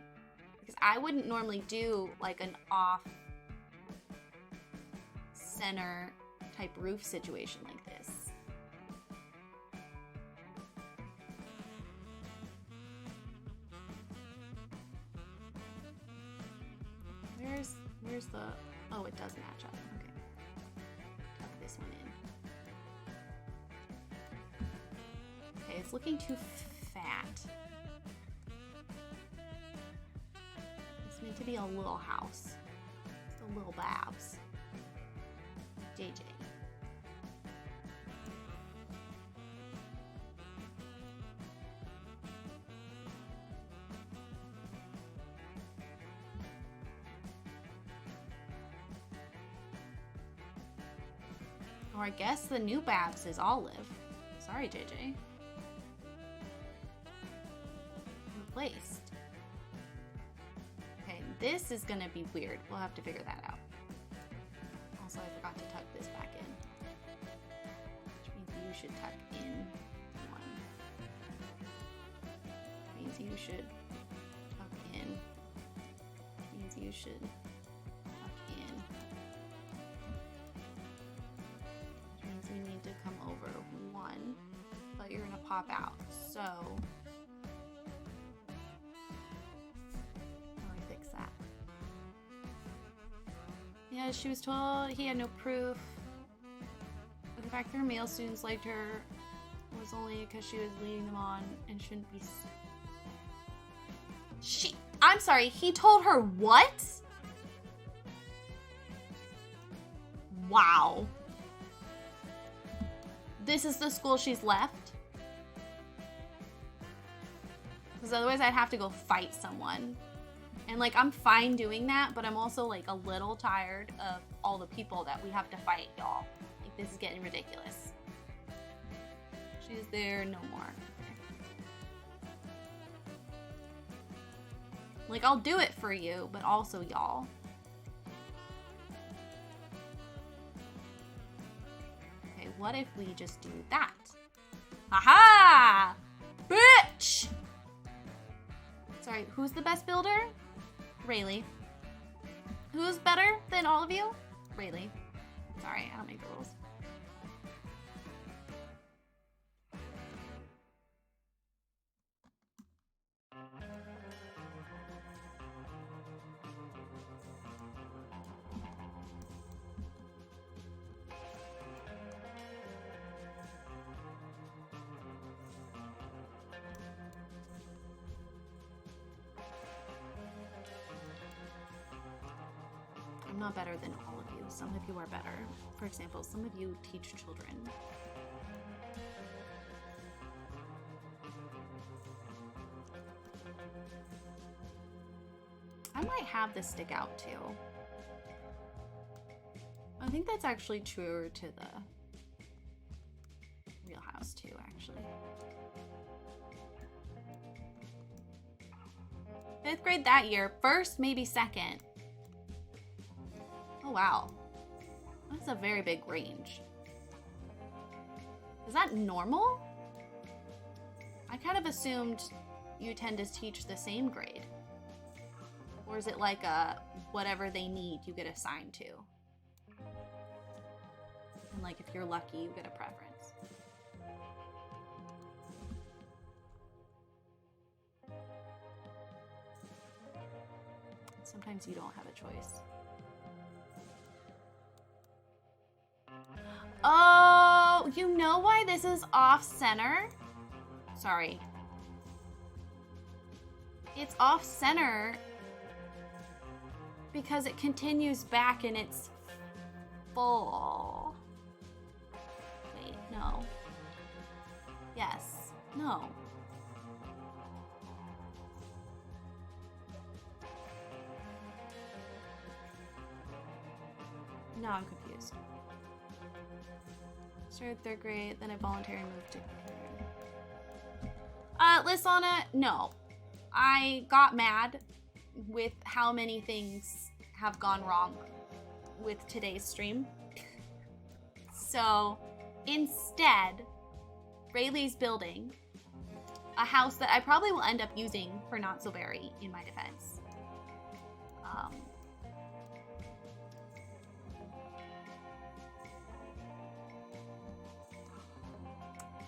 because I wouldn't normally do like an off center type roof situation like this. Where's the, oh, it does match up. Okay. Tuck this one in. Okay, it's looking too fat. It's meant to be a little house. little Babs. JJ. Or I guess the new Babs is Olive. Sorry, JJ. Replaced. Okay, this is gonna be weird. We'll have to figure that out. Also, I forgot to tuck this back in. Which means you should tuck in one. Which means you should tuck in. Which means you should tuck in. Which means we need to come over one. But you're gonna pop out. So how do I fix that? Yeah, she was told he had no proof. But the fact that her male students liked her was only because she was leading them on and shouldn't be. I'm sorry, he told her what? Wow. This is the school she's left? Because otherwise I'd have to go fight someone. And like, I'm fine doing that, but I'm also like a little tired of all the people that we have to fight, y'all. Like, this is getting ridiculous. She's there no more. Like, I'll do it for you, but also y'all. Okay, what if we just do that? Aha! Bitch! Sorry, who's the best builder? Rayleigh. Who's better than all of you? Rayleigh. Sorry, I don't make the rules. I'm not better than all of you. Some of you are better. For example, some of you teach children. I might have this stick out too. I think that's actually truer to the Real House too, actually. 5th grade that year. First, maybe second. Oh, wow. That's a very big range. Is that normal? I kind of assumed you tend to teach the same grade. Or is it like a whatever they need you get assigned to? And like if you're lucky, you get a preference. Sometimes you don't have a choice. Oh, you know why this is off center? Sorry. It's off center because it continues back and it's full. Wait, no. Yes. No. No, I'm confused. Started 3rd grade, then I voluntarily moved to Lysana, no. I got mad with how many things have gone wrong with today's stream. So instead, Rayleigh's building a house that I probably will end up using for Not So Berry in my defense.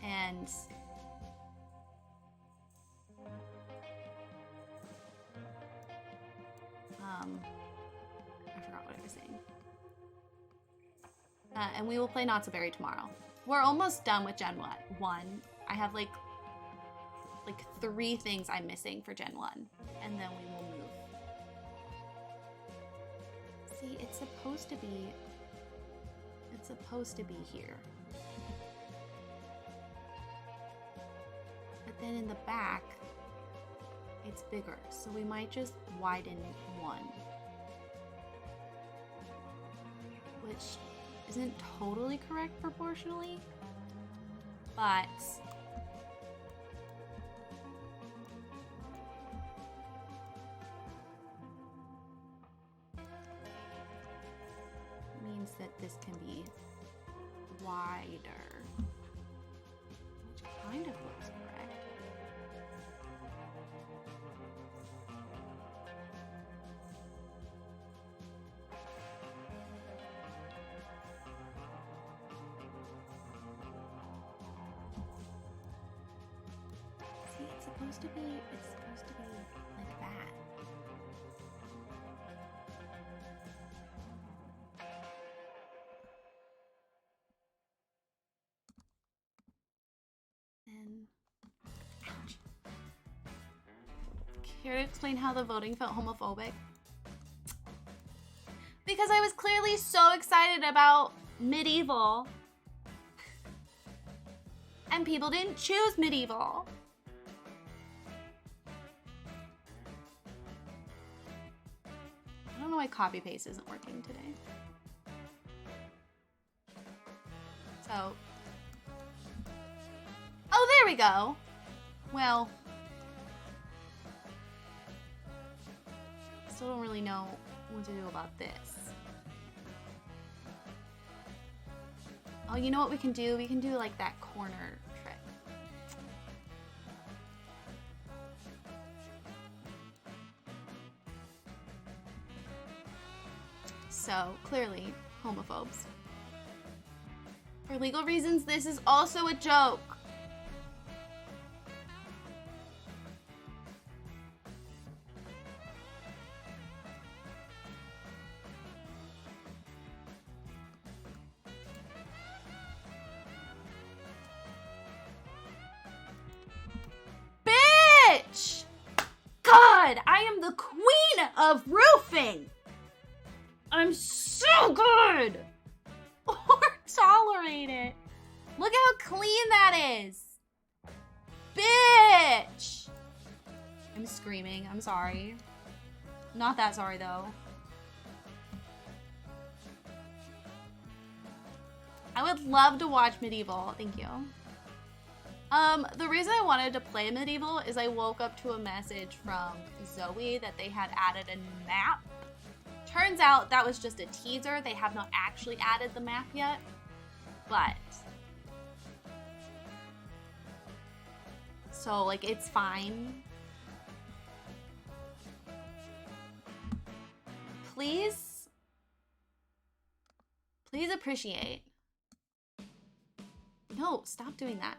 And I forgot what I was saying. And we will play Not So Berry tomorrow. We're almost done with Gen 1. I have like 3 things I'm missing for Gen 1, and then we will move. See, it's supposed to be here. But then in the back, it's bigger. So we might just widen one. Which isn't totally correct proportionally, but means that this can be wider, which kind of looks correct. See, it's supposed to be like that. And ouch. Care to explain how the voting felt homophobic? Because I was clearly so excited about Medieval. And people didn't choose Medieval. I don't know why copy paste isn't working today. So. Oh, there we go. Well. Still don't really know what to do about this. Oh, you know what we can do? We can do like that corner trick. So, clearly, homophobes. For legal reasons, this is also a joke. Bitch! God, I am the queen of roofing! I'm so good! Or tolerate it. Look how clean that is. Bitch! I'm screaming. I'm sorry. Not that sorry, though. I would love to watch Medieval. Thank you. The reason I wanted to play Medieval is I woke up to a message from Zoe that they had added a new map. Turns out that was just a teaser. They have not actually added the map yet. But so like it's fine. Please appreciate. No, stop doing that.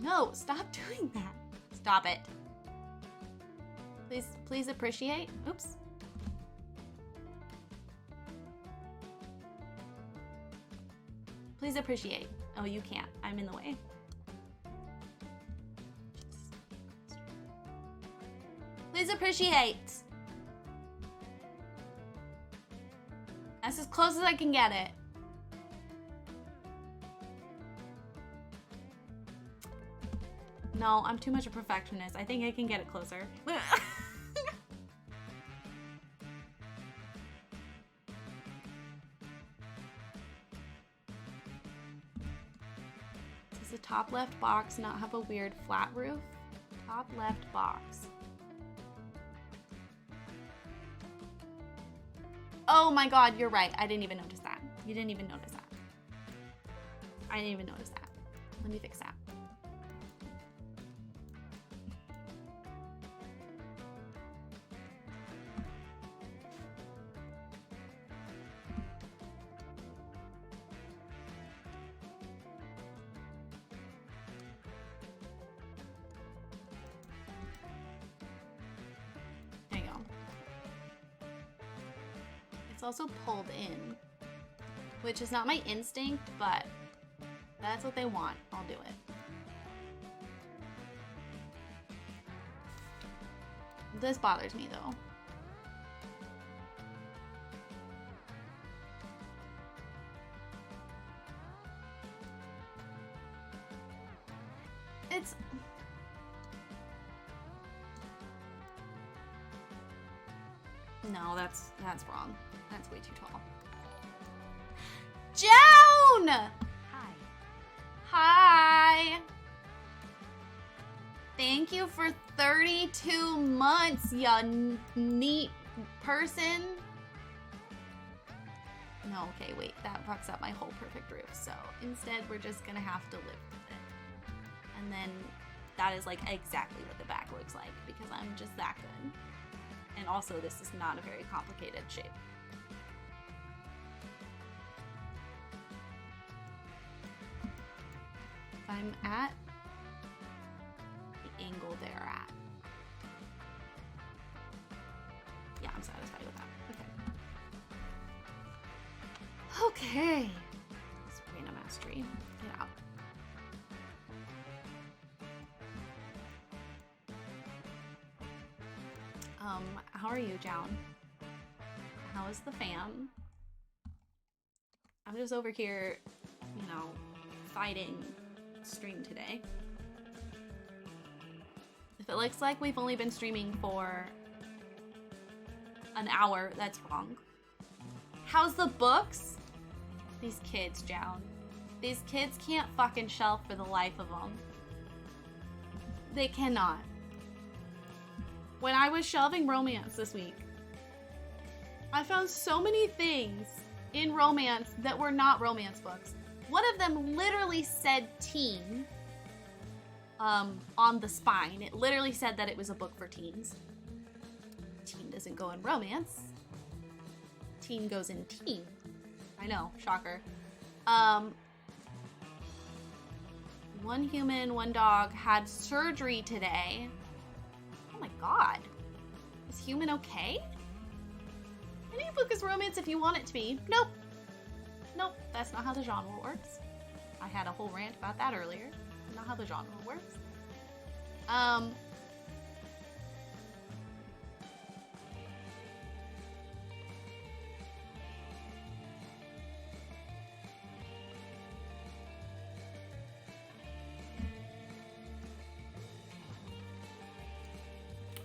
No, stop doing that. Stop it. Please appreciate. Oops. Please appreciate. Oh, you can't. I'm in the way. Please appreciate. That's as close as I can get it. No, I'm too much a perfectionist. I think I can get it closer. Does the top left box not have a weird flat roof? Top left box. Oh my god, you're right. I didn't even notice that. You didn't even notice that. I didn't even notice that. Let me fix that. There you go. It's also pulled in, which is not my instinct, but that's what they want. I'll do it. This bothers me though. it's... No, that's wrong. That's way too tall. Joan! Hi. Hi! Thank you for 32 months, ya neat person. No, okay, wait, that fucks up my whole perfect roof. So instead, we're just gonna have to live with it. And then that is like exactly what the back looks like because I'm just that good. And also, this is not a very complicated shape. If I'm at the angle they're at. Yeah, I'm satisfied with that. Okay. Okay. This random ass tree. Get out. How are you, Joan? How is the fam? I'm just over here, you know, fighting stream today. If it looks like we've only been streaming for an hour, that's wrong. How's the books? These kids, Joan. These kids can't fucking shelf for the life of them. They cannot. When I was shelving romance this week, I found so many things in romance that were not romance books. One of them literally said teen on the spine. It literally said that it was a book for teens. Teen doesn't go in romance. Teen goes in teen. I know, shocker. One human, one dog had surgery today. Oh my god. Is human okay? Any book is romance if you want it to be. Nope. Nope, that's not how the genre works. I had a whole rant about that earlier. Not how the genre works.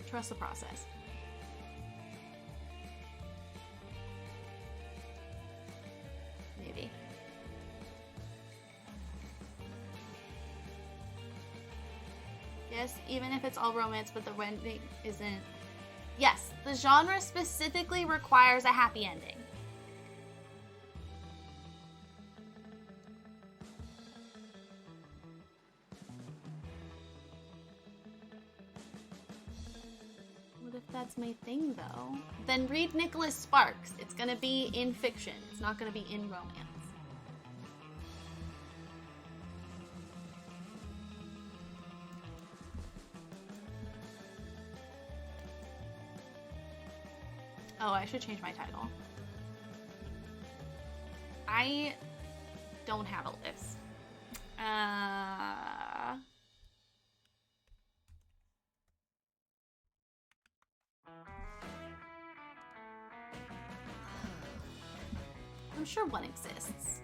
Trust the process. Maybe. Yes, even if it's all romance, but the ending isn't. Yes, the genre specifically requires a happy ending. What if that's my thing, though? Then read Nicholas Sparks. It's gonna be in fiction. It's not gonna be in romance. Oh, I should change my title. I don't have a list. I'm sure one exists.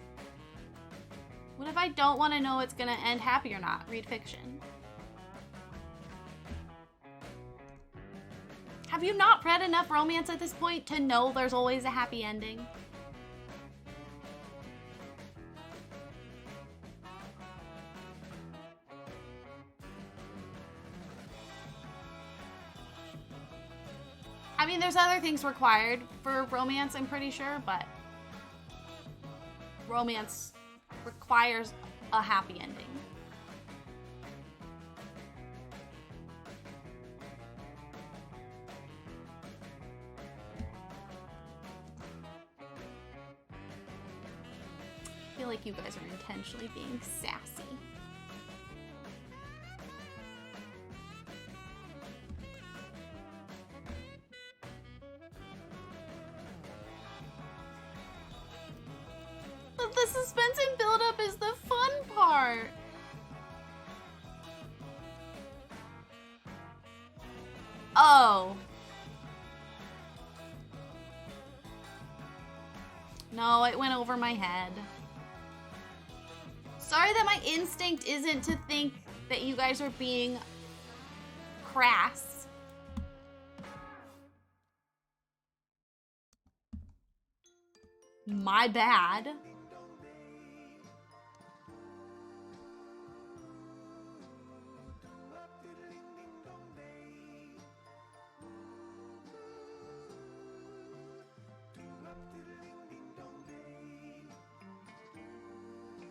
What if I don't want to know it's gonna end happy or not? Read fiction. Have you not read enough romance at this point to know there's always a happy ending? I mean, there's other things required for romance, I'm pretty sure, but romance requires a happy ending. I feel like you guys are intentionally being sassy. But the suspense and build-up is the fun part. Oh. No, it went over my head. Sorry that my instinct isn't to think that you guys are being crass. My bad.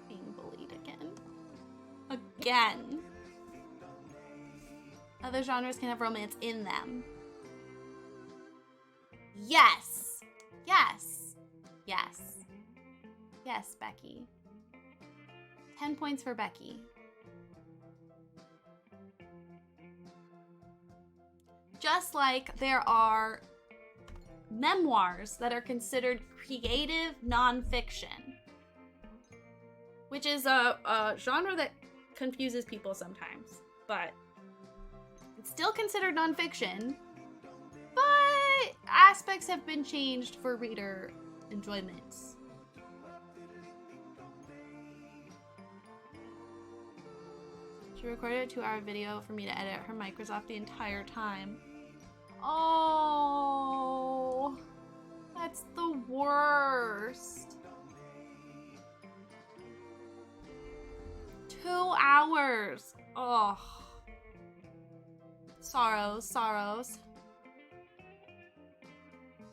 Being bullied again. Again. Other genres can have romance in them. Yes. Yes. Yes. Yes, Becky. 10 points for Becky. Just like there are memoirs that are considered creative nonfiction, which is a genre that confuses people sometimes, but it's still considered nonfiction, but aspects have been changed for reader enjoyment. She recorded a 2-hour video for me to edit her Microsoft the entire time. Oh, that's the worst. 2 hours. Oh. Sorrows, sorrows.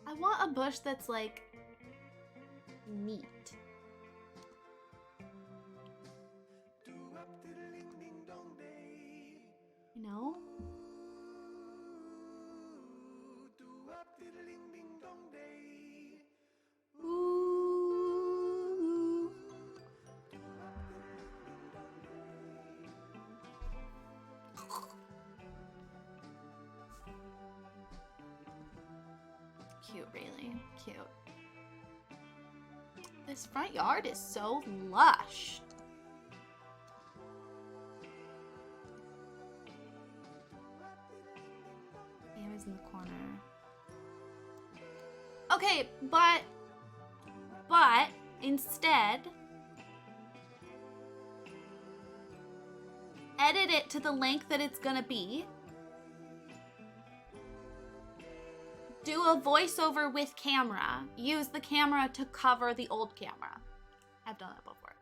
I want a bush that's like neat. You know? Ooh. Cute, really. Cute. This front yard is so lush. Amy's in the corner. Okay, but instead, edit it to the length that it's gonna be. Do a voiceover with camera. Use the camera to cover the old camera. I've done that before.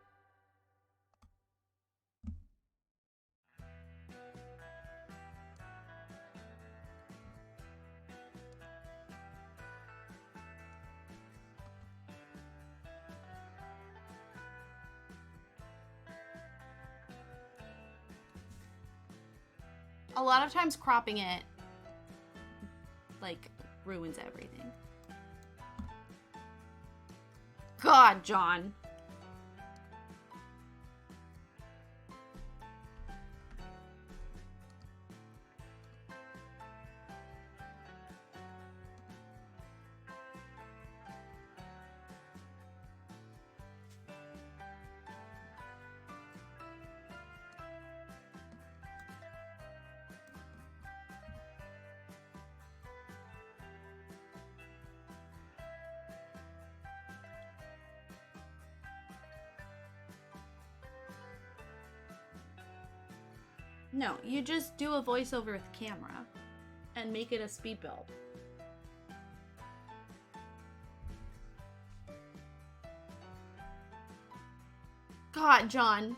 A lot of times cropping it, like, ruins everything. God, John. No, you just do a voiceover with camera and make it a speed build. God, John.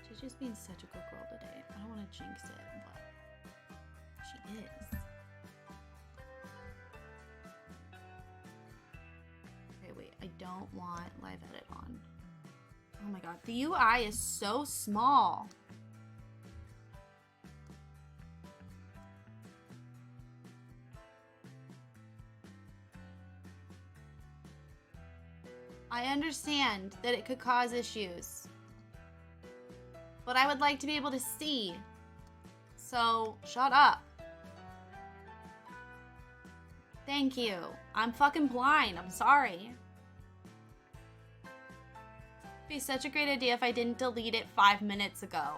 She's just being such a good girl today. I don't want to jinx it, but she is. Okay, wait. I don't want live edit on. Oh my god. The UI is so small. I understand that it could cause issues. But I would like to be able to see. So, shut up. Thank you. I'm fucking blind. I'm sorry. It'd be such a great idea if I didn't delete it 5 minutes ago.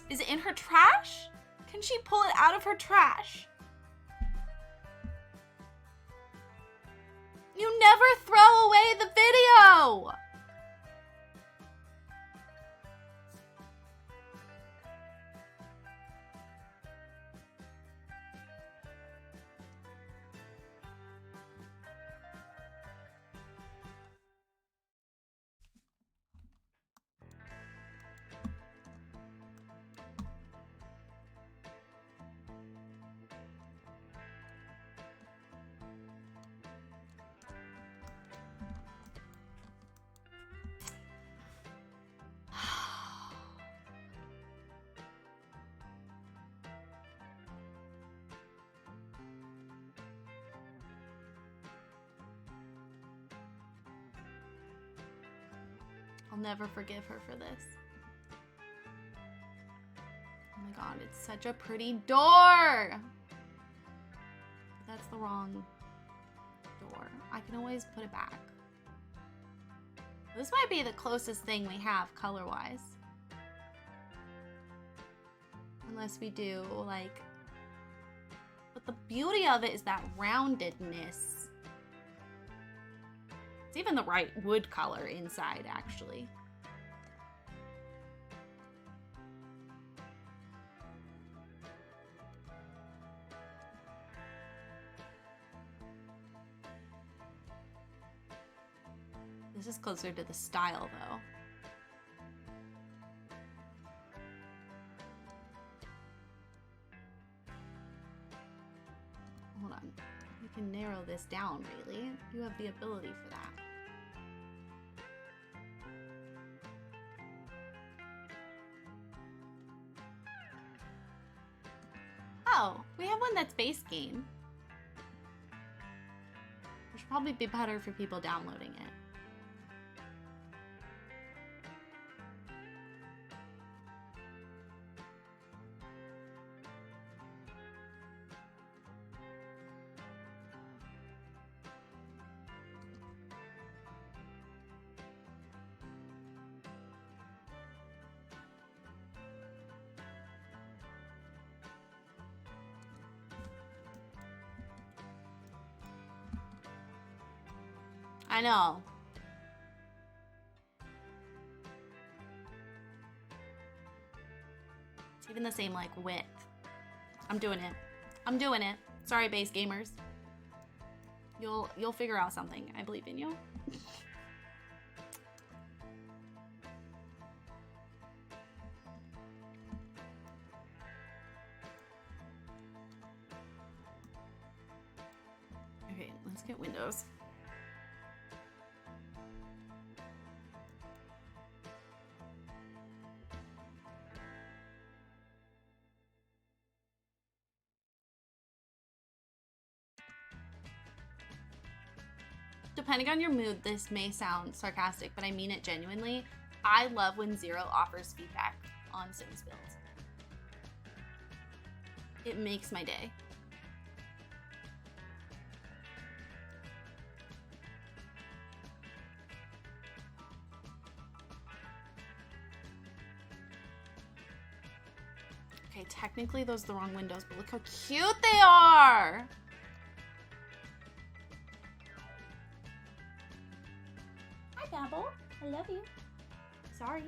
Is it in her trash? Can she pull it out of her trash? You never throw away the video! I'll never forgive her for this. Oh my god, it's such a pretty door! That's the wrong door. I can always put it back. This might be the closest thing we have color-wise. Unless we do, like... But the beauty of it is that roundedness. It's even the right wood color inside, actually. This is closer to the style, though. Hold on. We can narrow this down, really. You have the ability for that. Oh, we have one that's base game. Which would probably be better for people downloading it. I know. It's even the same, like, width. I'm doing it. I'm doing it. Sorry, base gamers. You'll figure out something. I believe in you. Okay, let's get Windows. Depending on your mood, this may sound sarcastic, but I mean it genuinely. I love when Zero offers feedback on Sims builds. It makes my day. Okay, technically those are the wrong windows, but look how cute they are! Dabble, I love you. Sorry.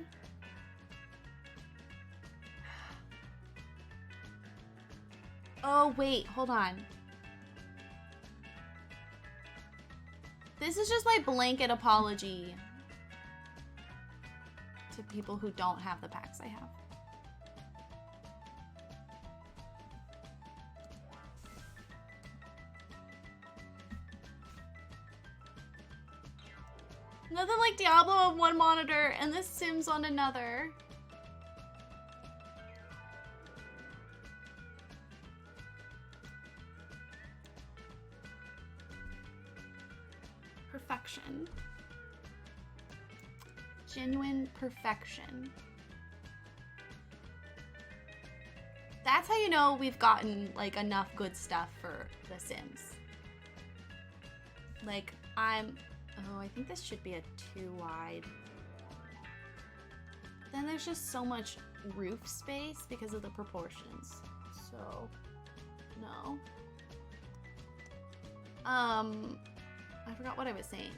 Oh, wait, hold on. This is just my blanket apology to people who don't have the packs I have. Nothing like Diablo on one monitor and The Sims on another. Perfection. Genuine perfection. That's how you know we've gotten like enough good stuff for The Sims. Like oh, I think this should be a 2 wide. Then there's just so much roof space because of the proportions. So, no. I forgot what I was saying.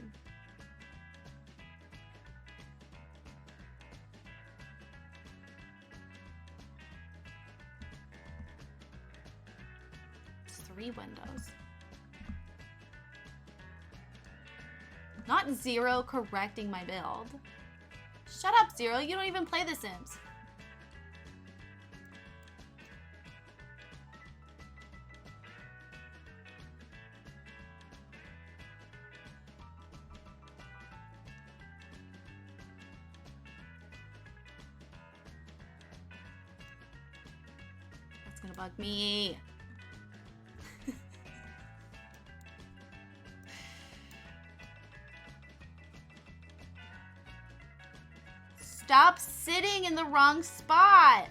It's 3 windows. Not Zero correcting my build. Shut up, Zero. You don't even play The Sims. That's gonna bug me. Stop sitting in the wrong spot.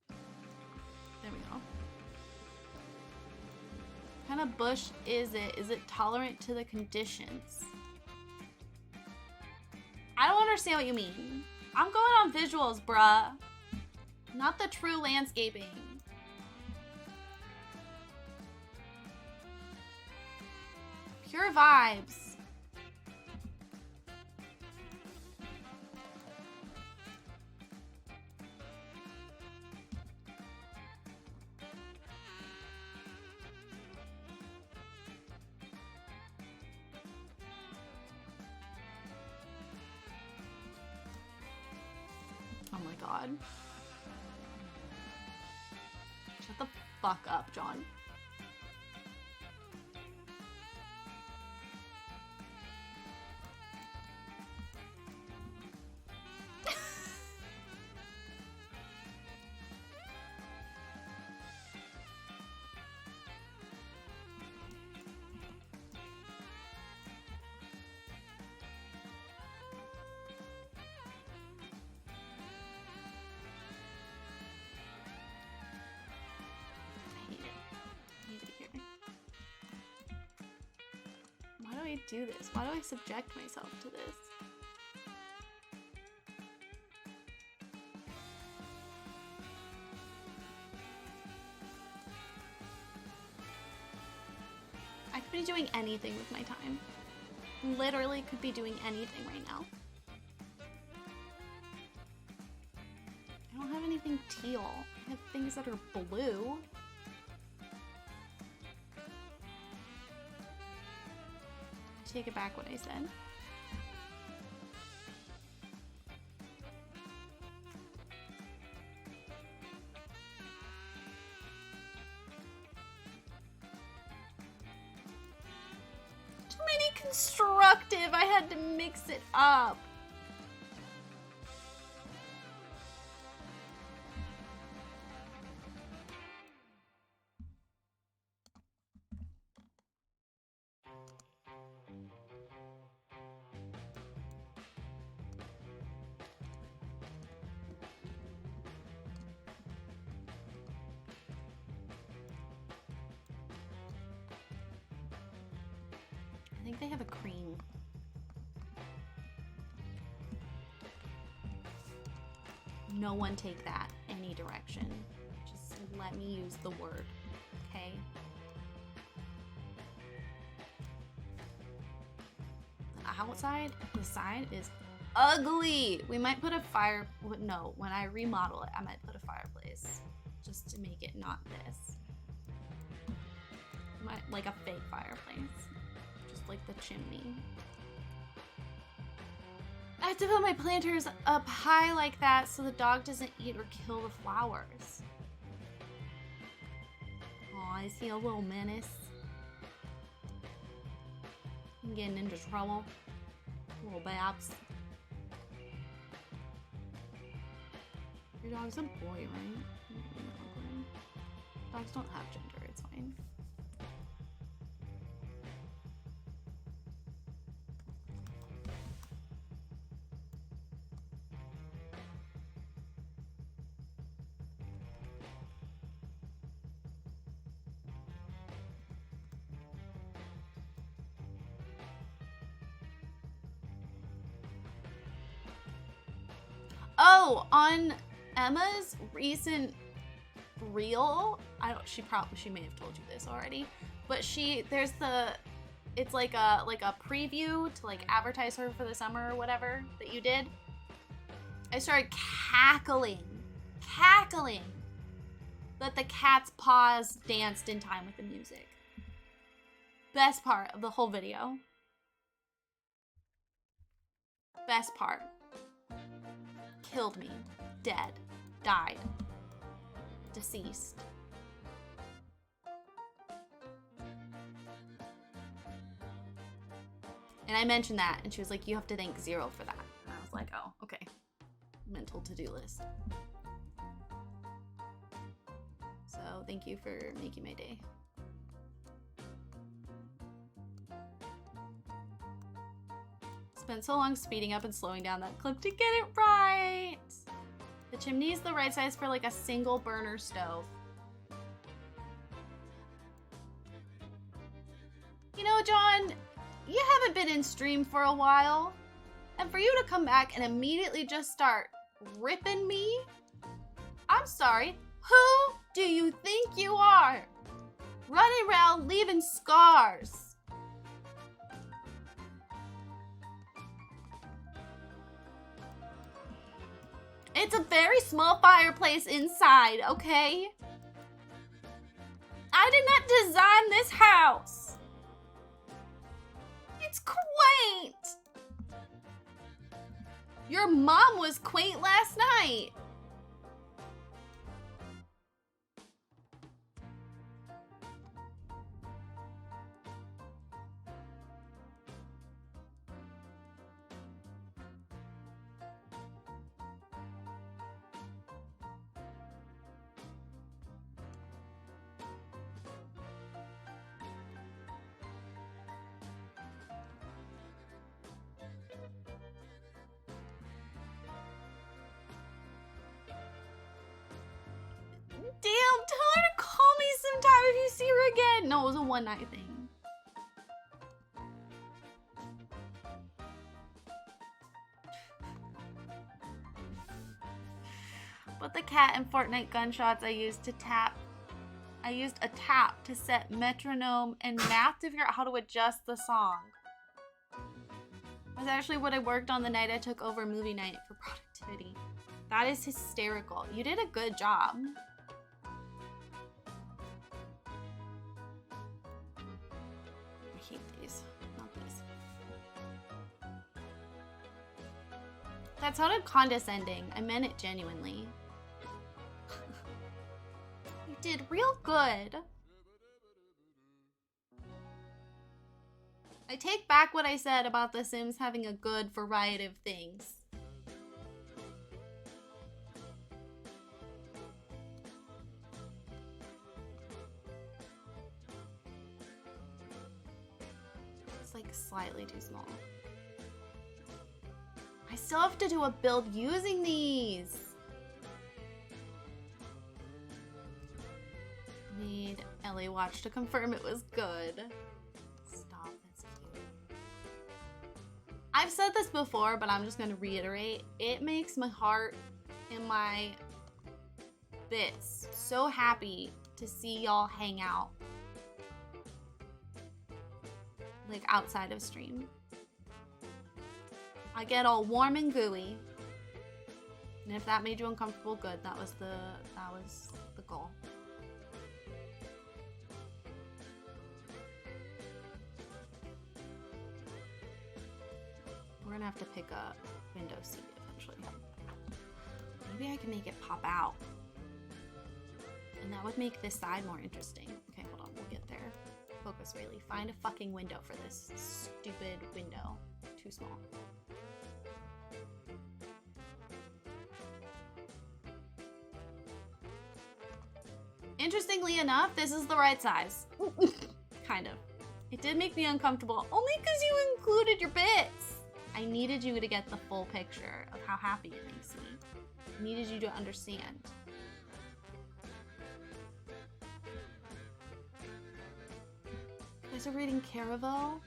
There we go. What kind of bush is it? Is it tolerant to the conditions? I don't understand what you mean. I'm going on visuals, bruh. Not the true landscaping. Pure vibes. Oh my god. Shut the fuck up, John. Why do I do this? Why do I subject myself to this? I could be doing anything with my time. Literally could be doing anything right now. I don't have anything teal. I have things that are blue. Take it back what I said. Too many constructive. I had to mix it up. I think they have a cream. No one take that any direction. Just let me use the word, okay? The outside, the side is ugly. We might put a fire, no, when I remodel it, I might put a fireplace just to make it not this. Like a fake fireplace. Like the chimney. I have to put my planters up high like that so the dog doesn't eat or kill the flowers. Aw, I see a little menace. I'm getting into trouble. Little Babs. Your dog's a boy, right? Dogs don't have gender, it's fine. Oh, on Emma's recent reel, she may have told you this already, but it's like a preview to like advertise her for the summer or whatever that you did. I started cackling that the cat's paws danced in time with the music. Best part of the whole video. Best part. Killed me. Dead. Died. Deceased. And I mentioned that, and she was like, you have to thank Zero for that. And I was like, oh, okay. Mental to-do list. So thank you for making my day. Spent so long speeding up and slowing down that clip to get it right. The chimney is the right size for like a single burner stove. You know, John, you haven't been in stream for a while. And for you to come back and immediately just start ripping me? I'm sorry, who do you think you are? Running around leaving scars. It's a very small fireplace inside, okay? I did not design this house. It's quaint. Your mom was quaint last night. Damn, tell her to call me sometime if you see her again. No, it was a one-night thing. But the cat and Fortnite gunshots I used a tap to set metronome and math to figure out how to adjust the song. That's actually what I worked on the night I took over movie night for productivity. That is hysterical. You did a good job. I hate these, not these. That sounded condescending. I meant it genuinely. You did real good. I take back what I said about The Sims having a good variety of things. It's like slightly too small. I still have to do a build using these. Need Ellie watch to confirm it was good. Stop, that's cute. I've said this before, but I'm just gonna reiterate. It makes my heart and my bits so happy to see y'all hang out. Like outside of stream. I get all warm and gooey. And if that made you uncomfortable, good. That was the goal. We're gonna have to pick a window seat eventually. Maybe I can make it pop out. And that would make this side more interesting. Okay, hold on, we'll get there. Focus, Rayleigh. Find a fucking window for this stupid window. Too small. Interestingly enough, this is the right size. Kind of. It did make me uncomfortable, only because you included your bits. I needed you to get the full picture of how happy it makes me. I needed you to understand. You guys are reading Caraval?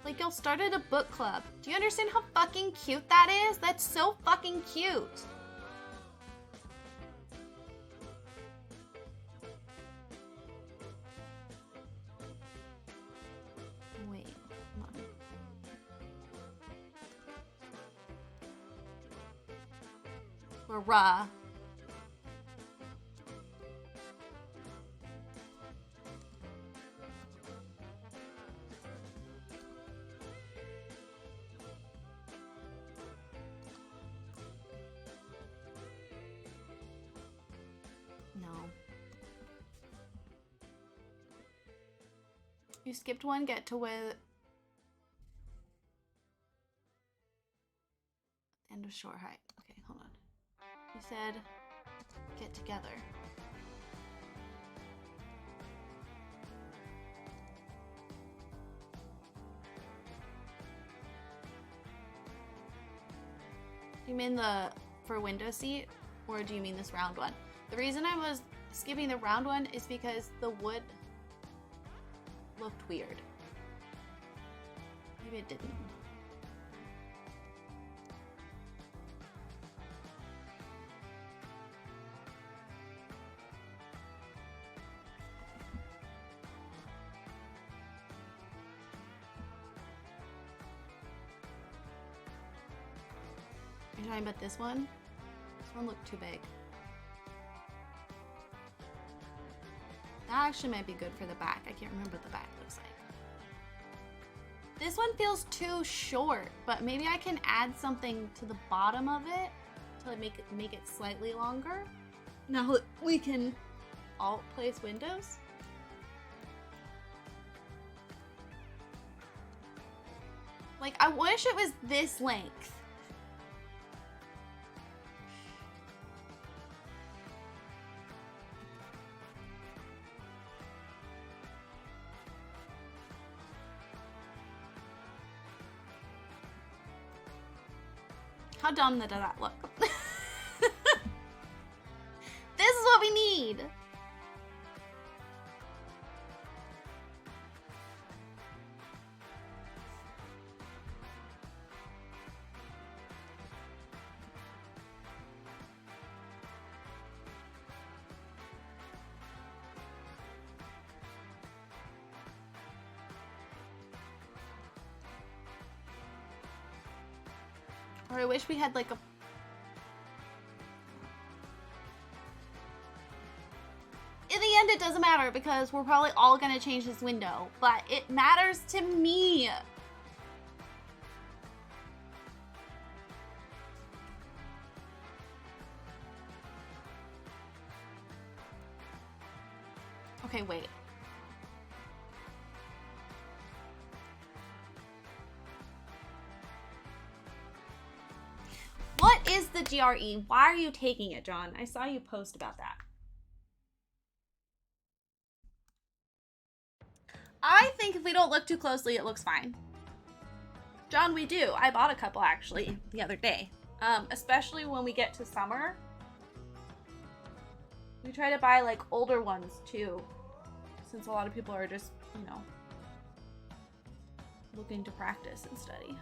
Like, y'all started a book club. Do you understand how fucking cute that is? That's so fucking cute. Wait, hold on. Laura. No. You skipped one, get to with end of shore height. Okay, hold on. You said get together. Do you mean the for window seat, or do you mean this round one? The reason I was skipping the round one is because the wood looked weird. Maybe it didn't. Are you talking about this one? This one looked too big. That actually might be good for the back. I can't remember what the back looks like. This one feels too short, but maybe I can add something to the bottom of it to make it slightly longer. Now we can alt place windows. Like, I wish it was this length. How dumb did that look? This is what we need. Or I wish we had like a... In the end, it doesn't matter because we're probably all gonna change this window, but it matters to me. Okay, wait. What is the GRE? Why are you taking it, John? I saw you post about that. I think if we don't look too closely, it looks fine. John, we do. I bought a couple actually the other day. Especially when we get to summer. We try to buy like older ones too, since a lot of people are just, you know, looking to practice and study.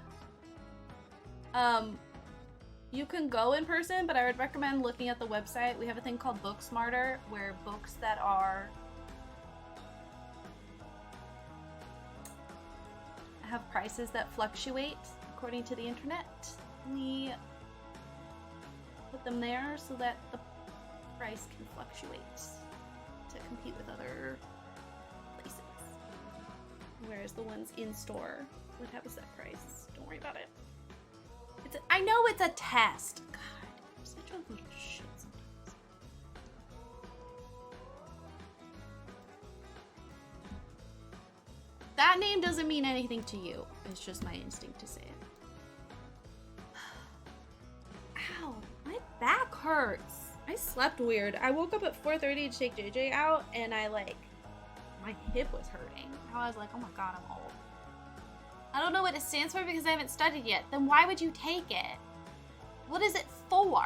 You can go in person, but I would recommend looking at the website. We have a thing called Booksmarter, where books that are have prices that fluctuate according to the internet. We put them there so that the price can fluctuate to compete with other places. Whereas the ones in store would have a set price. Don't worry about it. I know it's a test. God, I'm such a little shit sometimes. That name doesn't mean anything to you. It's just my instinct to say it. Ow, my back hurts. I slept weird. I woke up at 4:30 to take JJ out, and my hip was hurting. I was like, oh my god, I'm old. I don't know what it stands for because I haven't studied yet. Then why would you take it? What is it for?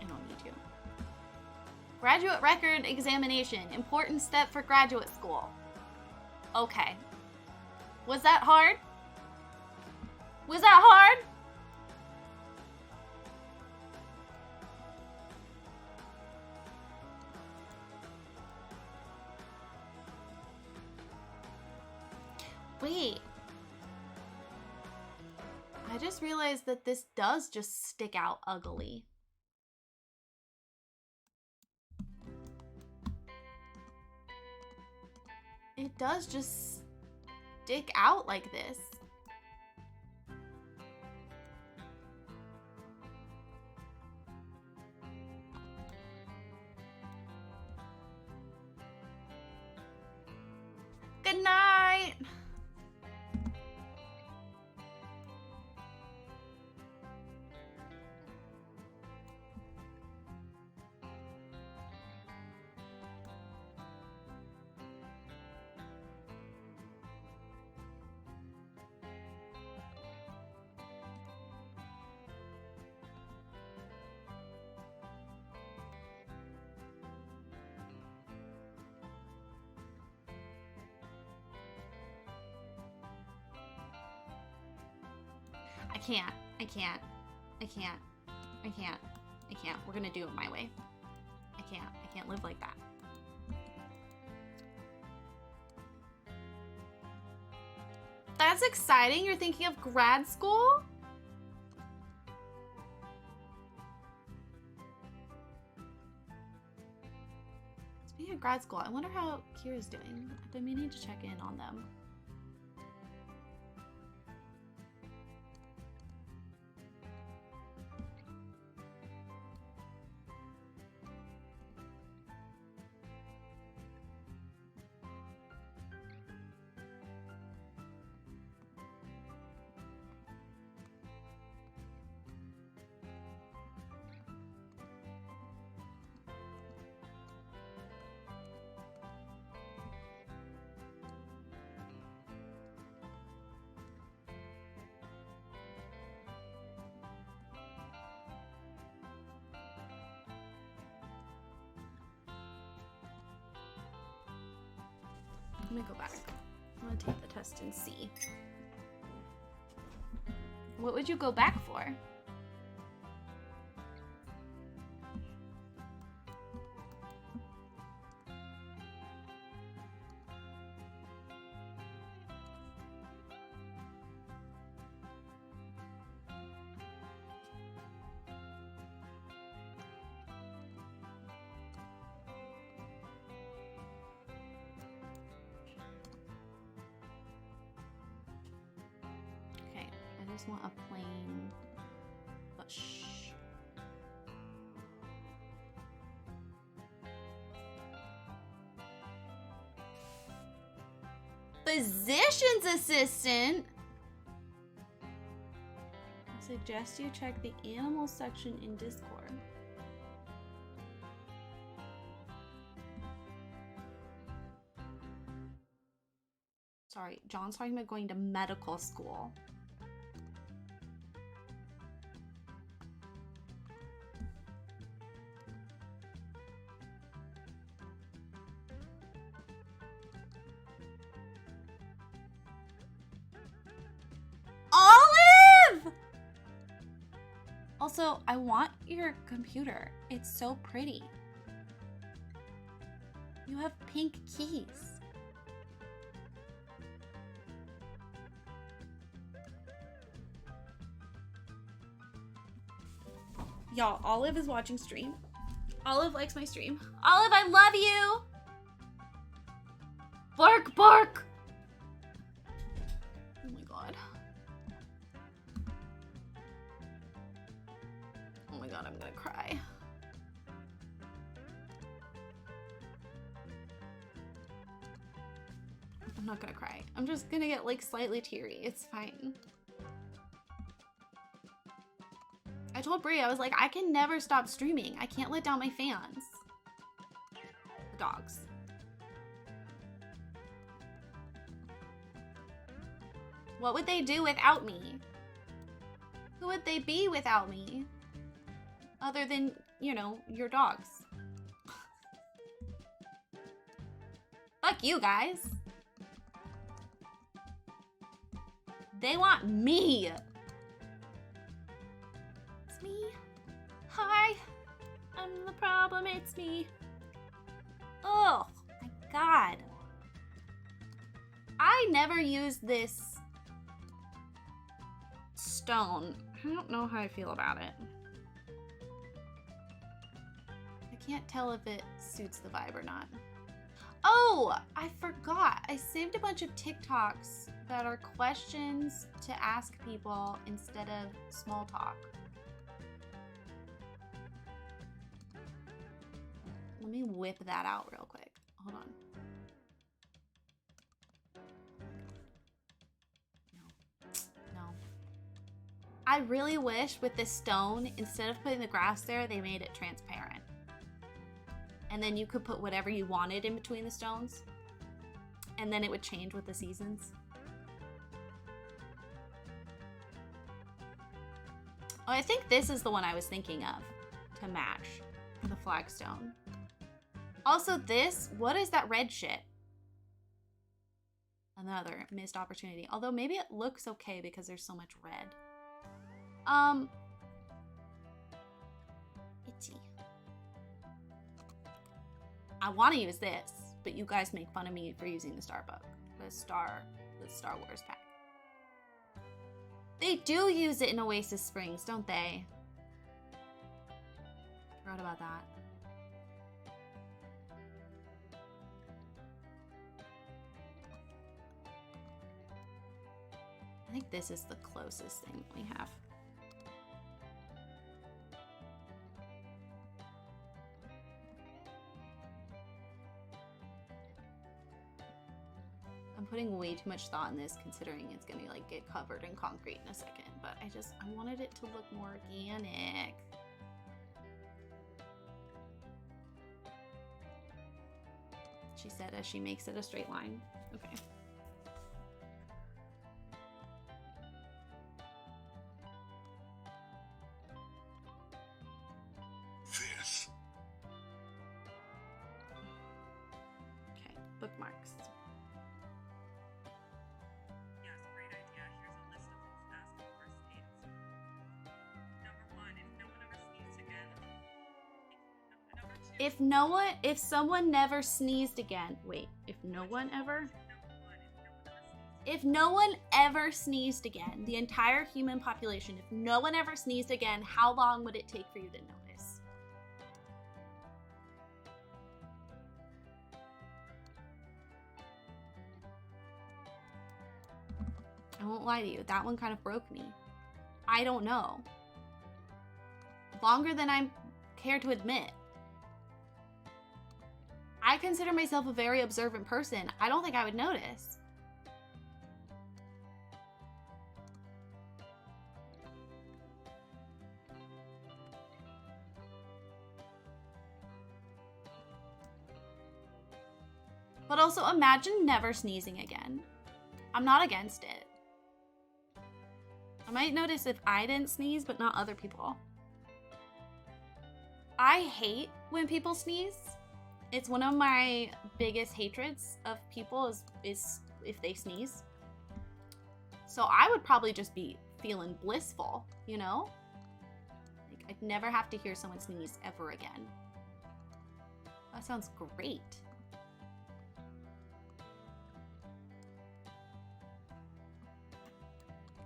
I don't need you. Graduate record examination. Important step for graduate school. Okay. Was that hard? Was that hard? Wait. I just realized that this does just stick out ugly. It does just stick out like this. Good night. I can't. We're gonna do it my way. I can't live like that. That's exciting. You're thinking of grad school? Speaking of grad school, I wonder how Kira's doing. I may need to check in on them. Let me go back. I'm gonna take the test and see. What would you go back for? I just want a plain bush. Physician's assistant? I suggest you check the animal section in Discord. Sorry, John's talking about going to medical school. Also, I want your computer. It's so pretty. You have pink keys. Y'all, Olive is watching stream. Olive likes my stream. Olive, I love you! Bark, bark! Oh my god. Oh my god, I'm gonna cry. I'm not gonna cry. I'm just gonna get like slightly teary. It's fine. I told Brie, I was like, I can never stop streaming. I can't let down my fans. The dogs. What would they do without me? Who would they be without me? Other than, you know, your dogs. Fuck you guys. They want me. It's me. Hi. I'm the problem. It's me. Oh my god. I never used this stone. I don't know how I feel about it. I can't tell if it suits the vibe or not. Oh, I forgot. I saved a bunch of TikToks that are questions to ask people instead of small talk. Let me whip that out real quick. Hold on. No. I really wish with this stone, instead of putting the grass there, they made it transparent. And then you could put whatever you wanted in between the stones. And then it would change with the seasons. Oh, I think this is the one I was thinking of to match the flagstone. Also this, what is that red shit? Another missed opportunity. Although maybe it looks okay because there's so much red. Itchy. I want to use this, but you guys make fun of me for using the Starbuck, the Star Wars pack. They do use it in Oasis Springs, don't they? Forgot about that. I think this is the closest thing we have. I'm putting way too much thought in this considering it's gonna like get covered in concrete in a second, but I wanted it to look more organic. She said as she makes it a straight line. Okay. This. Okay, bookmarks. Yes, great idea. Here's a list of things to ask in first dates. Number 1, if no one ever sneezes again. Number 2. If someone never sneezed again. Wait, if no one ever? If no one ever sneezed again, the entire human population, if no one ever sneezed again, how long would it take for you to notice? I won't lie to you, that one kind of broke me. I don't know. Longer than I care to admit. I consider myself a very observant person. I don't think I would notice. But also imagine never sneezing again. I'm not against it. I might notice if I didn't sneeze, but not other people. I hate when people sneeze. It's one of my biggest hatreds of people is if they sneeze. So I would probably just be feeling blissful, you know? Like I'd never have to hear someone sneeze ever again. That sounds great.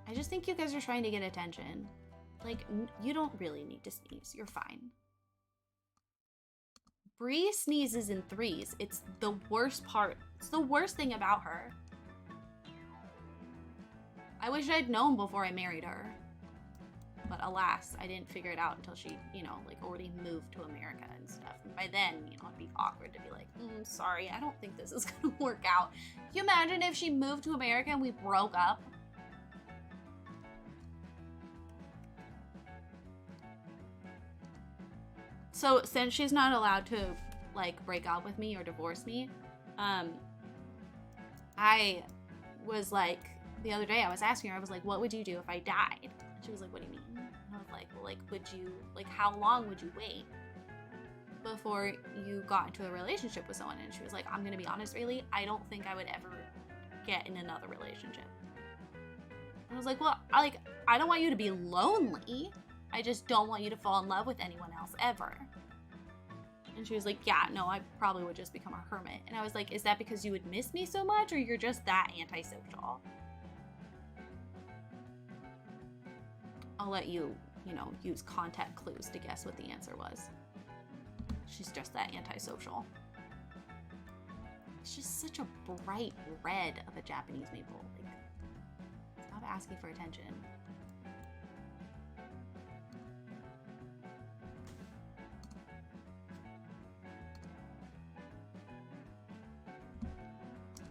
I just think you guys are trying to get attention. Like, you don't really need to sneeze. You're fine. Brie sneezes in threes. It's the worst part. It's the worst thing about her. I wish I'd known before I married her. But alas, I didn't figure it out until she, you know, like already moved to America and stuff. And by then, you know, it'd be awkward to be like, sorry, I don't think this is gonna work out. Can you imagine if she moved to America and we broke up? So since she's not allowed to like break up with me or divorce me, I was like, the other day I was asking her, I was like, what would you do if I died? And she was like, what do you mean? And I was like, well, like, would you, like, how long would you wait before you got into a relationship with someone? And she was like, I'm gonna be honest, really, I don't think I would ever get in another relationship. And I was like, well, I don't want you to be lonely. I just don't want you to fall in love with anyone else ever. And she was like, yeah, no, I probably would just become a hermit. And I was like, is that because you would miss me so much, or you're just that antisocial? I'll let you, you know, use contact clues to guess what the answer was. She's just that antisocial. It's just such a bright red of a Japanese maple. Like, stop asking for attention.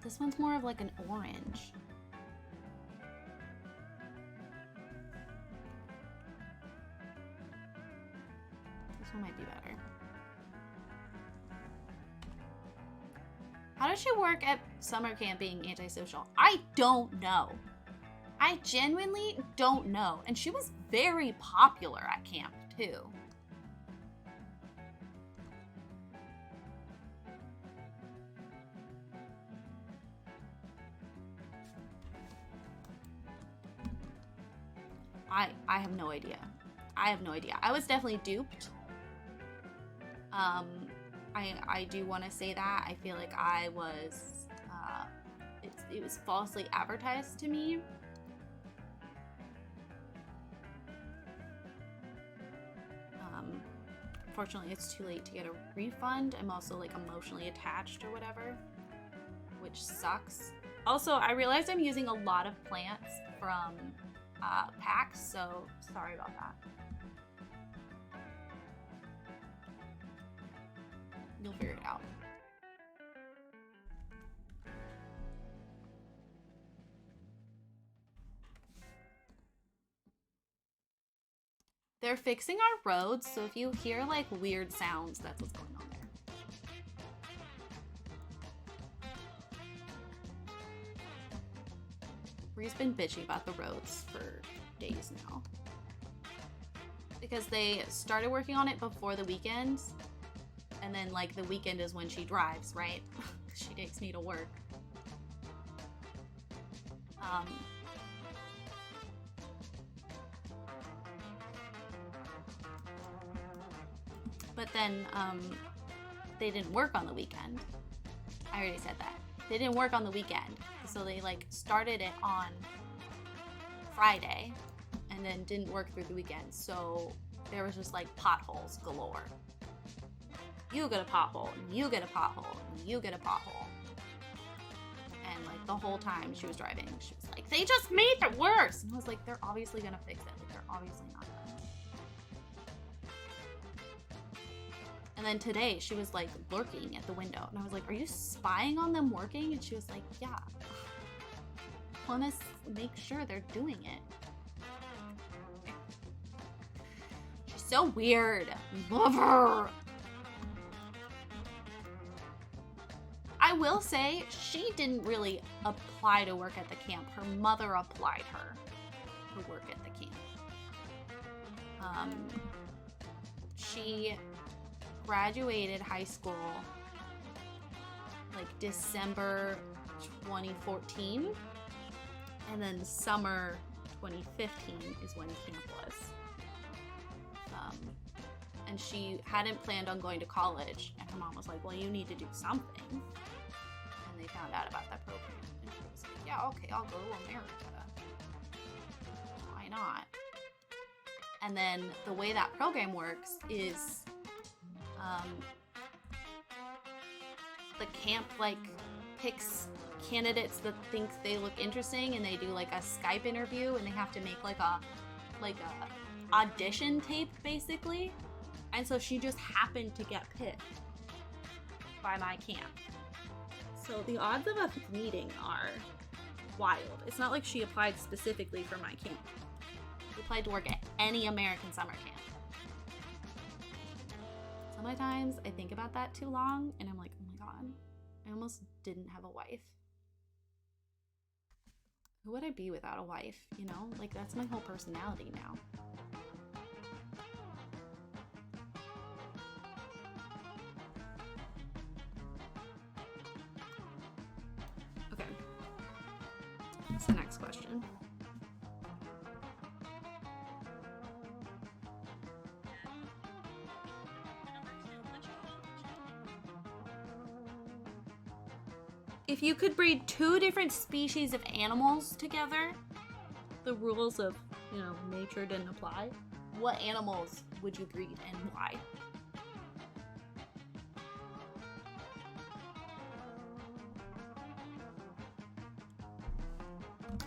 This one's more of like an orange. This one might be better. How does she work at summer camp being antisocial? I don't know. I genuinely don't know. And she was very popular at camp too. I have no idea. I have no idea. I was definitely duped. I do want to say that. I feel like I was, it was falsely advertised to me. Fortunately, it's too late to get a refund. I'm also like emotionally attached or whatever, which sucks. Also, I realized I'm using a lot of plants from packs, so sorry about that. You'll figure it out. They're fixing our roads, so if you hear like weird sounds, that's what's going on there. Bree's been bitchy about the roads for days now. Because they started working on it before the weekend, and then like the weekend is when she drives, right? She takes me to work. But then they didn't work on the weekend. I already said that. They didn't work on the weekend. So they like started it on Friday and then didn't work through the weekend. So there was just like potholes galore. You get a pothole, and you get a pothole, and you get a pothole. And like the whole time she was driving, she was like, they just made it worse. And I was like, they're obviously gonna fix it. Like they're obviously not gonna. And then today she was like lurking at the window. And I was like, are you spying on them working? And she was like, yeah. I want to make sure they're doing it. She's so weird. Love her. I will say she didn't really apply to work at the camp. Her mother applied her to work at the camp. She graduated high school like December 2014, and then summer 2015 is when camp was. And she hadn't planned on going to college, and her mom was like, well, you need to do something. And they found out about that program, and she was like, yeah, okay, I'll go to America. Why not? And then the way that program works is the camp like picks candidates that think they look interesting, and they do like a Skype interview, and they have to make like a audition tape, basically. And so she just happened to get picked by my camp. So the odds of us meeting are wild. It's not like she applied specifically for my camp. She applied to work at any American summer camp. Sometimes I think about that too long and I'm like, oh my god, I almost didn't have a wife. Who would I be without a wife, you know? Like, that's my whole personality now. Okay. What's the next question? If you could breed 2 different species of animals together, the rules of, you know, nature didn't apply, what animals would you breed and why?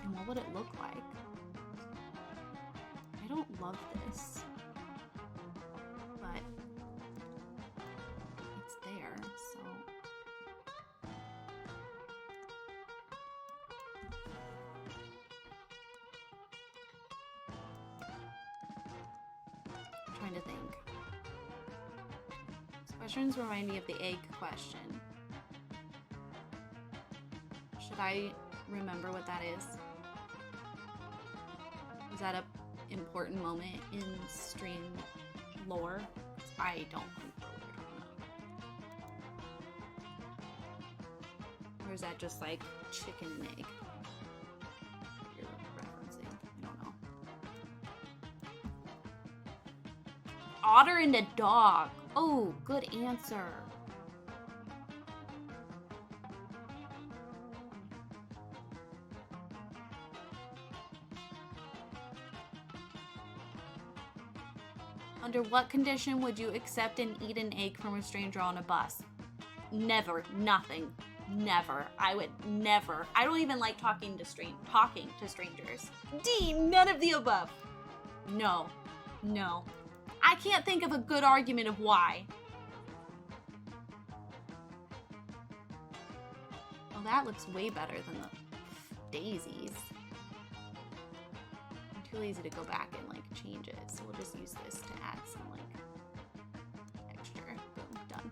And what would it look like? I don't love this, but it's there, so... trying to think. These questions remind me of the egg question. Should I remember what that is? Is that an important moment in stream lore? I don't remember what you're talking about. Or is that just like chicken and egg? You're referencing? I don't know. Otter and a dog. Oh, good answer. Under what condition would you accept and eat an egg from a stranger on a bus? Never. Nothing. Never. I would never. I don't even like talking to strangers. D, none of the above. No. No. I can't think of a good argument of why. Well, that looks way better than the daisies. I'm too lazy to go back and like change it, so we'll just use this to add some like texture. Boom, done.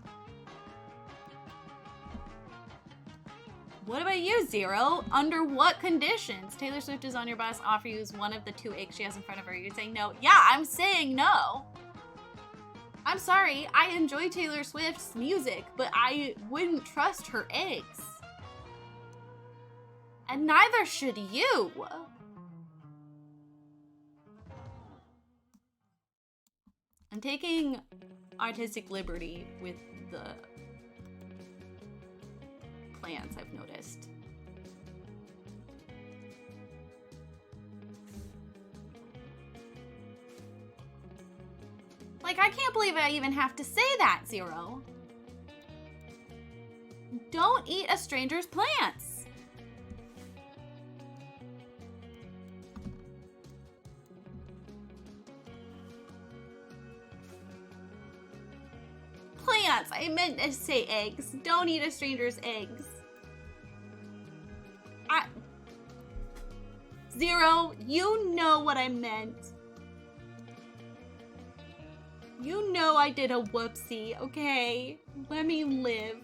What about you, Zero? Under what conditions? Taylor Swift is on your bus, offer you one of the 2 eggs she has in front of her. You're saying no. Yeah, I'm saying no. I'm sorry, I enjoy Taylor Swift's music, but I wouldn't trust her eggs. And neither should you. I'm taking artistic liberty with the plants, I've noticed. Like, I can't believe I even have to say that, Zero. Don't eat a stranger's plants. Plants, I meant to say eggs. Don't eat a stranger's eggs. Zero, you know what I meant. You know I did a whoopsie, okay? Let me live.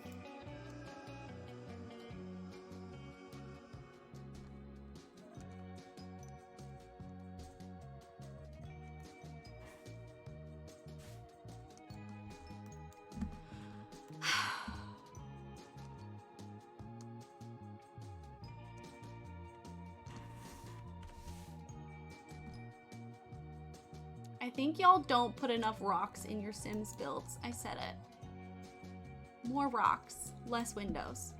I think y'all don't put enough rocks in your Sims builds. I said it. More rocks, less windows.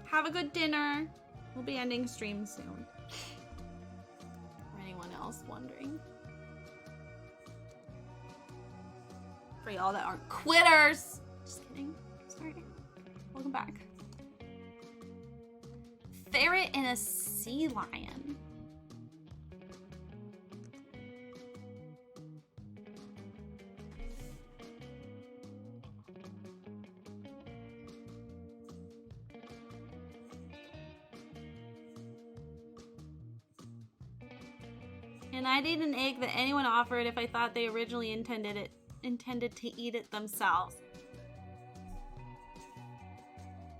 Have a good dinner. We'll be ending stream soon. For anyone else wondering. For y'all that aren't quitters. Just kidding. Sorry. Welcome back. Ferret and a sea lion. And I'd eat an egg that anyone offered if I thought they originally intended to eat it themselves.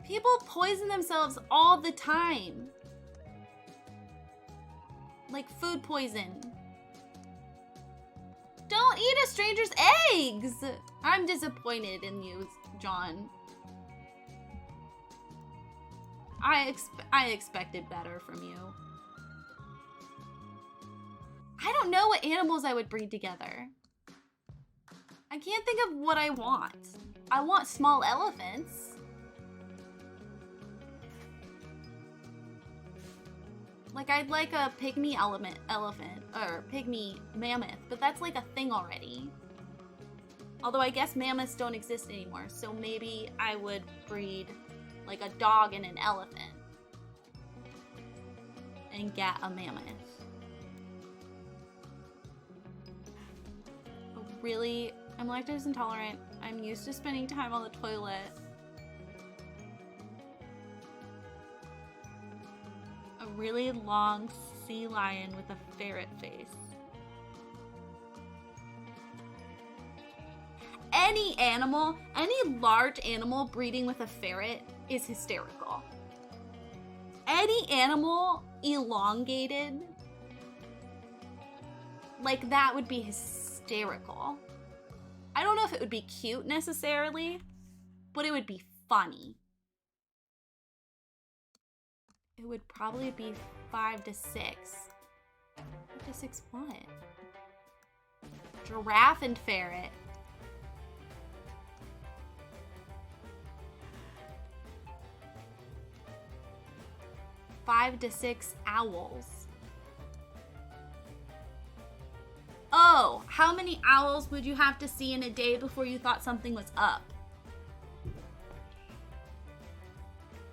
People poison themselves all the time. Like food poison. Don't eat a stranger's eggs! I'm disappointed in you, John. I expected better from you. I don't know what animals I would breed together. I can't think of what I want. I want small elephants. Like, I'd like a pygmy elephant, or pygmy mammoth, but that's like a thing already. Although I guess mammoths don't exist anymore, so maybe I would breed like a dog and an elephant. And get a mammoth. Really, I'm lactose intolerant. I'm used to spending time on the toilet. A really long sea lion with a ferret face. Any animal, any large animal breeding with a ferret is hysterical. Any animal elongated, like that would be hysterical. I don't know if it would be cute necessarily, but it would be funny. It would probably be 5 to 6. 5 to 6 what? Giraffe and ferret. Five to 6 owls. Oh, how many owls would you have to see in a day before you thought something was up?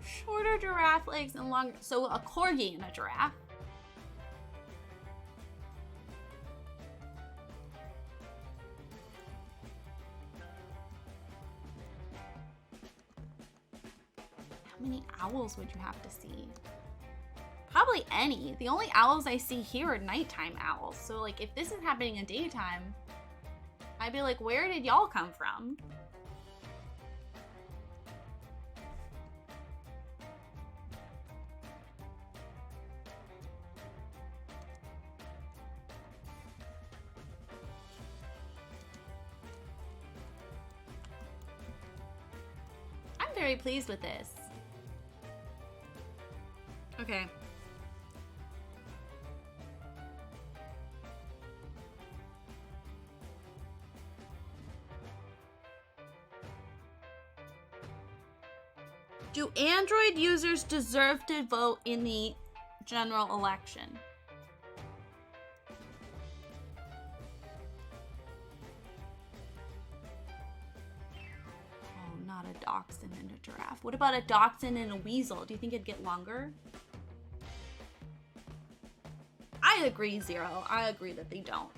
Shorter giraffe legs and longer. So a corgi and a giraffe. How many owls would you have to see? Probably any. The only owls I see here are nighttime owls. So like if this is happening in daytime, I'd be like, where did y'all come from? I'm very pleased with this. Okay. Do Android users deserve to vote in the general election? Oh, not a dachshund and a giraffe. What about a dachshund and a weasel? Do you think it'd get longer? I agree, Zero. I agree that they don't.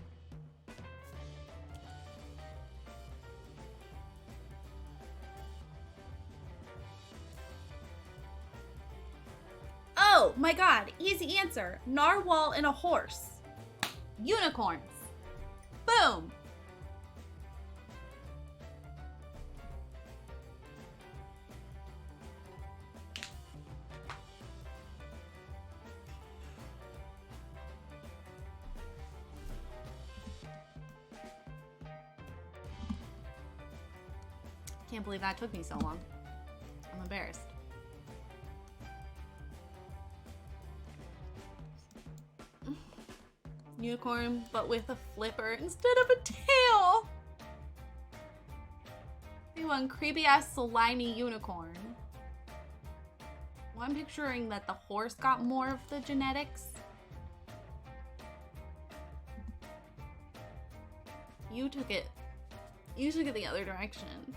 Oh my god, easy answer. Narwhal and a horse. Unicorns. Boom. Can't believe that took me so long. I'm embarrassed. Unicorn, but with a flipper instead of a tail. They want creepy ass slimy unicorn. Well, I'm picturing that the horse got more of the genetics. You took it You should get the other direction.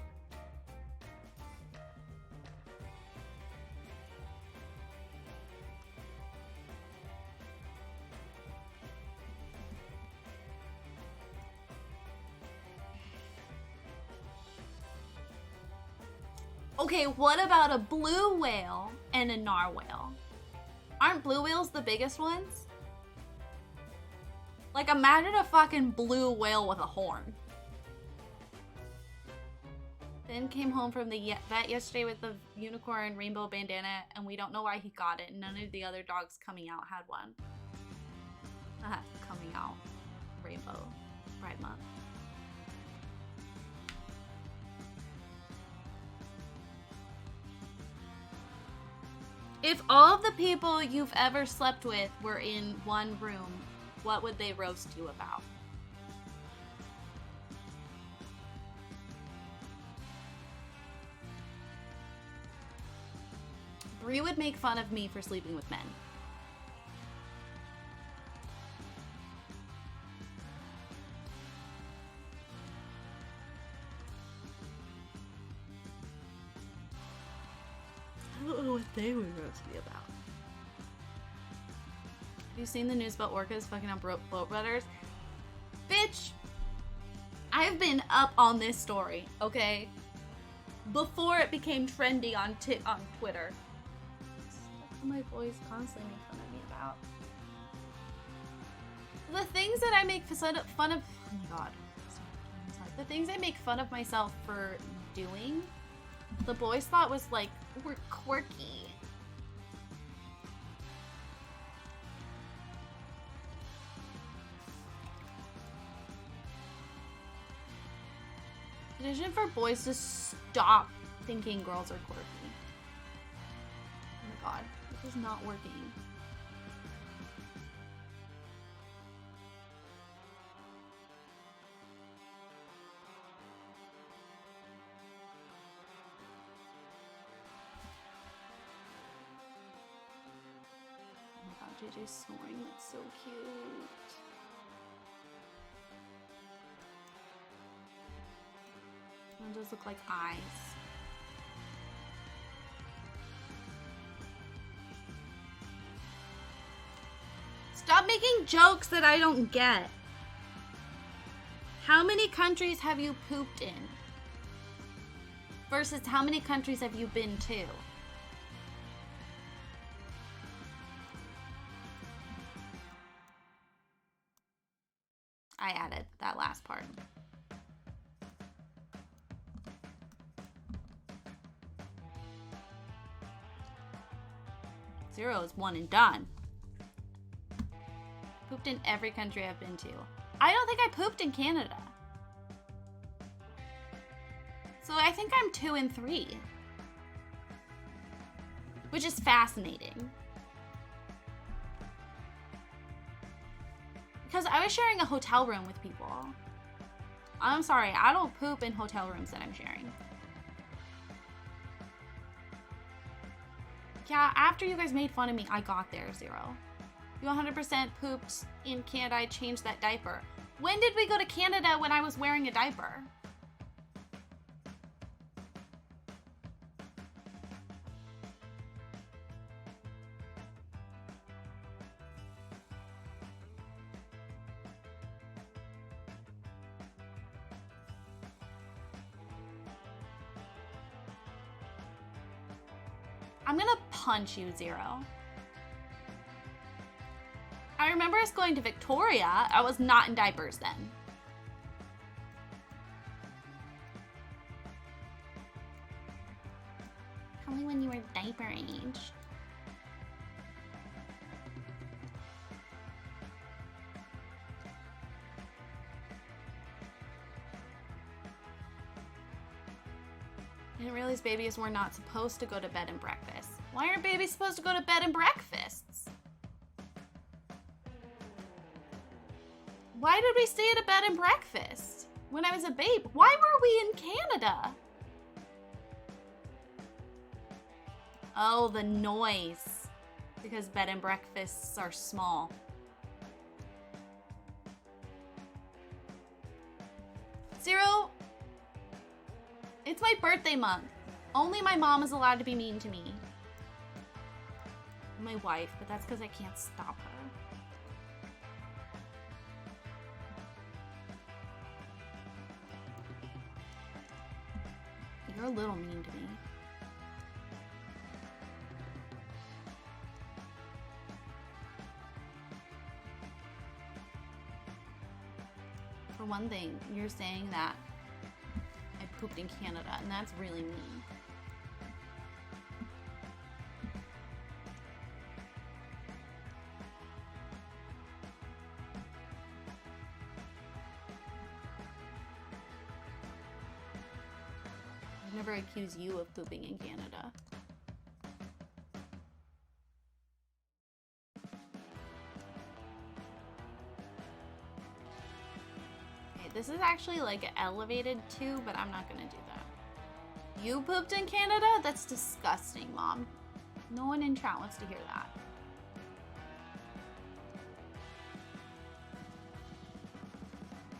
Okay, what about a blue whale and a narwhal? Aren't blue whales the biggest ones? Like, imagine a fucking blue whale with a horn. Ben came home from the vet yesterday with the unicorn rainbow bandana, and we don't know why he got it. None of the other dogs coming out had one. Coming out. Rainbow. Pride Month. If all of the people you've ever slept with were in one room, what would they roast you about? Brie would make fun of me for sleeping with men. I don't know what they would roast me about. Have you seen the news about orcas fucking up boat rudders? Bitch! I've been up on this story, okay? Before it became trendy on Twitter. My boys constantly make fun of me about. The things that I make fun of, oh my god. Sorry. The things I make fun of myself for doing, the boys thought was like, we're quirky. Petition for boys to stop thinking girls are quirky. Oh my god, this is not working. Oh my god, JJ's snoring, that's so cute. It does look like eyes. Stop making jokes that I don't get. How many countries have you pooped in? Versus how many countries have you been to? I added that last part. Zero is one and done. Pooped in every country I've been to. I don't think I pooped in Canada. So I think I'm 2 and 3. Which is fascinating. Because I was sharing a hotel room with people. I'm sorry, I don't poop in hotel rooms that I'm sharing. Yeah, after you guys made fun of me, I got there, Zero. You 100% pooped in Canada. I changed that diaper. When did we go to Canada when I was wearing a diaper? I'm gonna punch you, Zero. I remember us going to Victoria. I was not in diapers then. Probably when you were diaper age. I didn't realize babies were not supposed to go to bed and breakfast. Why aren't babies supposed to go to bed and breakfasts? Why did we stay at a bed and breakfast when I was a babe? Why were we in Canada? Oh, the noise. Because bed and breakfasts are small. Zero, It's my birthday month. Only my mom is allowed to be mean to me. My wife, but that's because I can't stop her. You're a little mean to me. For one thing, you're saying that I pooped in Canada, and that's really mean. I'd never accuse you of pooping in Canada. This is actually like elevated too, but I'm not gonna do that. You pooped in Canada? That's disgusting, Mom. No one in chat wants to hear that.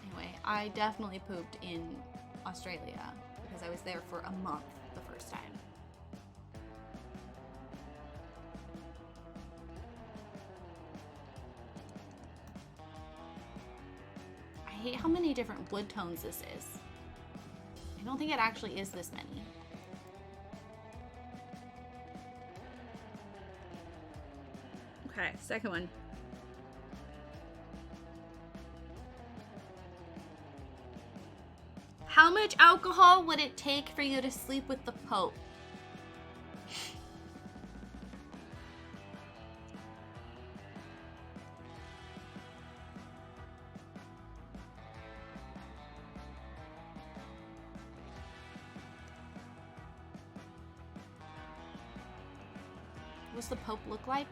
Anyway, I definitely pooped in Australia because I was there for a month the first time. I hate how many different wood tones this is. I don't think it actually is this many. Okay, second one. How much alcohol would it take for you to sleep with the Pope? What's the Pope look like?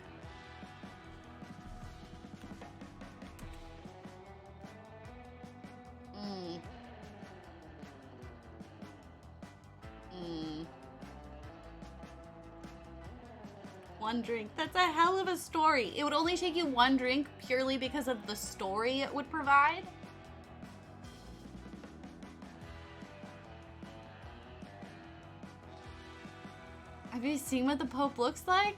One drink. That's a hell of a story. It would only take you one drink purely because of the story it would provide. Have you seen what the Pope looks like?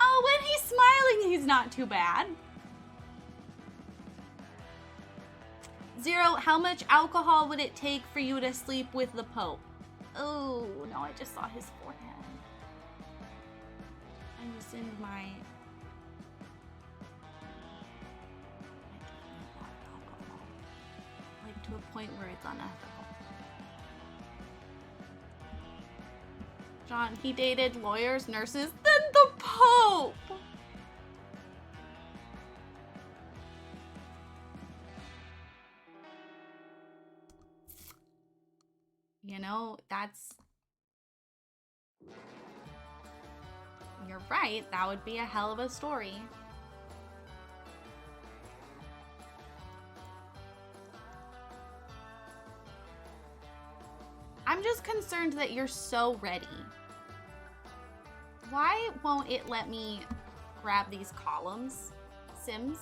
Oh, when he's smiling, he's not too bad. Zero, how much alcohol would it take for you to sleep with the Pope? Oh, no, I just saw his forehead. I rescind my... alcohol. Like, to a point where it's unethical. John, he dated lawyers, nurses, then the Pope! You know, that's... You're right, that would be a hell of a story. I'm just concerned that you're so ready. Why won't it let me grab these columns, Sims?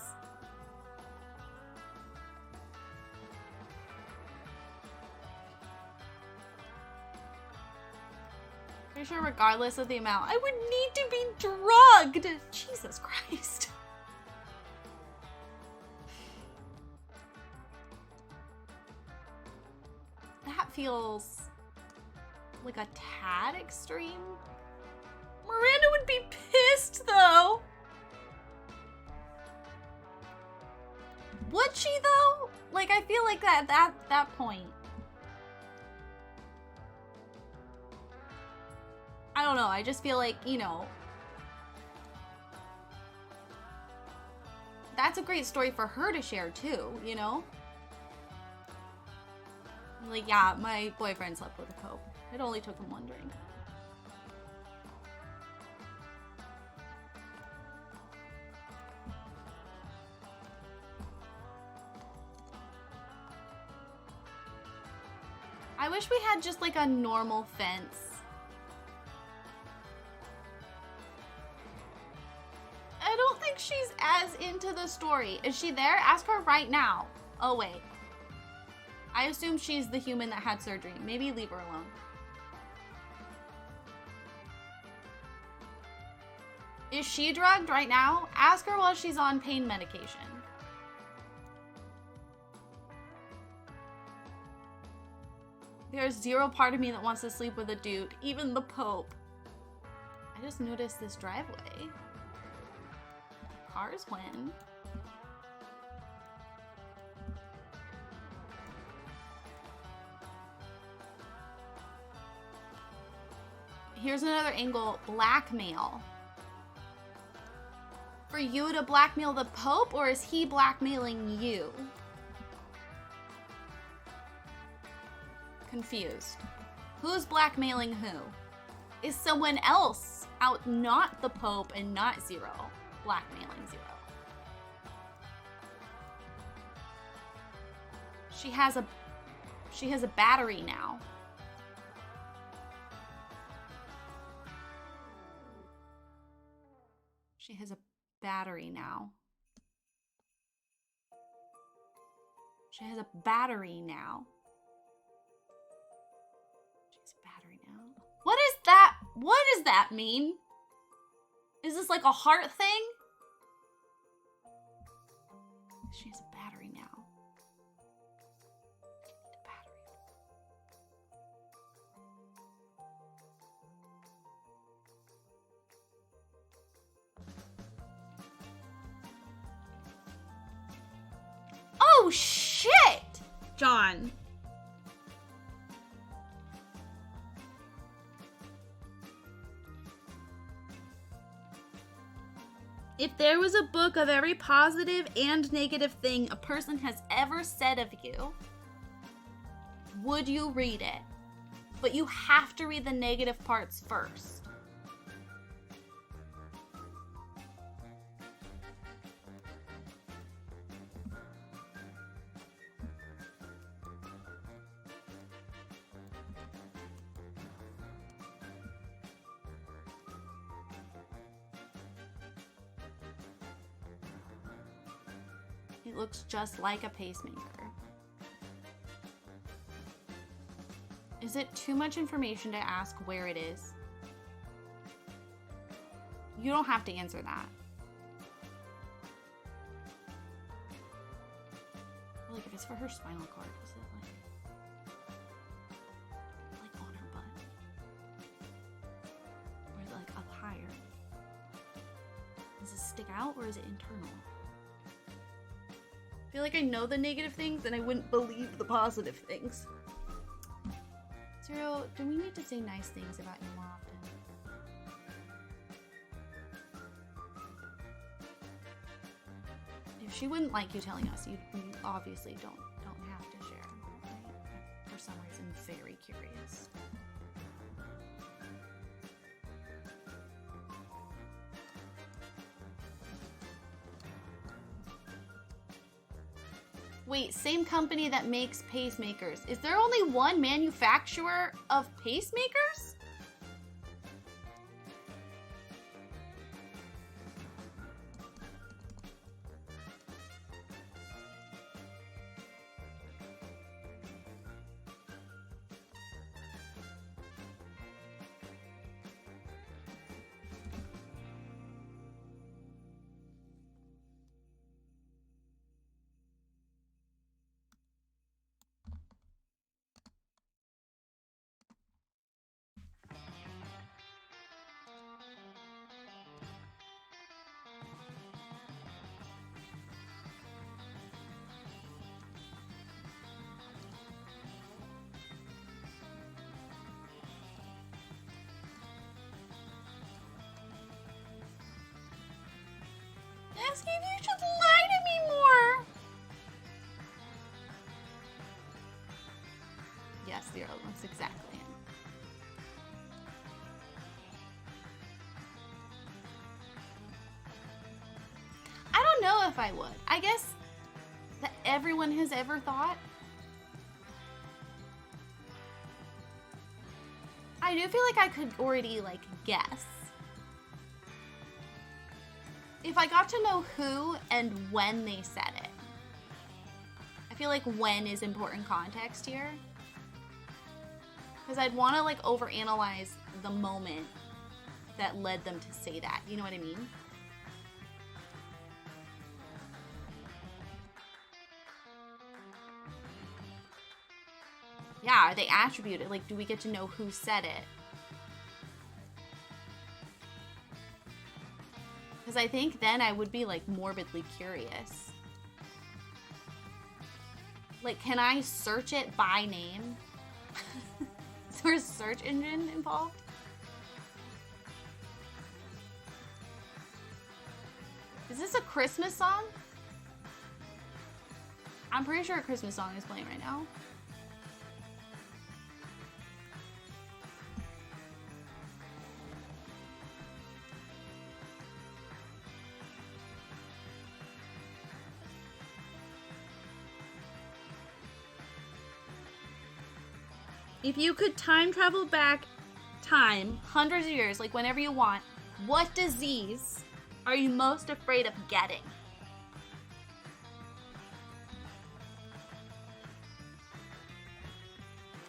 Pretty sure regardless of the amount, I would need to be drugged. Jesus Christ. That feels like a tad extreme. Miranda would be pissed though. Would she though? Like, I feel like that point. I don't know, I just feel like, you know, that's a great story for her to share too, you know? Like, yeah, my boyfriend slept with a Pope. It only took him one drink. I wish we had just like a normal fence. I don't think think she's as into the story. Is she there? Ask her right now. Oh, wait. I assume she's the human that had surgery. Maybe leave her alone. Is she drugged right now? Ask her while she's on pain medication. There's zero part of me that wants to sleep with a dude, even the Pope. I just noticed this driveway. Cars win. Here's another angle, blackmail. For you to blackmail the Pope, or is he blackmailing you? Confused. Who's blackmailing who? Is someone else out, not the Pope and not Zero, blackmailing Zero? She has a battery now. She has a battery now. She has a battery now. She has a battery now. What is that? What does that mean? Is this like a heart thing? She has a battery now. A battery. Oh shit! John. If there was a book of every positive and negative thing a person has ever said of you, would you read it? But you have to read the negative parts first. It looks just like a pacemaker. Is it too much information to ask where it is? You don't have to answer that. Like if it's for her spinal cord, is it like on her butt? Or is it like up higher? Does it stick out or is it internal? I feel like I know the negative things and I wouldn't believe the positive things. Zero, do we need to say nice things about you more often? If she wouldn't like you telling us, you obviously don't have to share. Right? For some reason, very curious. Wait, same company that makes pacemakers. Is there only one manufacturer of pacemakers? Asking if you should lie to me more. Yes, Zero, that's exactly him. I don't know if I would. I guess that everyone has ever thought. I do feel like I could already, like, guess. If I got to know who and when they said it. I feel like when is important context here. Because I'd want to like overanalyze the moment that led them to say that. You know what I mean? Yeah, are they attributed? Like, do we get to know who said it? Because I think then I would be like morbidly curious. Like, can I search it by name? Is there a search engine involved? Is this a Christmas song? I'm pretty sure a Christmas song is playing right now. If you could time travel back time, hundreds of years, like whenever you want, what disease are you most afraid of getting?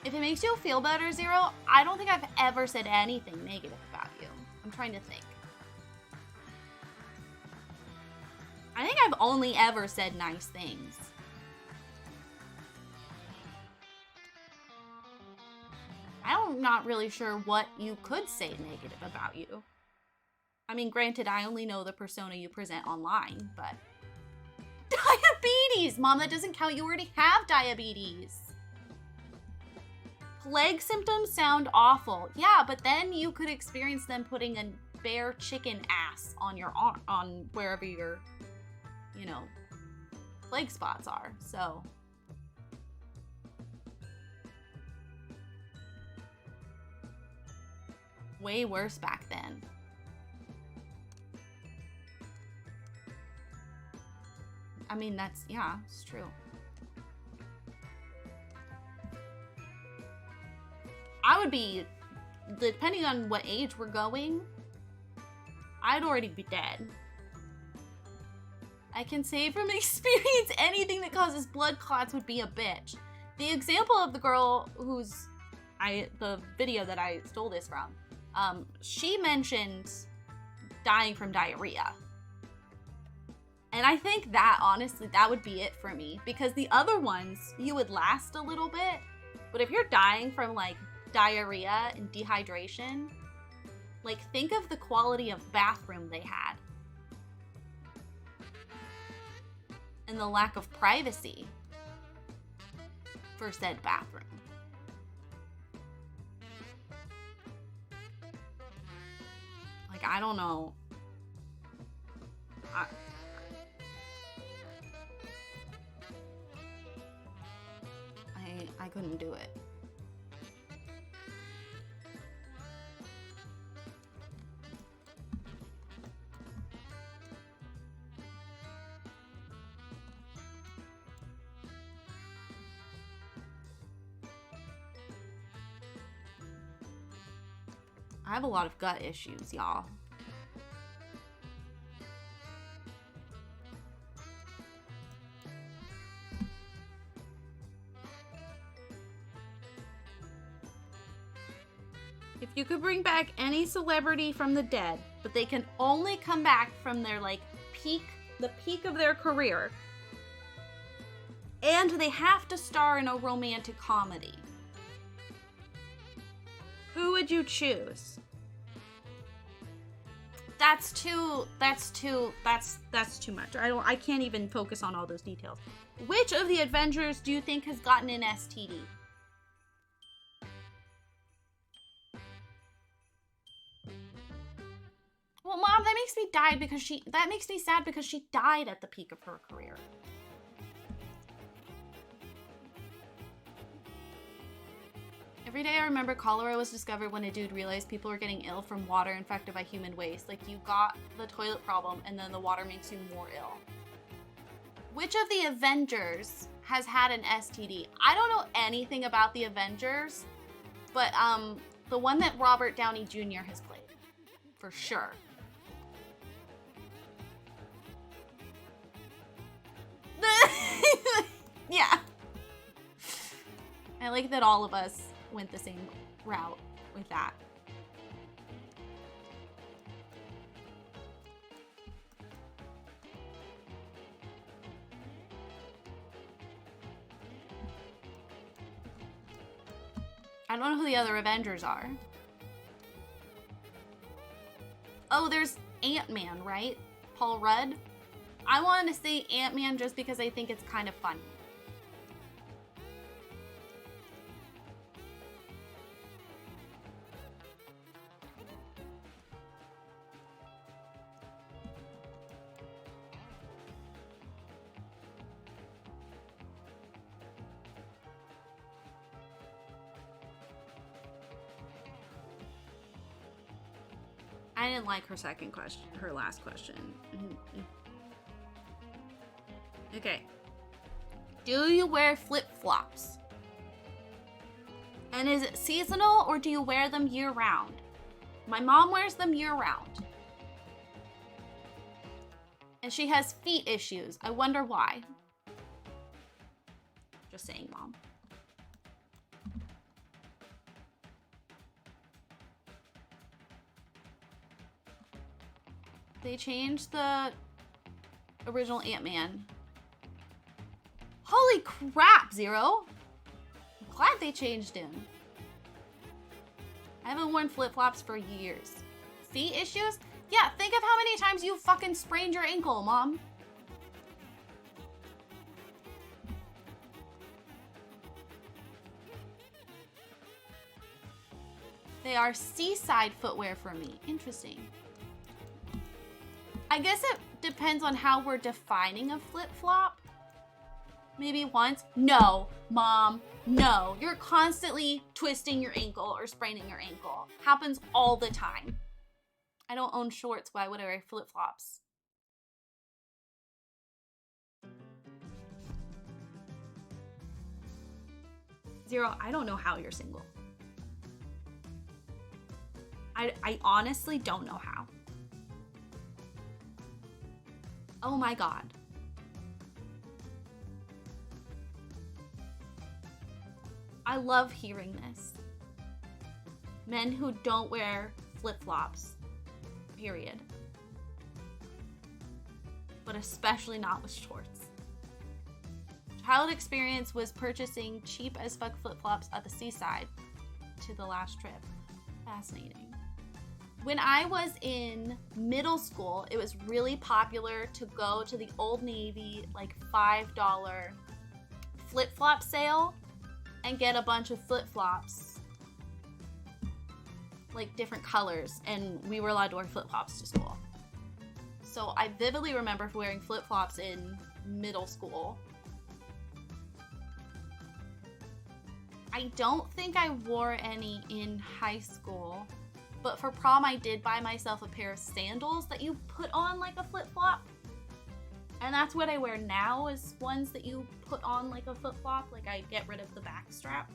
If it makes you feel better, Zero, I don't think I've ever said anything negative about you. I'm trying to think. I think I've only ever said nice things. I'm not really sure what you could say negative about you. I mean, granted, I only know the persona you present online, but... Diabetes! Mom, that doesn't count. You already have diabetes. Plague symptoms sound awful. Yeah, but then you could experience them putting a bare chicken ass on your arm, on wherever your, you know, plague spots are, so... Way worse back then. I mean, that's, yeah, it's true. I would be, depending on what age we're going, I'd already be dead. I can say from experience anything that causes blood clots would be a bitch. The example of the girl who's, the video that I stole this from, she mentioned dying from diarrhea. And I think that, honestly, that would be it for me. Because the other ones, you would last a little bit. But if you're dying from, like, diarrhea and dehydration, like, think of the quality of bathroom they had. And the lack of privacy for said bathroom. Like, I don't know. I couldn't do it. I have a lot of gut issues, y'all. If you could bring back any celebrity from the dead, but they can only come back from their, like, the peak of their career, and they have to star in a romantic comedy, who would you choose? That's too much. I can't even focus on all those details. Which of the Avengers do you think has gotten an STD? Well, Mom, that makes me sad because she died at the peak of her career. Every day I remember cholera was discovered when a dude realized people were getting ill from water infected by human waste. Like, you got the toilet problem and then the water makes you more ill. Which of the Avengers has had an STD? I don't know anything about the Avengers, but the one that Robert Downey Jr. has played, for sure. Yeah. I like that all of us went the same route with that. I don't know who the other Avengers are. Oh, there's Ant-Man, right? Paul Rudd? I wanted to say Ant-Man just because I think it's kind of funny. I didn't like her second question, her last question. Okay. Do you wear flip-flops? And is it seasonal or do you wear them year-round? My mom wears them year-round. And she has feet issues. I wonder why. Just saying, Mom. They changed the original Ant-Man. Holy crap, Zero! I'm glad they changed him. I haven't worn flip-flops for years. Feet issues? Yeah, think of how many times you fucking sprained your ankle, Mom. They are seaside footwear for me. Interesting. I guess it depends on how we're defining a flip-flop. Maybe once. No, Mom, no. You're constantly twisting your ankle or spraining your ankle. Happens all the time. I don't own shorts. Why would I wear flip-flops? Zero, I don't know how you're single. I honestly don't know how. Oh my God. I love hearing this. Men who don't wear flip-flops, period. But especially not with shorts. Child experience was purchasing cheap as fuck flip-flops at the seaside to the last trip. Fascinating. When I was in middle school, it was really popular to go to the Old Navy, like $5 flip-flop sale and get a bunch of flip-flops, like different colors, and we were allowed to wear flip-flops to school. So I vividly remember wearing flip-flops in middle school. I don't think I wore any in high school. But for prom, I did buy myself a pair of sandals that you put on like a flip-flop. And that's what I wear now, is ones that you put on like a flip-flop. Like I get rid of the back strap.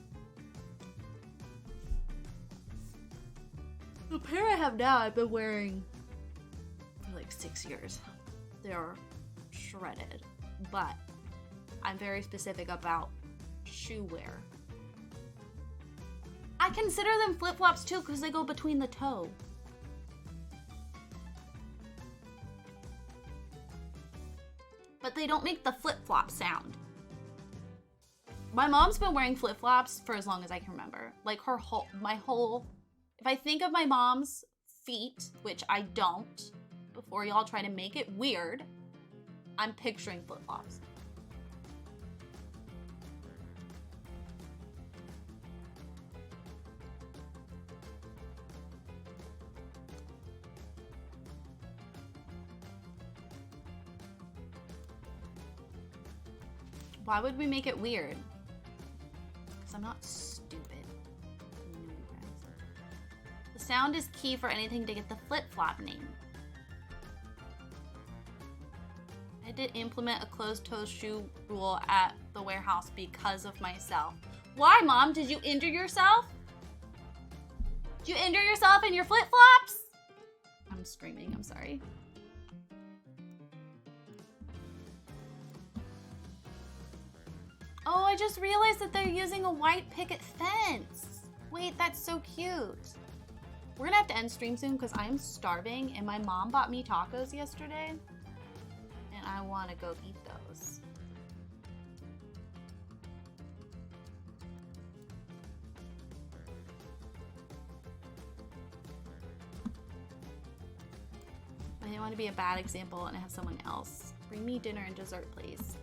The pair I have now, I've been wearing for like 6 years. They're shredded. But I'm very specific about shoe wear. I consider them flip-flops too because they go between the toe. But they don't make the flip-flop sound. My mom's been wearing flip-flops for as long as I can remember. Like if I think of my mom's feet, which I don't, before y'all try to make it weird, I'm picturing flip-flops. Why would we make it weird? Because I'm not stupid. No, guys. The sound is key for anything to get the flip-flop name. I did implement a closed-toe shoe rule at the warehouse because of myself. Why, Mom? Did you injure yourself? Did you injure yourself in your flip-flops? I'm screaming. I'm sorry. Oh, I just realized that they're using a white picket fence. Wait, that's so cute. We're gonna have to end stream soon because I'm starving and my mom bought me tacos yesterday. And I wanna go eat those. I didn't want to be a bad example and have someone else. Bring me dinner and dessert, please.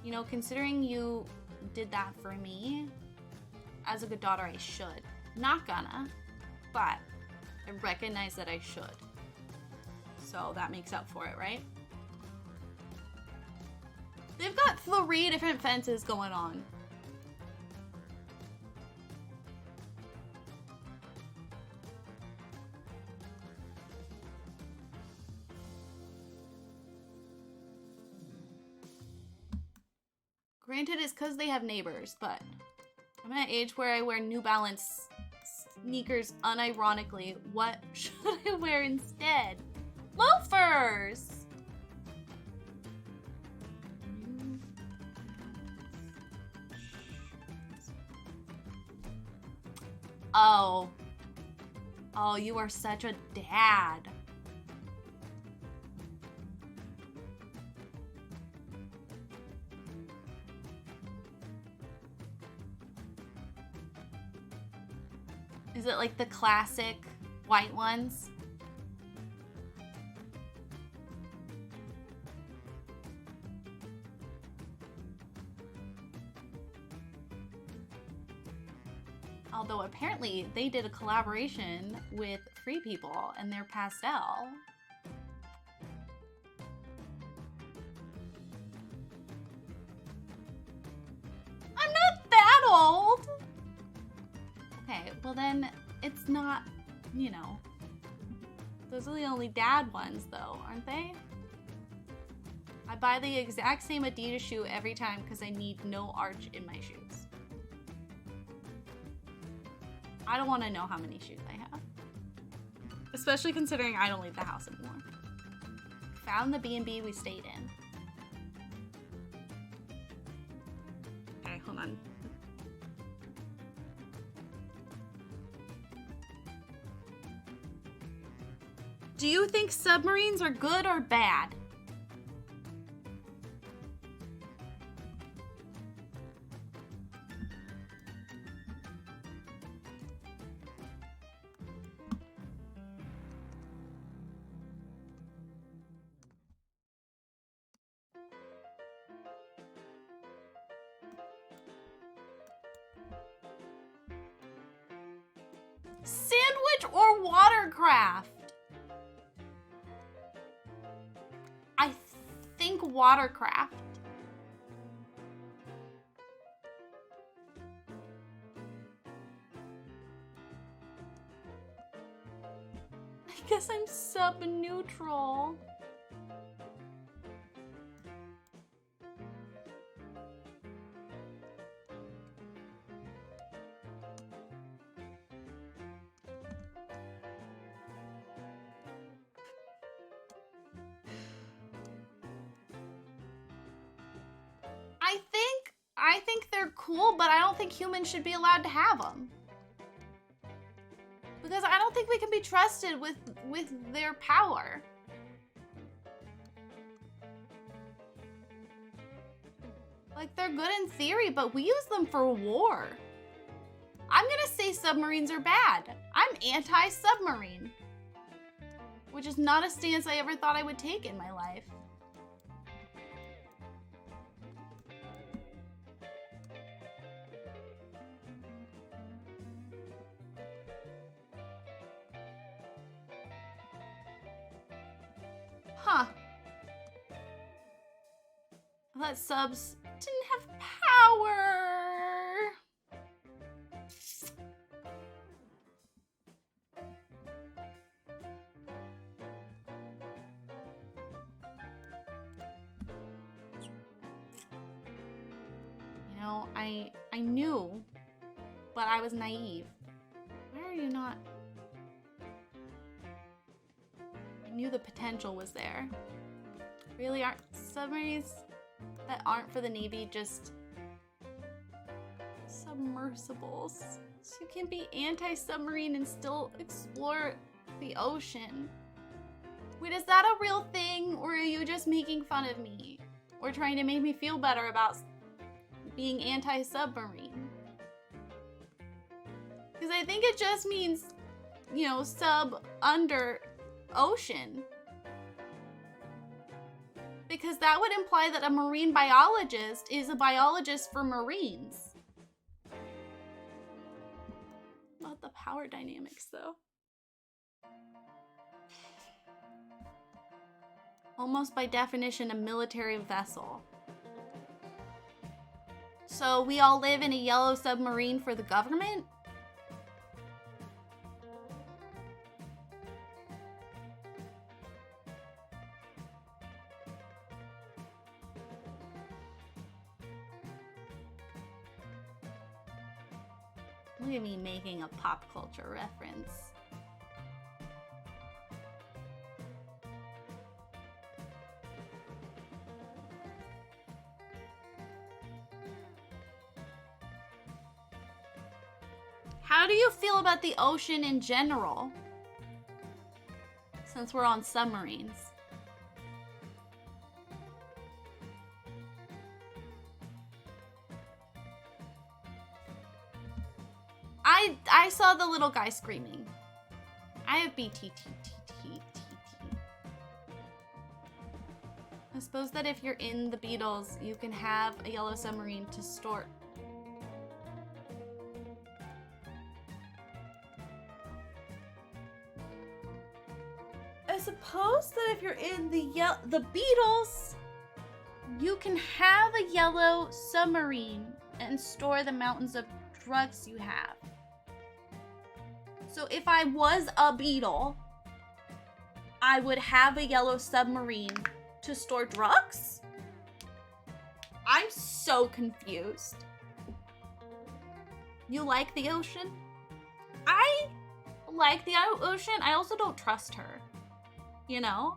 You know, considering you did that for me, as a good daughter, I should. Not gonna, but I recognize that I should. So that makes up for it, right? They've got 3 different fences going on. Granted, it's because they have neighbors, but I'm at an age where I wear New Balance sneakers unironically. What should I wear instead? Loafers! Oh. Oh, you are such a dad. Is it like the classic white ones? Although apparently they did a collaboration with Free People and their pastel. I'm not that old! Okay, well then, it's not, you know. Those are the only dad ones though, aren't they? I buy the exact same Adidas shoe every time because I need no arch in my shoes. I don't want to know how many shoes I have. Especially considering I don't leave the house anymore. Found the B&B we stayed in. Okay, hold on. Do you think submarines are good or bad? Sandwich or watercraft? I think watercraft. I guess I'm sub-neutral. I think they're cool, but I don't think humans should be allowed to have them. Because I don't think we can be trusted with their power. Like, they're good in theory, but we use them for war. I'm gonna say submarines are bad. I'm anti-submarine. Which is not a stance I ever thought I would take in my life. Huh. I thought subs didn't have power. You know, I knew, but I was naive. Why are you not? I knew the potential was there. Really aren't submarines? that aren't for the Navy just submersibles. So you can be anti-submarine and still explore the ocean. Wait, is that a real thing, or are you just making fun of me? Or trying to make me feel better about being anti-submarine? Because I think it just means, you know, sub under ocean. Because that would imply that a marine biologist is a biologist for marines. Not the power dynamics, though. Almost by definition, a military vessel. So we all live in a yellow submarine for the government? Look at me making a pop culture reference. How do you feel about the ocean in general? Since we're on submarines. I saw the little guy screaming. I have BTTTTTT. I suppose that if you're in the Beatles, you can have a yellow submarine to store. I suppose that if you're in the Beatles, you can have a yellow submarine and store the mountains of drugs you have. So if I was a Beatle, I would have a yellow submarine to store drugs? I'm so confused. You like the ocean? I like the ocean. I also don't trust her. You know?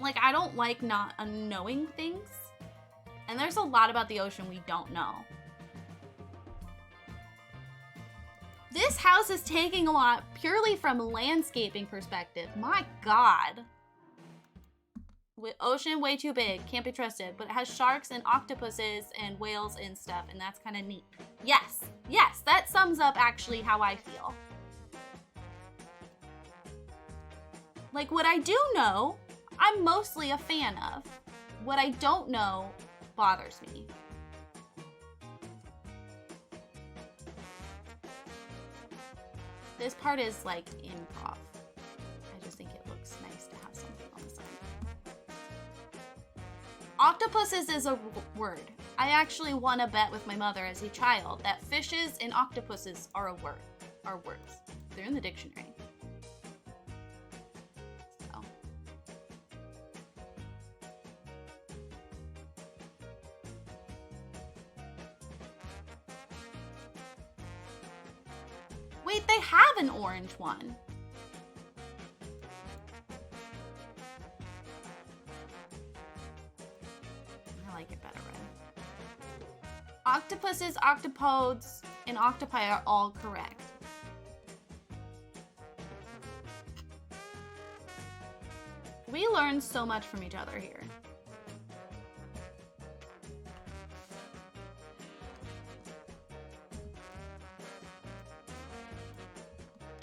Like, I don't like not knowing things. And there's a lot about the ocean we don't know. This house is taking a lot purely from a landscaping perspective. My God. Ocean way too big, can't be trusted, but it has sharks and octopuses and whales and stuff, and that's kind of neat. Yes, yes, that sums up actually how I feel. Like, what I do know, I'm mostly a fan of. What I don't know bothers me. This part is like improv. I just think it looks nice to have something on the side. Octopuses is a word. I actually won a bet with my mother as a child that fishes and octopuses are words. They're in the dictionary. So. Wait, they have an orange one. I like it better red. Octopuses, octopodes, and octopi are all correct. We learn so much from each other here.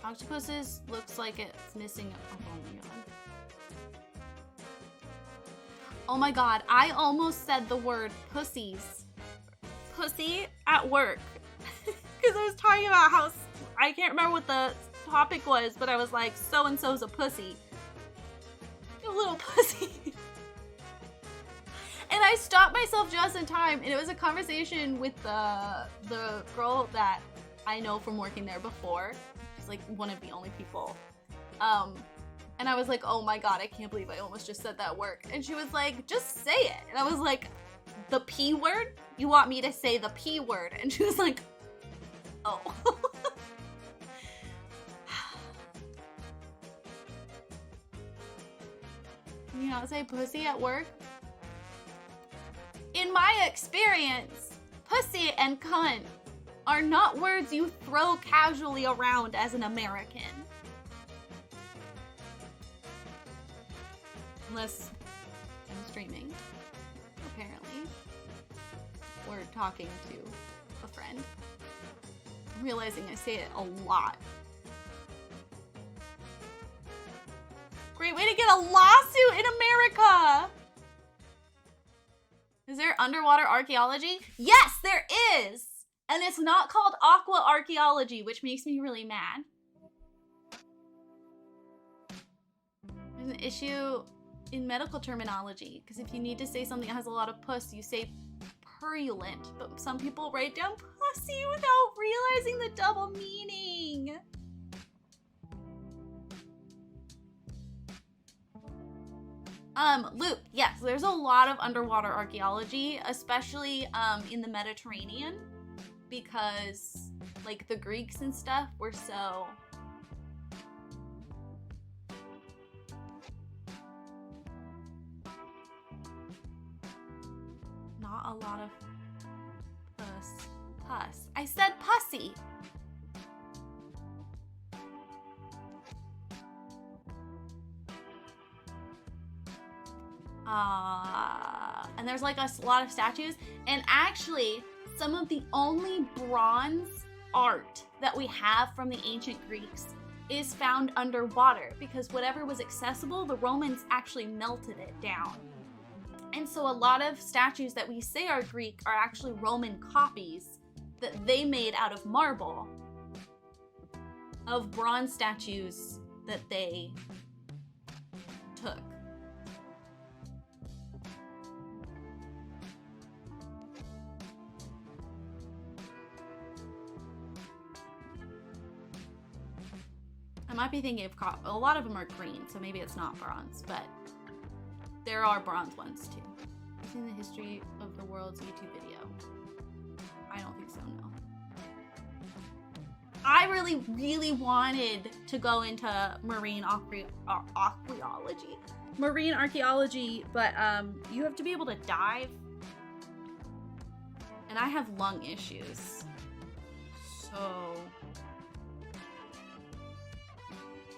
Octopuses looks like it's missing a oh my god. Oh my god, I almost said the word pussies. Pussy at work. Because I was talking about how, I can't remember what the topic was, but I was like, so-and-so's a pussy. A little pussy. And I stopped myself just in time, and it was a conversation with the girl that I know from working there before. She's like one of the only people. And I was like, oh my god, I can't believe I almost just said that word. And she was like, just say it. And I was like, the P word? You want me to say the P word? And she was like, oh. you not say pussy at work? In my experience, pussy and cunt are not words you throw casually around as an American. Unless I'm streaming, apparently. Or talking to a friend. I'm realizing I say it a lot. Great way to get a lawsuit in America! Is there underwater archaeology? Yes, there is! And it's not called aqua archaeology, which makes me really mad. There's an issue in medical terminology, because if you need to say something that has a lot of puss, you say purulent, but some people write down pussy without realizing the double meaning. Luke, yes, there's a lot of underwater archaeology, especially in the Mediterranean, because like the Greeks and stuff were so not a lot of puss. I said pussy. And there's like a lot of statues, and actually some of the only bronze art that we have from the ancient Greeks is found underwater, because whatever was accessible, the Romans actually melted it down. And so a lot of statues that we say are Greek are actually Roman copies that they made out of marble of bronze statues that they took. I might be thinking of a lot of them are green, so maybe it's not bronze, but there are bronze ones too. I've seen the history of the world's YouTube video. I don't think so, no. I really, really wanted to go into marine archaeology, but you have to be able to dive, and I have lung issues, so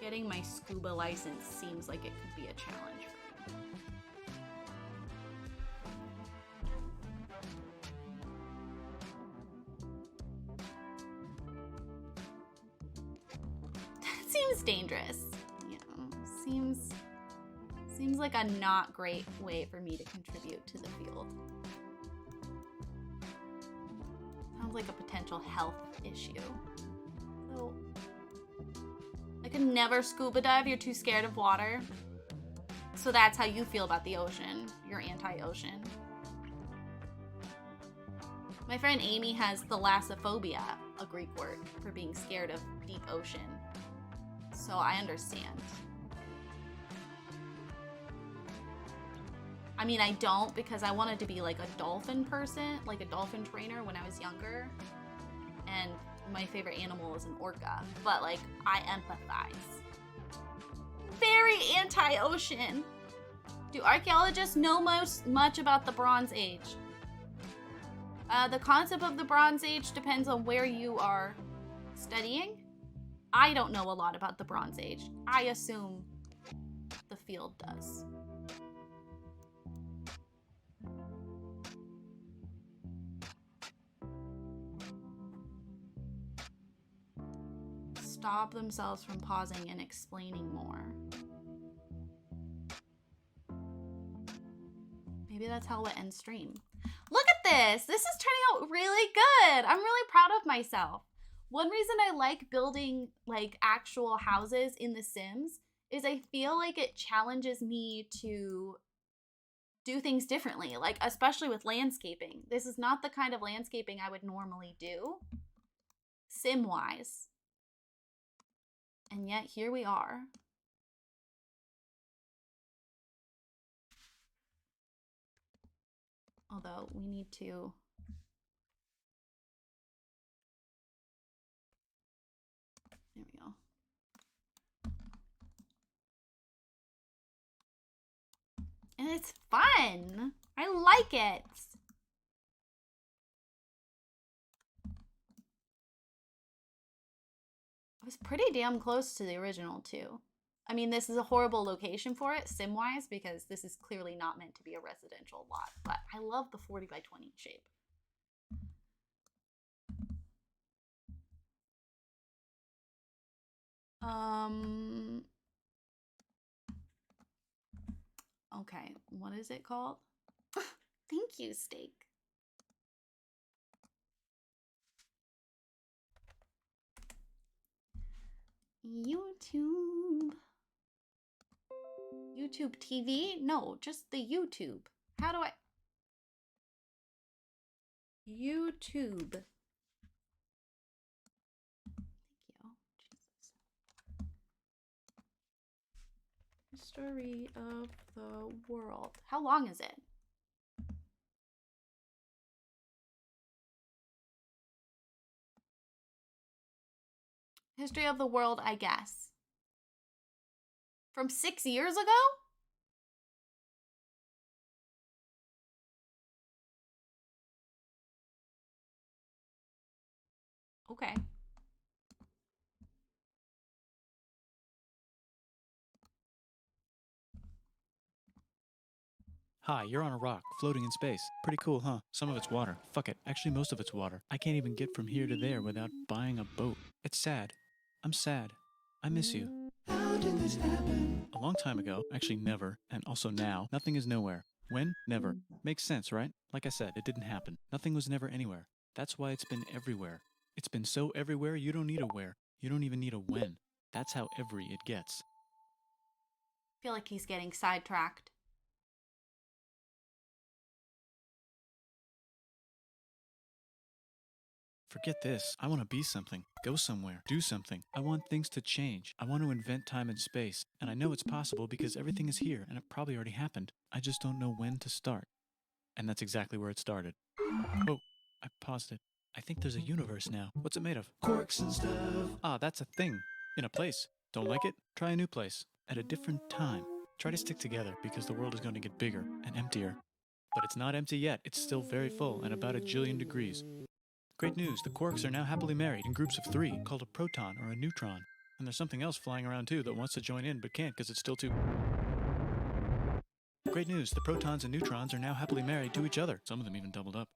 getting my scuba license seems like it could be a challenge for me. That seems dangerous. You know, seems like a not great way for me to contribute to the field. Sounds like a potential health issue. So I could never scuba dive. You're too scared of water. So that's how you feel about the ocean. You're anti-ocean. My friend Amy has thalassophobia, a Greek word for being scared of deep ocean. So I understand. I mean, I don't, because I wanted to be like a dolphin person, like a dolphin trainer when I was younger. And my favorite animal is an orca, but like I empathize. Very anti-ocean. Do archaeologists know much about the Bronze Age? The concept of the Bronze Age depends on where you are studying. I don't know a lot about the Bronze Age. I assume the field does. Stop themselves from pausing and explaining more. Maybe that's how we'll end stream. Look at this! This is turning out really good! I'm really proud of myself. One reason I like building like actual houses in The Sims is I feel like it challenges me to do things differently, like especially with landscaping. This is not the kind of landscaping I would normally do, sim-wise. And yet here we are. Although we need to there we go. And it's fun. I like it. I was pretty damn close to the original too. I mean, this is a horrible location for it, sim-wise, because this is clearly not meant to be a residential lot, but I love the 40 by 20 shape. Okay, what is it called? Thank you, Steak. YouTube. YouTube TV? No, just the YouTube. How do I... YouTube. Thank you. Jesus. History of the world. How long is it? History of the world, I guess. From 6 years ago? Okay. Hi, you're on a rock, floating in space. Pretty cool, huh? Some of it's water. Fuck it. Actually, most of it's water. I can't even get from here to there without buying a boat. It's sad. I'm sad. I miss you. How did this happen? A long time ago. Actually, never. And also now. Nothing is nowhere. When? Never. Makes sense, right? Like I said, it didn't happen. Nothing was never anywhere. That's why it's been everywhere. It's been so everywhere, you don't need a where. You don't even need a when. That's how every it gets. I feel like he's getting sidetracked. Forget this. I want to be something, go somewhere, do something. I want things to change. I want to invent time and space. And I know it's possible because everything is here and it probably already happened. I just don't know when to start. And that's exactly where it started. Oh, I paused it. I think there's a universe now. What's it made of? Quarks and stuff. Ah, that's a thing. In a place. Don't like it? Try a new place. At a different time. Try to stick together because the world is going to get bigger and emptier. But it's not empty yet. It's still very full and about 1 jillion degrees. Great news, the quarks are now happily married in groups of 3, called a proton or a neutron. And there's something else flying around too that wants to join in but can't because it's still too... Great news, the protons and neutrons are now happily married to each other. Some of them even doubled up.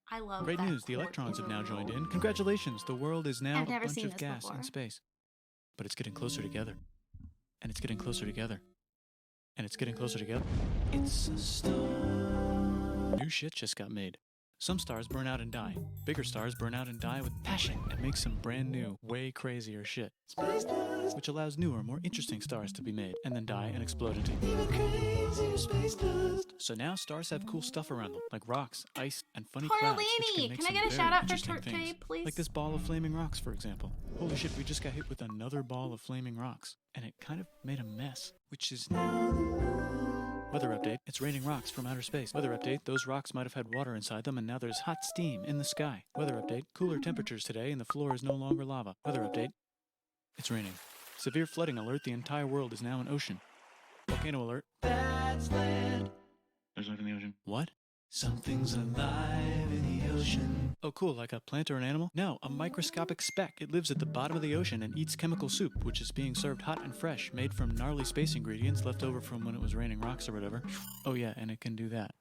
I love Great that news, the chord electrons have now reversal. joined in. Congratulations, the world is now I've never a bunch seen of this gas before. in space. But it's getting closer together. And it's getting closer together. And it's getting closer together. It's a star. New shit just got made. Some stars burn out and die. Bigger stars burn out and die with passion and make some brand new, way crazier shit. Space dust. Which allows newer, more interesting stars to be made and then die and explode into even crazier space dust. So now stars have cool stuff around them, like rocks, ice, and funny clouds, which Tortellini! make Can I some get a very shout out for interesting things. Torte, please? Like this ball of flaming rocks, for example. Holy shit, we just got hit with another ball of flaming rocks. And it kind of made a mess, which is now... Weather update, it's raining rocks from outer space. Weather update, those rocks might have had water inside them and now there's hot steam in the sky. Weather update, cooler temperatures today and the floor is no longer lava. Weather update, it's raining. Severe flooding alert, the entire world is now an ocean. Volcano alert. That's land. There's life in the ocean. What? Something's alive in the ocean. Oh cool, like a plant or an animal? No, a microscopic speck. It lives at the bottom of the ocean and eats chemical soup, which is being served hot and fresh, made from gnarly space ingredients left over from when it was raining rocks or whatever. Oh yeah, and it can do that.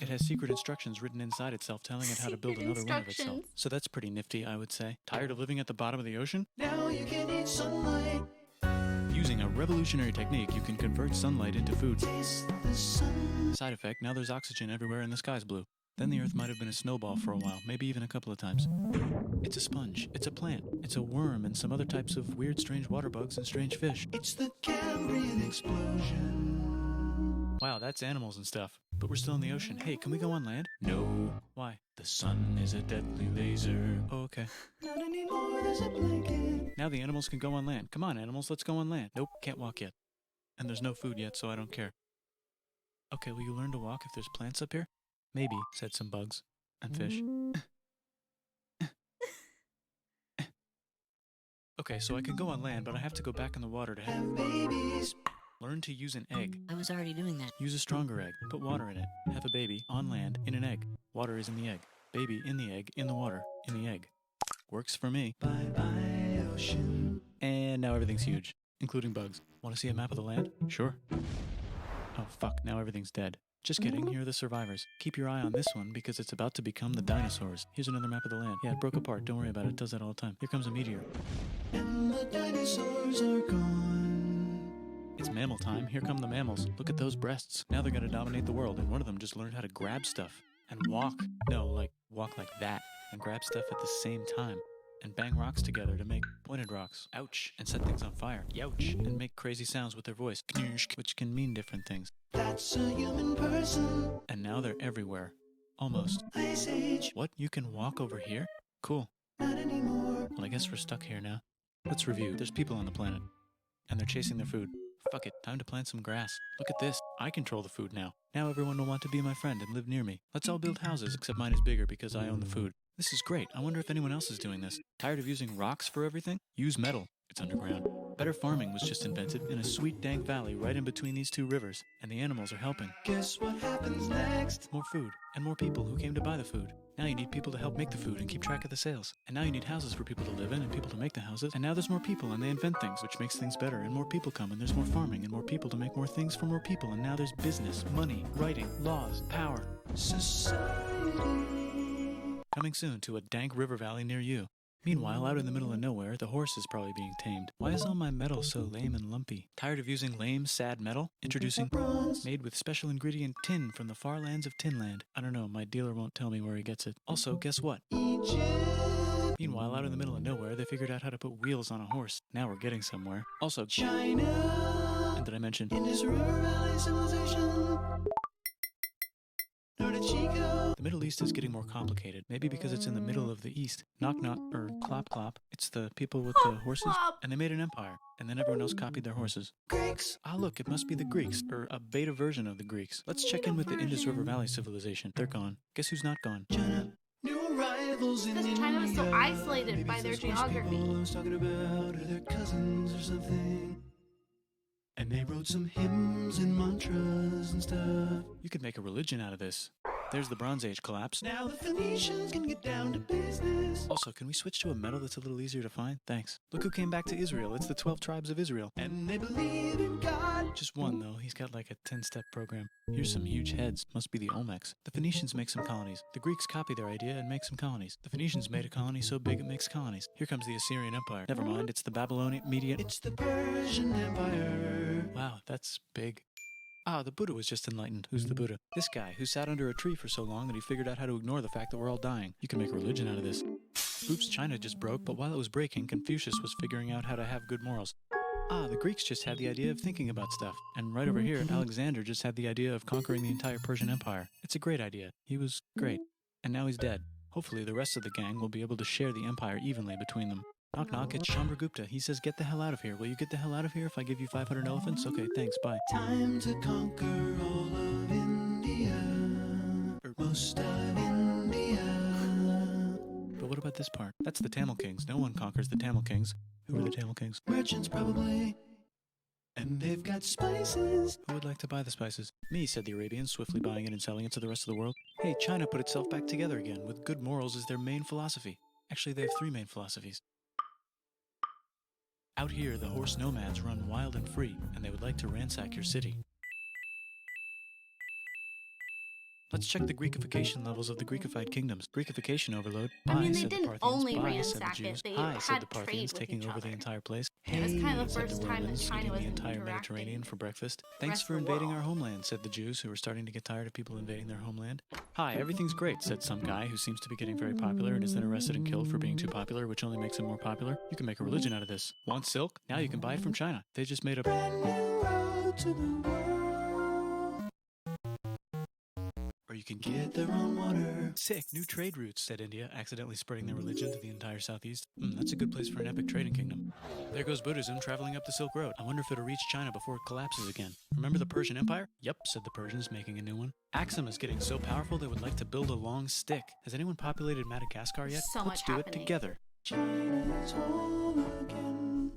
It has secret instructions written inside itself telling it how to build another one of itself. Instructions. So that's pretty nifty, I would say. Tired of living at the bottom of the ocean? Now you can eat sunlight. Using a revolutionary technique, you can convert sunlight into food. Side effect, now there's oxygen everywhere and the sky's blue. Then the Earth might have been a snowball for a while, maybe even a couple of times. It's a sponge, it's a plant, it's a worm and some other types of weird strange water bugs and strange fish. It's the Cambrian explosion. Wow, that's animals and stuff. But we're still in the ocean. Hey, can we go on land? No. Why? The sun is a deadly laser. Oh, okay. Not anymore, there's a blanket. Now the animals can go on land. Come on, animals, let's go on land. Nope, can't walk yet. And there's no food yet, so I don't care. Okay, will you learn to walk if there's plants up here? Maybe, said some bugs. And fish. Okay, so I can go on land, but I have to go back in the water to have babies. Learn to use an egg. I was already doing that. Use a stronger egg. Put water in it. Have a baby on land in an egg. Water is in the egg. Baby in the egg, in the water, in the egg. Works for me. Bye-bye, ocean. And now everything's huge, including bugs. Want to see a map of the land? Sure. Oh, fuck. Now everything's dead. Just kidding. Here are the survivors. Keep your eye on this one because it's about to become the dinosaurs. Here's another map of the land. Yeah, it broke apart. Don't worry about it. It does that all the time. Here comes a meteor. And the dinosaurs are gone. It's mammal time. Here come the mammals. Look at those breasts. Now they're going to dominate the world, and one of them just learned how to grab stuff and walk. No, like walk like that and grab stuff at the same time. And bang rocks together to make pointed rocks. Ouch. And set things on fire. Youch. And make crazy sounds with their voice. Knirsch, which can mean different things. That's a human person. And now they're everywhere. Almost. Ice Age. What? You can walk over here? Cool. Not anymore. Well, I guess we're stuck here now. Let's review. There's people on the planet. And they're chasing their food. Fuck it. Time to plant some grass. Look at this. I control the food now. Now everyone will want to be my friend and live near me. Let's all build houses, except mine is bigger because I own the food. This is great. I wonder if anyone else is doing this. Tired of using rocks for everything? Use metal. It's underground. Better farming was just invented in a sweet dank valley right in between these two rivers, and the animals are helping. Guess what happens next? More food, and more people who came to buy the food. Now you need people to help make the food and keep track of the sales. And now you need houses for people to live in and people to make the houses. And now there's more people and they invent things, which makes things better. And more people come and there's more farming and more people to make more things for more people. And now there's business, money, writing, laws, power. Society. Coming soon to a dank river valley near you. Meanwhile, out in the middle of nowhere, the horse is probably being tamed. Why is all my metal so lame and lumpy? Tired of using lame, sad metal? Introducing bronze, made with special ingredient tin from the far lands of Tinland. I don't know, my dealer won't tell me where he gets it. Also, guess what? Egypt. Meanwhile, out in the middle of nowhere, they figured out how to put wheels on a horse. Now we're getting somewhere. Also, China. And did I mention Indus River Valley Civilization? The Middle East is getting more complicated, maybe because it's in the middle of the East. Knock knock, or clop clop. It's the people with the horses, and they made an empire, and then everyone else copied their horses. Greeks! Ah look, it must be the Greeks, or a beta version of the Greeks. Let's check in with the Indus River Valley Civilization. They're gone. Guess who's not gone? China. New arrivals in Because China was so isolated by their geography. I was talking about are their cousins or something. And they wrote some hymns and mantras and stuff. You could make a religion out of this. There's the Bronze Age collapse. Now the Phoenicians can get down to business. Also, can we switch to a metal that's a little easier to find? Thanks. Look who came back to Israel. It's the 12 tribes of Israel. And they believe in God. Just one, though. He's got like a 10-step program. Here's some huge heads. Must be the Olmecs. The Phoenicians make some colonies. The Greeks copy their idea and make some colonies. The Phoenicians made a colony so big it makes colonies. Here comes the Assyrian Empire. Never mind, it's the Babylonian Median. It's the Persian Empire. Wow, that's big. Ah, the Buddha was just enlightened. Who's the Buddha? This guy, who sat under a tree for so long that he figured out how to ignore the fact that we're all dying. You can make a religion out of this. Oops, China just broke, but while it was breaking, Confucius was figuring out how to have good morals. Ah, the Greeks just had the idea of thinking about stuff. And right over here, Alexander just had the idea of conquering the entire Persian Empire. It's a great idea. He was great. And now he's dead. Hopefully the rest of the gang will be able to share the empire evenly between them. Knock knock, it's Chandragupta. He says, get the hell out of here. Will you get the hell out of here if I give you 500 elephants? Okay, thanks, bye. Time to conquer all of India. Or most of India. But what about this part? That's the Tamil Kings. No one conquers the Tamil Kings. Who are the Tamil Kings? Merchants, probably. And they've got spices. Who would like to buy the spices? Me, said the Arabians, swiftly buying it and selling it to the rest of the world. Hey, China put itself back together again, with good morals as their main philosophy. Actually, they have 3 main philosophies. Out here, the horse nomads run wild and free, and they would like to ransack your city. Let's check the Greekification levels of the Greekified kingdoms. Greekification overload. I mean, Bye, they said the didn't Parthians. only Bye, said the ransack Jews. it, they Hi, said had the trade Parthians, with taking each over the other. entire place. It was kind of the said first time that Romans, China eating was the entire interacting Mediterranean with for breakfast. the Thanks rest for of the invading our world. homeland, said the Jews, who were starting to get tired of people invading their homeland. Hi, everything's great, said some guy who seems to be getting very popular and is then arrested and killed for being too popular, which only makes him more popular. You can make a religion out of this. Want silk? Now you can buy it from China. They just made a brand new road to the world. Or you can get their own water. Sick, new trade routes, said India, accidentally spreading their religion to the entire southeast. That's a good place for an epic trading kingdom. There goes Buddhism traveling up the Silk Road. I wonder if it'll reach China before it collapses again. Remember the Persian Empire? Yep, said the Persians, making a new one. Axum is getting so powerful they would like to build a long stick. Has anyone populated Madagascar yet? So Let's much do happening. it together. China's home again.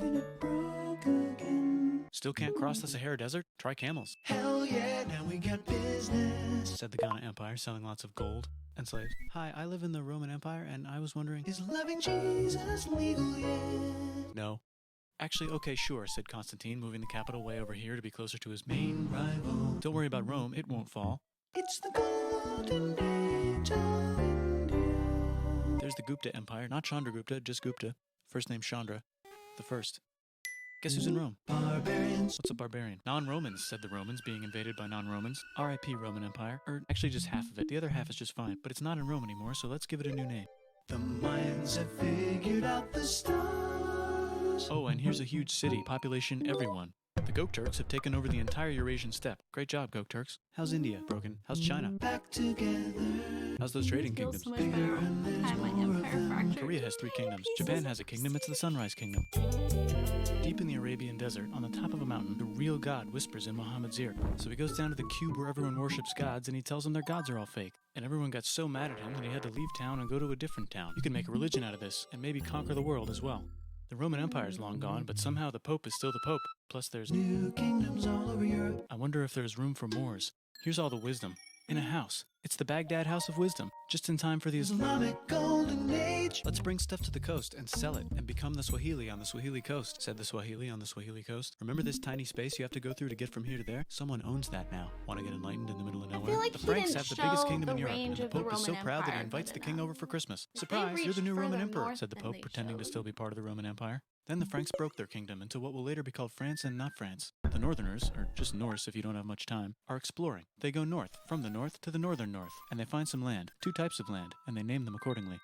then it broke again. Still can't cross the Sahara Desert? Try camels. Hell yeah, now we got business, said the Ghana Empire, selling lots of gold and slaves. Hi, I live in the Roman Empire, and I was wondering, is loving Jesus legal yet? No. Actually, okay, sure, said Constantine, moving the capital way over here to be closer to his main rival. Don't worry about Rome, it won't fall. It's the golden age of India. There's the Gupta Empire, not Chandragupta, just Gupta. First name Chandra, the first. Guess who's in Rome? Barbarians. What's a barbarian? Non-Romans, said the Romans, being invaded by non-Romans. R.I.P. Roman Empire. Or actually just half of it. The other half is just fine, but it's not in Rome anymore, so let's give it a new name. The Mayans have figured out the stars. Oh, and here's a huge city, population everyone. The Gokturks have taken over the entire Eurasian steppe. Great job, Gokturks. How's India? Broken. How's China? Back together. How's those trading Feels kingdoms? so much better all the time. My empire fractured. Korea has 3 kingdoms. Japan has a kingdom. It's the Sunrise Kingdom. Deep in the Arabian desert, on the top of a mountain, the real God whispers in Muhammad's ear. So he goes down to the cube where everyone worships gods, and he tells them their gods are all fake. And everyone got so mad at him that he had to leave town and go to a different town. You can make a religion out of this, and maybe conquer the world as well. The Roman Empire is long gone, but somehow the Pope is still the Pope. Plus there's new kingdoms all over Europe. I wonder if there's room for Moors. Here's all the wisdom. In a house. It's the Baghdad House of Wisdom, just in time for the Islamic Golden Age. Let's bring stuff to the coast and sell it and become the Swahili on the Swahili coast, said the Swahili on the Swahili coast. Remember this tiny space you have to go through to get from here to there? Someone owns that now. Want to get enlightened in the middle of nowhere? feel like the he Franks didn't have the biggest show kingdom in the Europe, and range the of the Pope is so Roman proud that he Empire invites the good king enough. over for Christmas. If they Surprise, you're the reached new Roman further emperor, north said the than Pope, they pretending to showed. still be part of the Roman Empire. Then the Franks broke their kingdom into what will later be called France and not France. The Northerners, or just Norse if you don't have much time, are exploring. They go north, from the north to the northern north, and they find some land, 2 types of land, and they name them accordingly.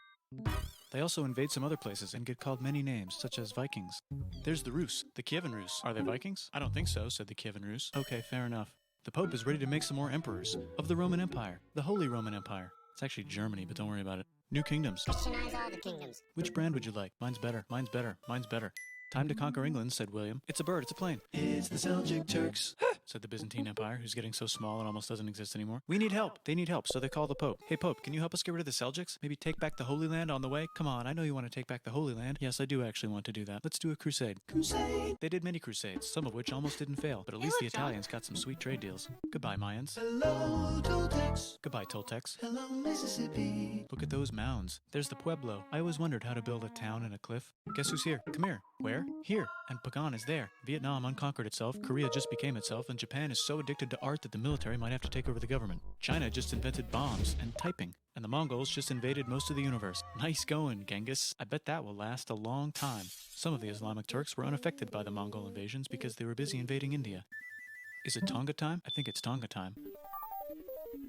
They also invade some other places and get called many names, such as Vikings. There's the Rus, the Kievan Rus. Are they Vikings? I don't think so, said the Kievan Rus. Okay, fair enough. The Pope is ready to make some more emperors of the Roman Empire, the Holy Roman Empire. It's actually Germany, but don't worry about it. New kingdoms. Christianize all the kingdoms. Which brand would you like? Mine's better. Mine's better. Mine's better. Time to conquer England, said William. It's a bird. It's a plane. It's the Seljuk Turks, said the Byzantine Empire, who's getting so small it almost doesn't exist anymore. We need help. They need help, so they call the Pope. Hey, Pope, can you help us get rid of the Seljuks? Maybe take back the Holy Land on the way? Come on, I know you want to take back the Holy Land. Yes, I do actually want to do that. Let's do a crusade. Crusade! They did many crusades, some of which almost didn't fail, but at least the Italians got some sweet trade deals. Goodbye, Mayans. Hello, Toltecs. Goodbye, Toltecs. Hello, Mississippi. Look at those mounds. There's the Pueblo. I always wondered how to build a town in a cliff. Guess who's here? Come here. Where? Here. And Pagan is there. Vietnam unconquered itself, Korea just became itself, and Japan is so addicted to art that the military might have to take over the government. China just invented bombs and typing. And the Mongols just invaded most of the universe. Nice going, Genghis. I bet that will last a long time. Some of the Islamic Turks were unaffected by the Mongol invasions because they were busy invading India. Is it Tonga time? I think it's Tonga time.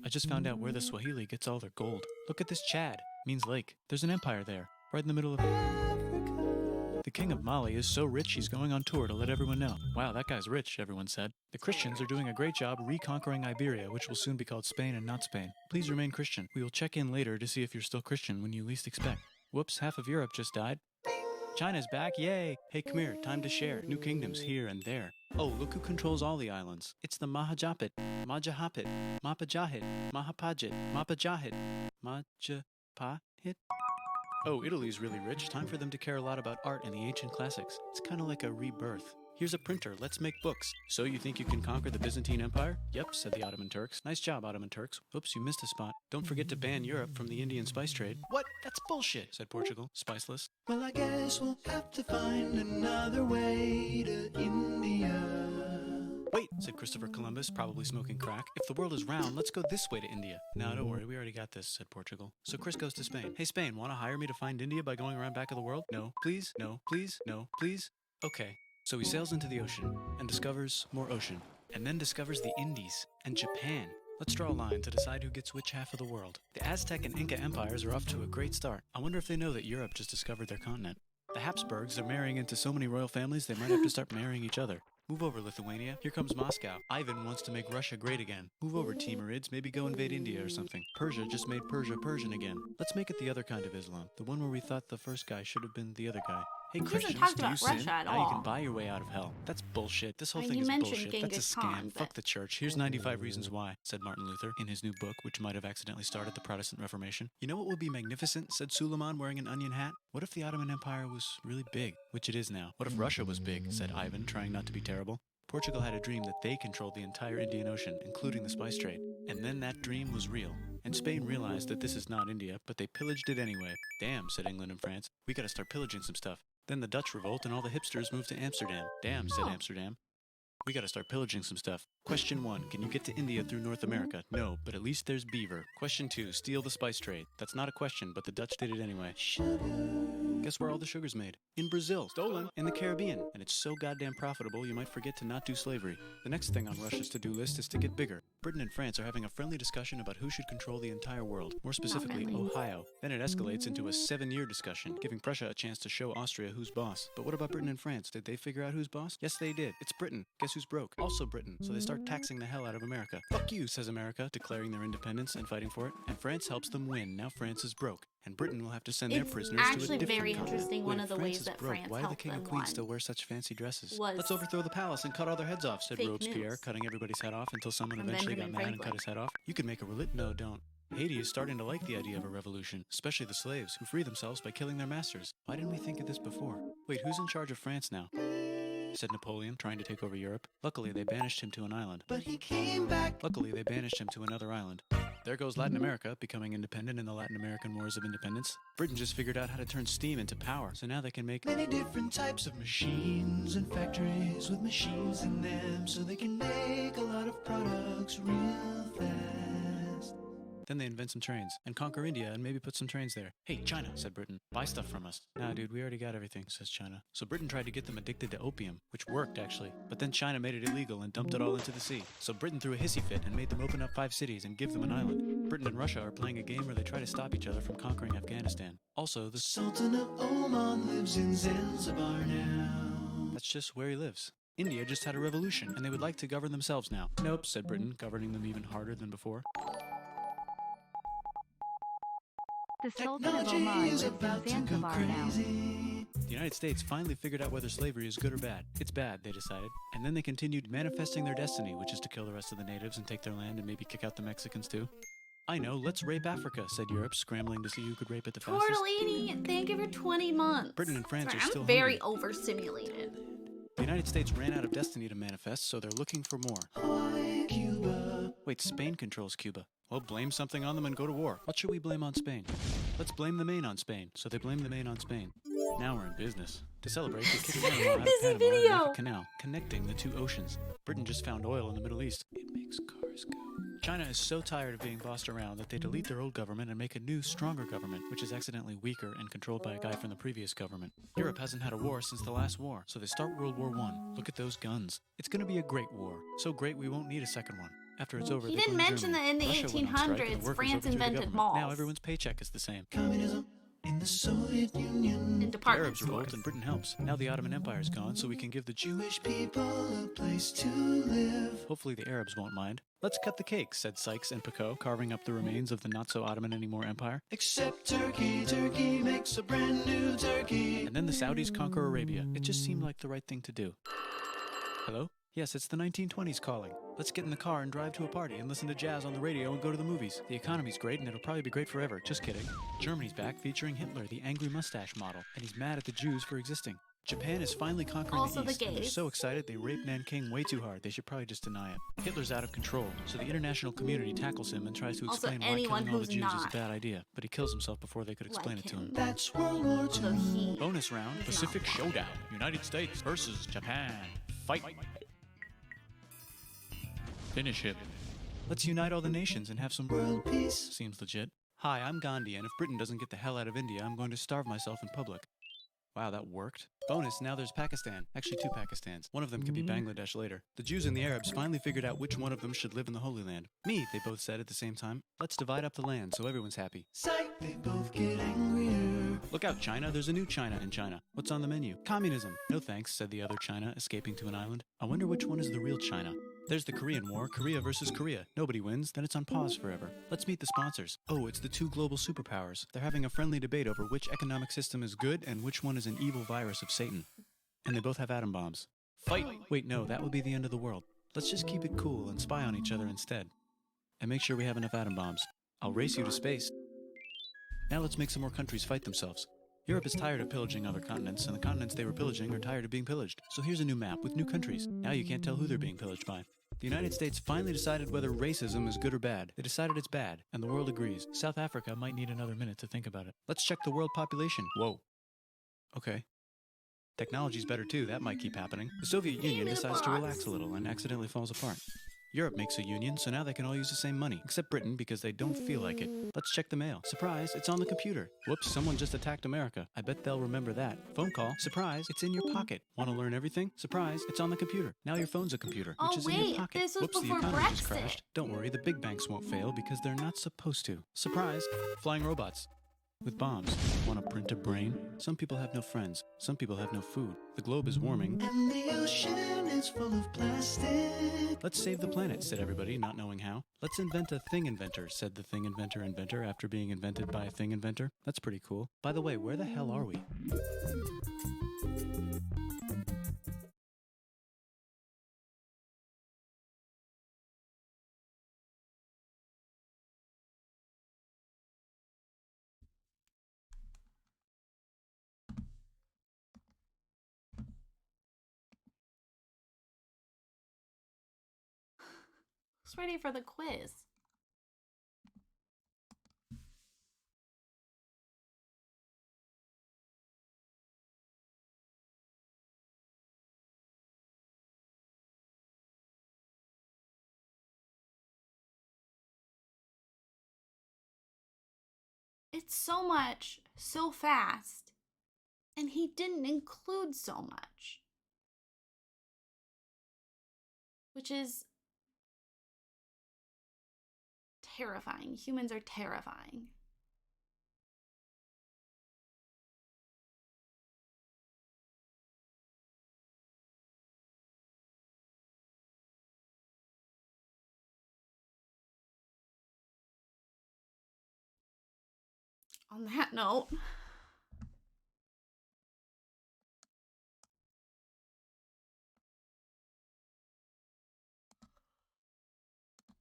I just found out where the Swahili gets all their gold. Look at this Chad. Means lake. There's an empire there, right in the middle of Africa. The king of Mali is so rich he's going on tour to let everyone know. Wow, that guy's rich, everyone said. The Christians are doing a great job reconquering Iberia, which will soon be called Spain and not Spain. Please remain Christian. We will check in later to see if you're still Christian when you least expect. Whoops, half of Europe just died. China's back, yay! Hey, come here, time to share. New kingdoms here and there. Oh, look who controls all the islands. It's the Mahajapit, Majapahit, Mapajahit, Mahapajit, Mapajahit, Majapahit. Oh, Italy's really rich. Time for them to care a lot about art and the ancient classics. It's kind of like a rebirth. Here's a printer. Let's make books. So you think you can conquer the Byzantine Empire? Yep, said the Ottoman Turks. Nice job, Ottoman Turks. Oops, you missed a spot. Don't forget to ban Europe from the Indian spice trade. What? That's bullshit, said Portugal, spiceless. Well, I guess we'll have to find another way to India. Wait, said Christopher Columbus, probably smoking crack. If the world is round, let's go this way to India. No, don't worry, we already got this, said Portugal. So Chris goes to Spain. Hey, Spain, want to hire me to find India by going around back of the world? No, please, no, please, no, please. Okay. So he sails into the ocean and discovers more ocean, and then discovers the Indies and Japan. Let's draw a line to decide who gets which half of the world. The Aztec and Inca empires are off to a great start. I wonder if they know that Europe just discovered their continent. The Habsburgs are marrying into so many royal families they might have to start marrying each other. Move over, Lithuania. Here comes Moscow. Ivan wants to make Russia great again. Move over, Timurids. Maybe go invade India or something. Persia just made Persia Persian again. Let's make it the other kind of Islam. The one where we thought the first guy should have been the other guy. Hey, He hasn't Christians, talked do you about sin? Russia at Now you all. can buy your way out of hell. That's bullshit. This whole I mean, thing you is mentioned bullshit. Genghis That's a Khan, scam. but- Fuck the church. Here's 95 reasons why, said Martin Luther in his new book, which might have accidentally started the Protestant Reformation. You know what would be magnificent, said Suleiman wearing an onion hat? What if the Ottoman Empire was really big, which it is now? What if Russia was big, said Ivan, trying not to be terrible. Portugal had a dream that they controlled the entire Indian Ocean, including the spice trade. And then that dream was real. And Spain realized that this is not India, but they pillaged it anyway. Damn, said England and France. We gotta start pillaging some stuff. Then the Dutch revolt and all the hipsters moved to Amsterdam. Damn, said Oh. Amsterdam. We gotta start pillaging some stuff. Question 1. Can you get to India through North America? No, but at least there's beaver. Question 2. Steal the spice trade. That's not a question, but the Dutch did it anyway. Guess where all the sugar's made? In Brazil. Stolen. In the Caribbean. And it's so goddamn profitable you might forget to not do slavery. The next thing on Russia's to-do list is to get bigger. Britain and France are having a friendly discussion about who should control the entire world, more specifically friendly. Ohio. Then it escalates into a 7-year discussion, giving Prussia a chance to show Austria who's boss. But what about Britain and France? Did they figure out who's boss? Yes, they did. It's Britain. Guess who's broke? Also Britain. So they start taxing the hell out of America. Fuck you, says America, declaring their independence and fighting for it. And France helps them win. Now France is broke. And Britain will have to send their It's prisoners to a actually different very continent. interesting. Wait, One if of the France ways is that broke, France why do the helped king and them queen won still wear such fancy dresses? was Let's overthrow the palace and cut all their heads off, said fake Robespierre, news cutting everybody's head off until someone from eventually Benjamin got mad and cut Franklin. his head off. You could make a No, don't. Haiti is starting to like the idea of a revolution, especially the slaves, who free themselves by killing their masters. Why didn't we think of this before? Wait, who's in charge of France now? Said Napoleon, trying to take over Europe. Luckily, they banished him to an island. But he came back. Luckily, they banished him to another island. There goes Latin America, becoming independent in the Latin American Wars of Independence. Britain just figured out how to turn steam into power, so now they can make many different types of machines and factories with machines in them, so they can make a lot of products real fast. Then they invent some trains and conquer India and maybe put some trains there. Hey, China, said Britain, buy stuff from us. Nah, dude, we already got everything, says China. So Britain tried to get them addicted to opium, which worked actually. But then China made it illegal and dumped it all into the sea. So Britain threw a hissy fit and made them open up 5 cities and give them an island. Britain and Russia are playing a game where they try to stop each other from conquering Afghanistan. Also, the Sultan of Oman lives in Zanzibar now. That's just where he lives. India just had a revolution, and they would like to govern themselves now. Nope, said Britain, governing them even harder than before. The Sultan of Oman lives in Zanzibar now. The United States finally figured out whether slavery is good or bad. It's bad, they decided. And then they continued manifesting their destiny, which is to kill the rest of the natives and take their land and maybe kick out the Mexicans too. I know, let's rape Africa, said Europe, scrambling to see who could rape it the fastest. Tortellini, thank you for 20 months. Britain and France Sorry, are still I'm very hungry. overstimulated. The United States ran out of destiny to manifest, so they're looking for more. Hawaii, Cuba. Wait, Spain controls Cuba. Well, blame something on them and go to war. What should we blame on Spain? Let's blame the Maine on Spain. So they blame the Maine on Spain. Now we're in business. To celebrate, they kicked Panama out of Busy Panama and video. make a canal connecting the 2 oceans. Britain just found oil in the Middle East. It makes cars go. China is so tired of being bossed around that they delete their old government and make a new, stronger government, which is accidentally weaker and controlled by a guy from the previous government. Europe hasn't had a war since the last war, so they start World War I. Look at those guns. It's gonna be a great war. So great we won't need a second one. After it's over, He they didn't blame mention Germany. that in the Russia went on strike and the 1800s, workers France overthrew the invented government. malls. Now everyone's paycheck is the same. Communism in the Soviet Union. In The department Arabs revolt stores. and Britain helps. Now the Ottoman Empire is gone, so we can give the Jewish people a place to live. Hopefully the Arabs won't mind. Let's cut the cake, said Sykes and Picot, carving up the remains of the not-so-Ottoman anymore empire. Except Turkey. Turkey makes a brand new Turkey. And then the Saudis conquer Arabia. It just seemed like the right thing to do. Hello? Yes, it's the 1920s calling. Let's get in the car and drive to a party and listen to jazz on the radio and go to the movies. The economy's great and it'll probably be great forever. Just kidding. Germany's back featuring Hitler, the angry mustache model, and he's mad at the Jews for existing. Japan is finally conquering Also the the East, and they're gays. so excited they raped Nanking way too hard. They should probably just deny it. Hitler's out of control, so the international community tackles him and tries to Also, explain why anyone killing all the who's Jews is a not bad idea. But he kills himself before they could explain like it to him. him. That's World War II. So he Bonus round, He's Pacific not. Showdown. United States versus Japan. Fight. Finish him. Let's unite all the nations and have some world peace. Seems legit. Hi, I'm Gandhi, and if Britain doesn't get the hell out of India, I'm going to starve myself in public. Wow, that worked. Bonus, now there's Pakistan. Actually, 2 Pakistans. One of them could be Bangladesh later. The Jews and the Arabs finally figured out which one of them should live in the Holy Land. Me, they both said at the same time. Let's divide up the land so everyone's happy. Psych, they both get angrier. Look out, China. There's a new China in China. What's on the menu? Communism. No thanks, said the other China, escaping to an island. I wonder which one is the real China. There's the Korean War, Korea versus Korea. Nobody wins, then it's on pause forever. Let's meet the sponsors. Oh, it's the two global superpowers. They're having a friendly debate over which economic system is good and which one is an evil virus of Satan. And they both have atom bombs. Fight! Wait, no, that would be the end of the world. Let's just keep it cool and spy on each other instead. And make sure we have enough atom bombs. I'll race you to space. Now let's make some more countries fight themselves. Europe is tired of pillaging other continents, and the continents they were pillaging are tired of being pillaged. So here's a new map with new countries. Now you can't tell who they're being pillaged by. The United States finally decided whether racism is good or bad. They decided it's bad, and the world agrees. South Africa might need another minute to think about it. Let's check the world population. Whoa. Okay. Technology's better too, that might keep happening. The Soviet Union decides to relax a little and accidentally falls apart. Europe makes a union, so now they can all use the same money, except Britain because they don't feel like it. Let's check the mail. Surprise, it's on the computer. Whoops, someone just attacked America. I bet they'll remember that. Phone call. Surprise, it's in your pocket. Want to learn everything? Surprise, it's on the computer. Now your phone's a computer, which is in your pocket. This was Whoops, the before economy just Brexit. crashed. Don't worry, the big banks won't fail because they're not supposed to. Surprise, flying robots. With bombs. Want to print a brain? Some people have no friends. Some people have no food. The globe is warming. And the ocean is full of plastic. Let's save the planet, said everybody, not knowing how. Let's invent a thing inventor, said the thing inventor after being invented by a thing inventor. That's pretty cool. By the way, where the hell are we? Who's ready for the quiz? It's so much, so fast. And he didn't include so much. Which is terrifying. Humans are terrifying. On that note,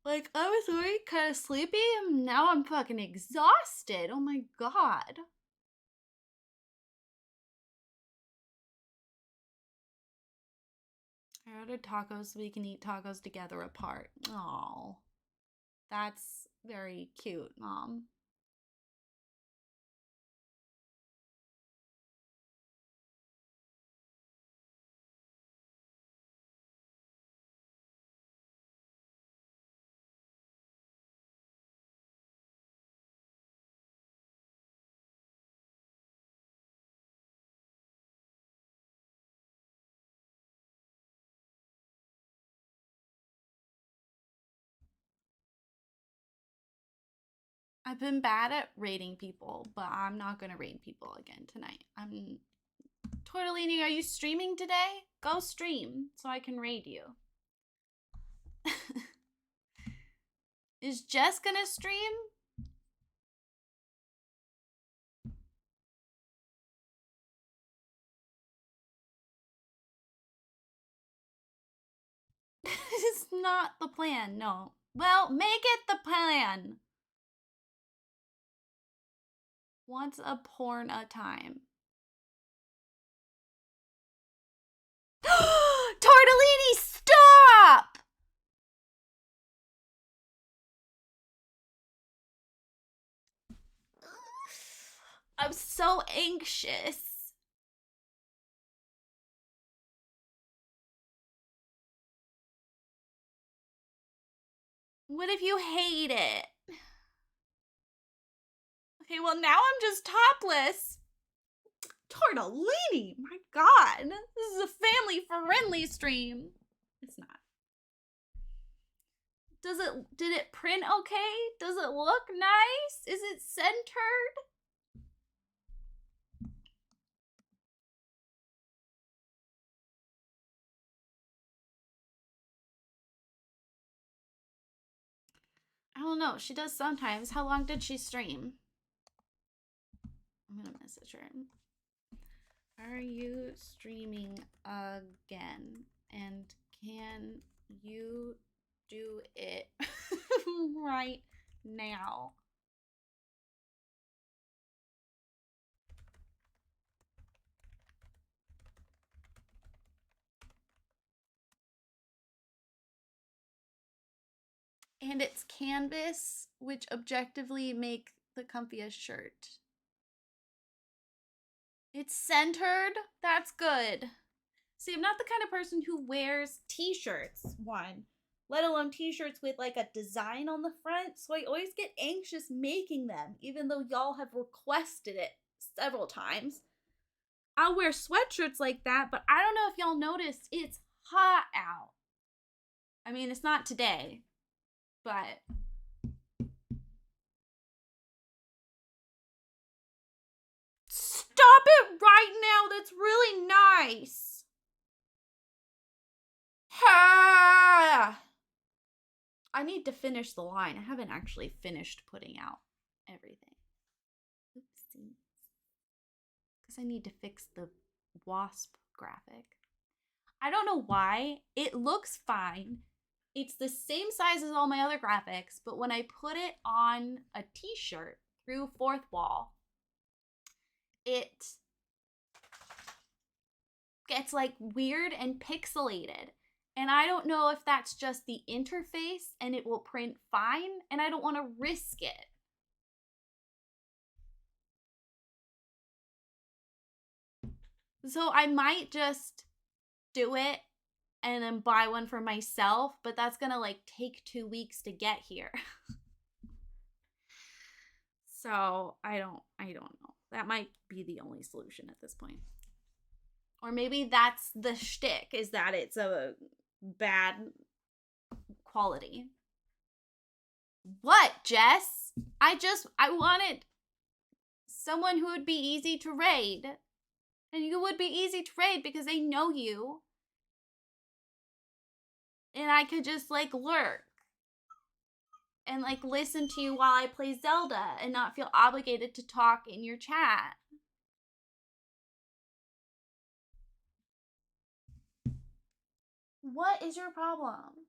like, I was already kind of sleepy, and now I'm fucking exhausted. Oh my god. I ordered tacos so we can eat tacos together apart. Oh, that's very cute, Mom. I've been bad at rating people, but I'm not gonna rate people again tonight. I'm Tortellini, are you streaming today? Go stream so I can raid you. Is Jess gonna stream? This is not the plan, no. Well, make it the plan. Once a porn a time. Tortellini, stop! I'm so anxious. What if you hate it? Okay, well, now I'm just topless. Tortellini, my god. This is a family-friendly stream. It's not. Did it print okay? Does it look nice? Is it centered? don't know. She does sometimes. How long did she stream? I'm gonna message her. Are you streaming again? And can you do it right now? And it's canvas, which objectively make the comfiest shirt. It's centered. That's good. See, I'm not the kind of person who wears t-shirts, one, let alone t-shirts with like a design on the front. So I always get anxious making them, even though y'all have requested it several times. I'll wear sweatshirts like that, but I don't know if y'all noticed, it's hot out. I mean, it's not today, but stop it right now. That's really nice. Ha! I need to finish the line. I haven't actually finished putting out everything. Oopsie. Because I need to fix the wasp graphic. I don't know why. It looks fine. It's the same size as all my other graphics, but when I put it on a t-shirt through fourth wall, it gets like weird and pixelated. And I don't know if that's just the interface and it will print fine, and I don't want to risk it. So I might just do it and then buy one for myself, but that's gonna like take 2 weeks to get here. So I don't know. That might be the only solution at this point. Or maybe that's the shtick, is that it's a bad quality. What, Jess? I wanted someone who would be easy to raid. And you would be easy to raid because they know you. And I could just like lurk and like listen to you while I play Zelda and not feel obligated to talk in your chat. What is your problem?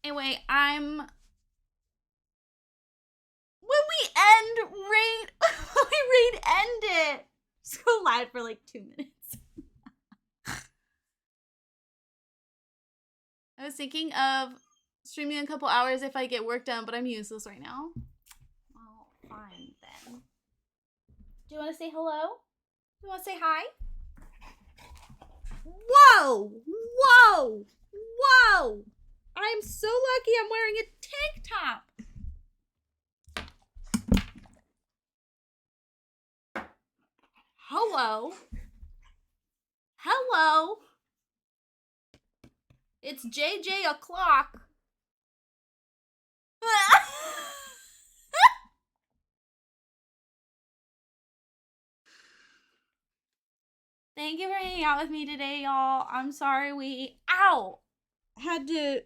Anyway, when we end raid, we raid end it. Just go live for like 2 minutes. I was thinking of streaming a couple hours if I get work done, but I'm useless right now. Well, fine then. Do you want to say hello? Do you want to say hi? Whoa! Whoa! Whoa! I'm so lucky I'm wearing a tank top. Hello? Hello? It's JJ o'clock. Thank you for hanging out with me today, y'all. I'm sorry we had to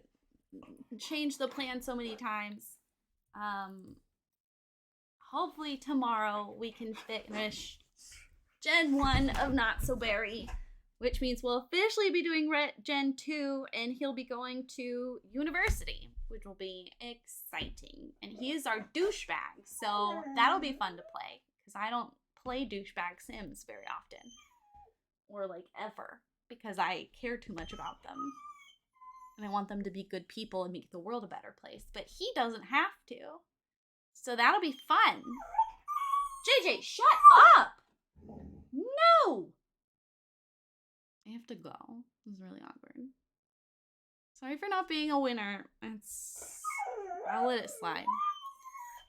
change the plan so many times. Hopefully tomorrow we can finish Gen 1 of Not So Berry, which means we'll officially be doing Gen 2, and he'll be going to university, which will be exciting. And he is our douchebag, so that'll be fun to play, because I don't play douchebag Sims very often, or like ever, because I care too much about them. And I want them to be good people and make the world a better place, but he doesn't have to. So that'll be fun. JJ, shut up! No! I have to go. This is really awkward. Sorry for not being a winner. I'll let it slide.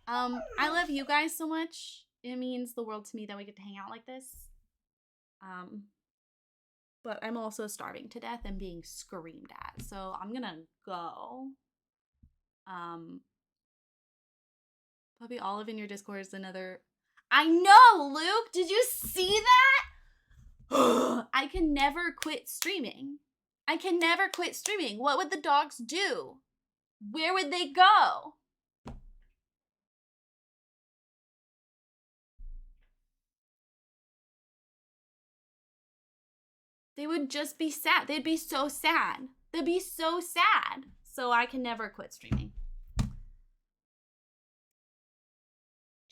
I love you guys so much. It means the world to me that we get to hang out like this. But I'm also starving to death and being screamed at. So I'm gonna go. Puppy Olive in your Discord is another... I know, Luke! Did you see that? I can never quit streaming. I can never quit streaming. What would the dogs do? Where would they go? They would just be sad. They'd be so sad. They'd be so sad. So I can never quit streaming.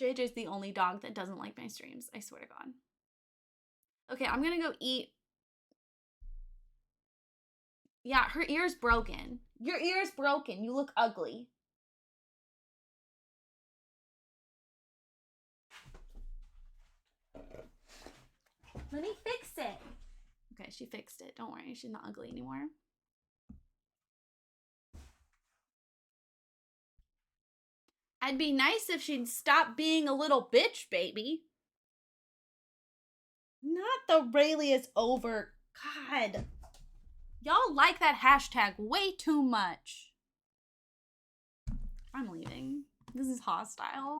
JJ's the only dog that doesn't like my streams. I swear to God. Okay, I'm gonna go eat. Yeah, her ear's broken. Your ear's broken. You look ugly. Let me fix it. Okay, she fixed it. Don't worry, she's not ugly anymore. I'd be nice if she'd stop being a little bitch, baby. Not the Rayleigh is over. God. Y'all like that hashtag way too much. I'm leaving. This is hostile.